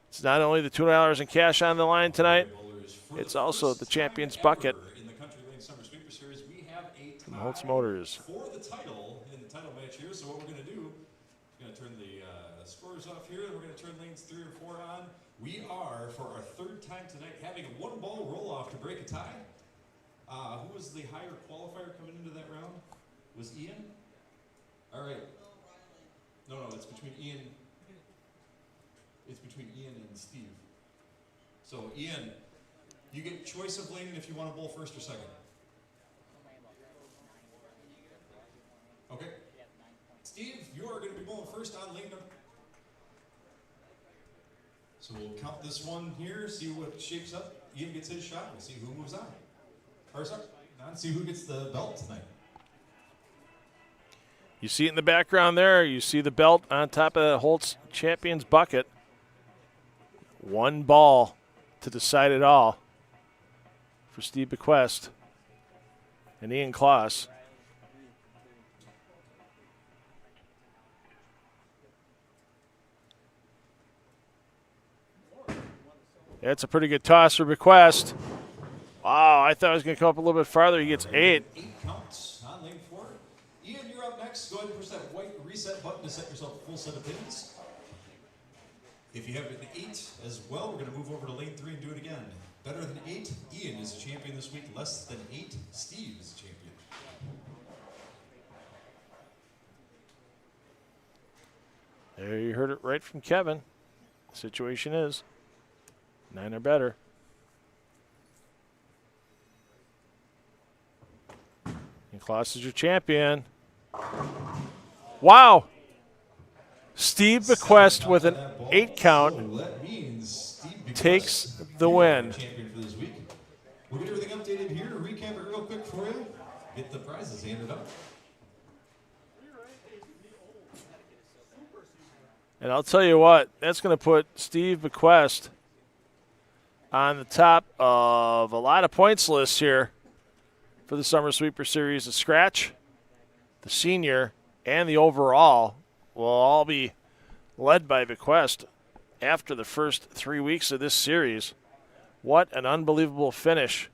it's not only the $2 in cash on the line tonight, it's also the Champions Bucket from Holtz Motors. For the title in the title match here, so what we're going to do, we're going to turn the scores off here, and we're going to turn lanes 3 or 4 on. We are, for our 3rd time tonight, having a 1-ball roll-off to break a tie. Who was the higher qualifier coming into that round? Was Ian? All right. No, it's between Ian. It's between Ian and Steve. So Ian, you get choice of lane if you want to bowl first or second. Okay. Steve, you are going to be bowling first on lane number. So we'll count this one here, see what shapes up. Ian gets his shot. We'll see who moves on. Or sorry, see who gets the belt tonight. You see it in the background there. You see the belt on top of the Holtz Champions Bucket. 1 ball to decide it all for Steve Bequest and Ian Kloss. It's a pretty good toss for Bequest. Wow, I thought I was going to come up a little bit farther. He gets 8. 8 counts on lane 4. Ian, you're up next. Go ahead and push that white reset button to set yourself a full set of pins. If you have an 8 as well, we're going to move over to lane 3 and do it again. Better than 8, Ian is a champion this week. Less than 8, Steve is a champion. There you heard it right from Kevin. The situation is 9 or better. And Kloss is your champion. Wow. Steve Bequest with an 8 count takes the win. We'll get everything updated here to recap it real quick for you. get the prizes handed out. And I'll tell you what, that's going to put Steve Bequest on the top of a lot of points lists here for the Summer Sweeper Series. The scratch, the senior, and the overall will all be led by Bequest after the first 3 weeks of this series. What an unbelievable finish.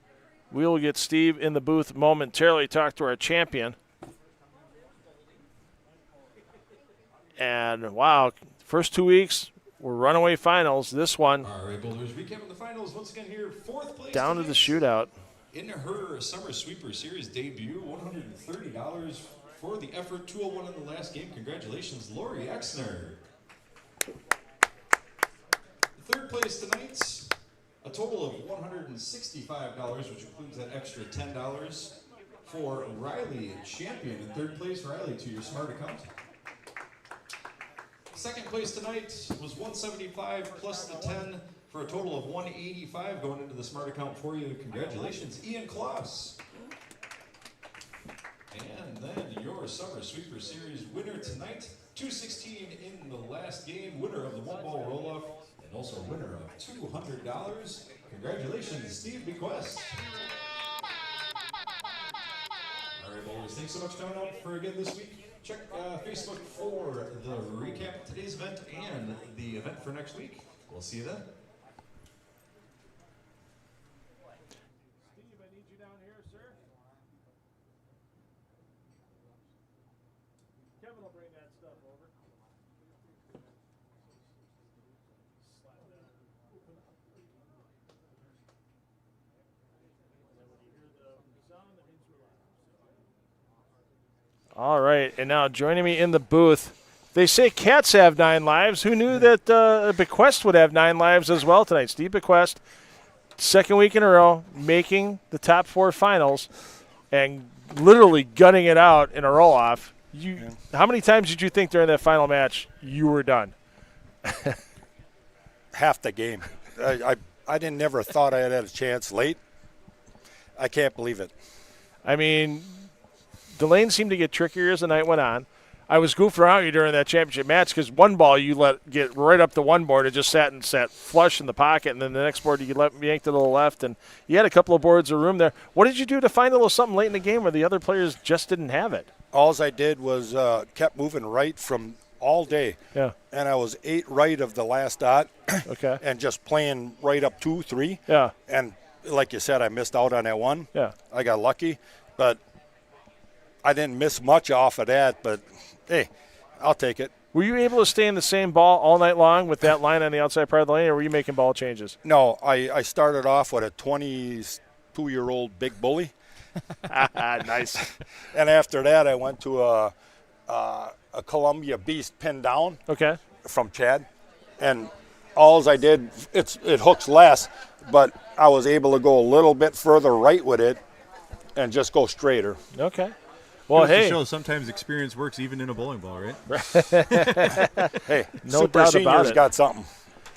We will get Steve in the booth momentarily, talk to our champion. And, wow, first 2 weeks were runaway finals. This one, All right, Boulders, recapping the finals once again here. 4th place down to the shootout. in her Summer Sweeper Series debut, $130 for the effort, 201 in the last game. Congratulations, Lori Exner. 3rd place tonight, a total of $165, which includes that extra $10 for Riley Champion. In 3rd place, Riley, to your smart account. 2nd place tonight was $175 plus the 10 for a total of $185 going into the smart account for you. Congratulations, Ian Kloss. And then your Summer Sweeper Series winner tonight, 216 in the last game, winner of the 1-ball roll-off, and also winner of $200. Congratulations, Steve Bequest. All right, Boulders, thanks so much for coming out for again this week. Check Facebook for the recap of today's event and the event for next week. We'll see you then. Steve, I need you down here, sir. Kevin will bring that stuff over. All right, and now joining me in the booth, they say cats have 9 lives. Who knew that Bequest would have 9 lives as well tonight? Steve Bequest, 2nd week in a row, making the top 4 finals and literally gunning it out in a roll-off. How many times did you think during that final match you were done? Half the game. I didn't never thought I had a chance late. I can't believe it. I mean, the lanes seemed to get trickier as the night went on. I was goofing around you during that championship match because one ball you let get right up the one board. It just sat flush in the pocket, and then the next board you could yank to the left, and you had a couple of boards of room there. What did you do to find a little something late in the game where the other players just didn't have it? All I did was kept moving right from all day. Yeah. And I was 8 right of the last dot. Okay. And just playing right up 2, 3. Yeah. And like you said, I missed out on that one. Yeah. I got lucky, but I didn't miss much off of that, but hey, I'll take it. Were you able to stay in the same ball all night long with that line on the outside part of the lane, or were you making ball changes? No, I started off with a 22-year-old big bully. Nice. And after that, I went to a Columbia Beast pin down. Okay. From Chad. And all I did, it hooks less, but I was able to go a little bit further right with it and just go straighter. Okay. Well, hey. Show sometimes experience works even in a bowling ball, right? Hey, no Super doubt Senior's about it. got something.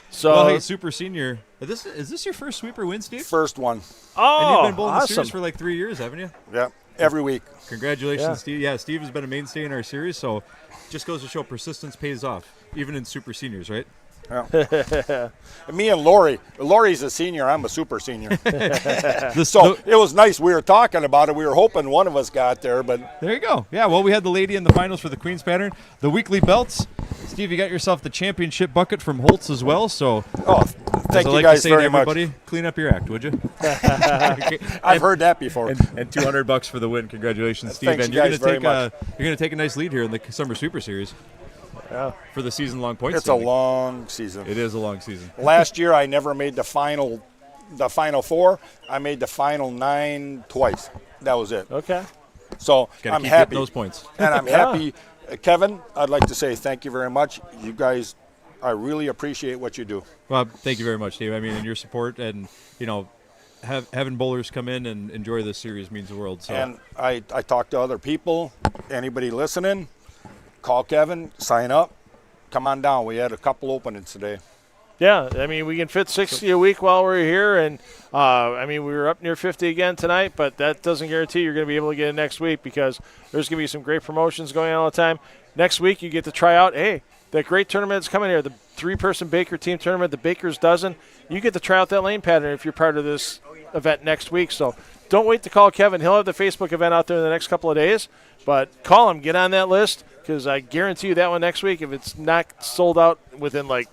So, well, hey, Super Senior, is this your first sweeper win, Steve? First one. Oh, and you've been bowling the awesome. series for like 3 years, haven't you? Yeah, every week. Congratulations, Yeah. Steve. Yeah, Steve has been a mainstay in our series, so just goes to show persistence pays off, even in Super Seniors, right? Yeah. Me and Lori's a senior, I'm a super senior. It was nice. We were talking about it. We were hoping one of us got there, but there you go. Yeah, well, we had the lady in the finals for the Queen's Pattern, the weekly belts. Steve, you got yourself the championship bucket from Holtz as well. So, thank you guys very much. Everybody, clean up your act, would you? I've heard that before. And $200 for the win. Congratulations, Steve. Thanks, and you guys very much. You're going to take a nice lead here in the Summer Sweeper Series. Yeah. For the season-long points. It's a long season. It is a long season. Last year, I never made the final 4. I made the final 9 twice. That was it. Okay. So Gotta I'm keep happy. getting those points. And I'm happy. Kevin, I'd like to say thank you very much. You guys, I really appreciate what you do. Well, thank you very much, Steve. I mean, and your support and, having bowlers come in and enjoy this series means the world. So. And I talk to other people. Anybody listening, call Kevin, sign up, come on down. We had a couple openings today. Yeah, I mean, we can fit 60 a week while we're here, and I mean, we were up near 50 again tonight, but that doesn't guarantee you're going to be able to get it next week because there's going to be some great promotions going on all the time. Next week, you get to try out, hey, that great tournament that's coming here, the 3-person Baker team tournament, the Baker's Dozen. You get to try out that lane pattern if you're part of this event next week. So don't wait to call Kevin. He'll have the Facebook event out there in the next couple of days, but call him, get on that list, because I guarantee you that one next week, if it's not sold out within like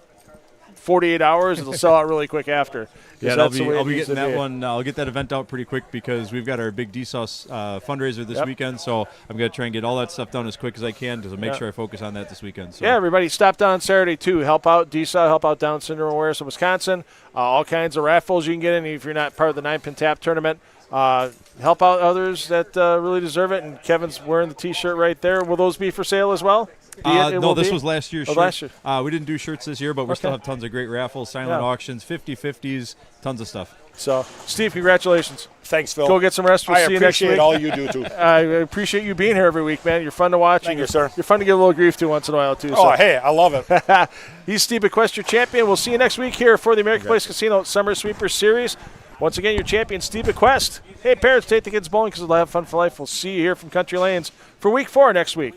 48 hours, it'll sell out really quick after. Yeah, I'll be getting that one. I'll get that event out pretty quick because we've got our big DSauce fundraiser this weekend. So I'm going to try and get all that stuff done as quick as I can to make sure I focus on that this weekend. So. Yeah, everybody stop down Saturday too. Help out DSauce, help out Down Syndrome Awareness of Wisconsin. All kinds of raffles you can get in if you're not part of the 9-pin tap tournament. Help out others that really deserve it. And Kevin's wearing the T-shirt right there. Will those be for sale as well? No, this was last year's shirt. Last year. We didn't do shirts this year, but we still have tons of great raffles, silent auctions, 50-50s, tons of stuff. So, Steve, congratulations. Thanks, Phil. Go get some rest. We'll see you next week. I appreciate all you do, too. I appreciate you being here every week, man. You're fun to watch. Thank you, sir. You're fun to give a little grief to once in a while, too. Oh, hey, I love it. He's Steve Bequest, your champion. We'll see you next week here for the American Place Casino Summer Sweeper Series. Once again, your champion, Steve Bequest. Hey, parents, take the kids bowling because they'll have fun for life. We'll see you here from Country Lanes for Week 4 next week.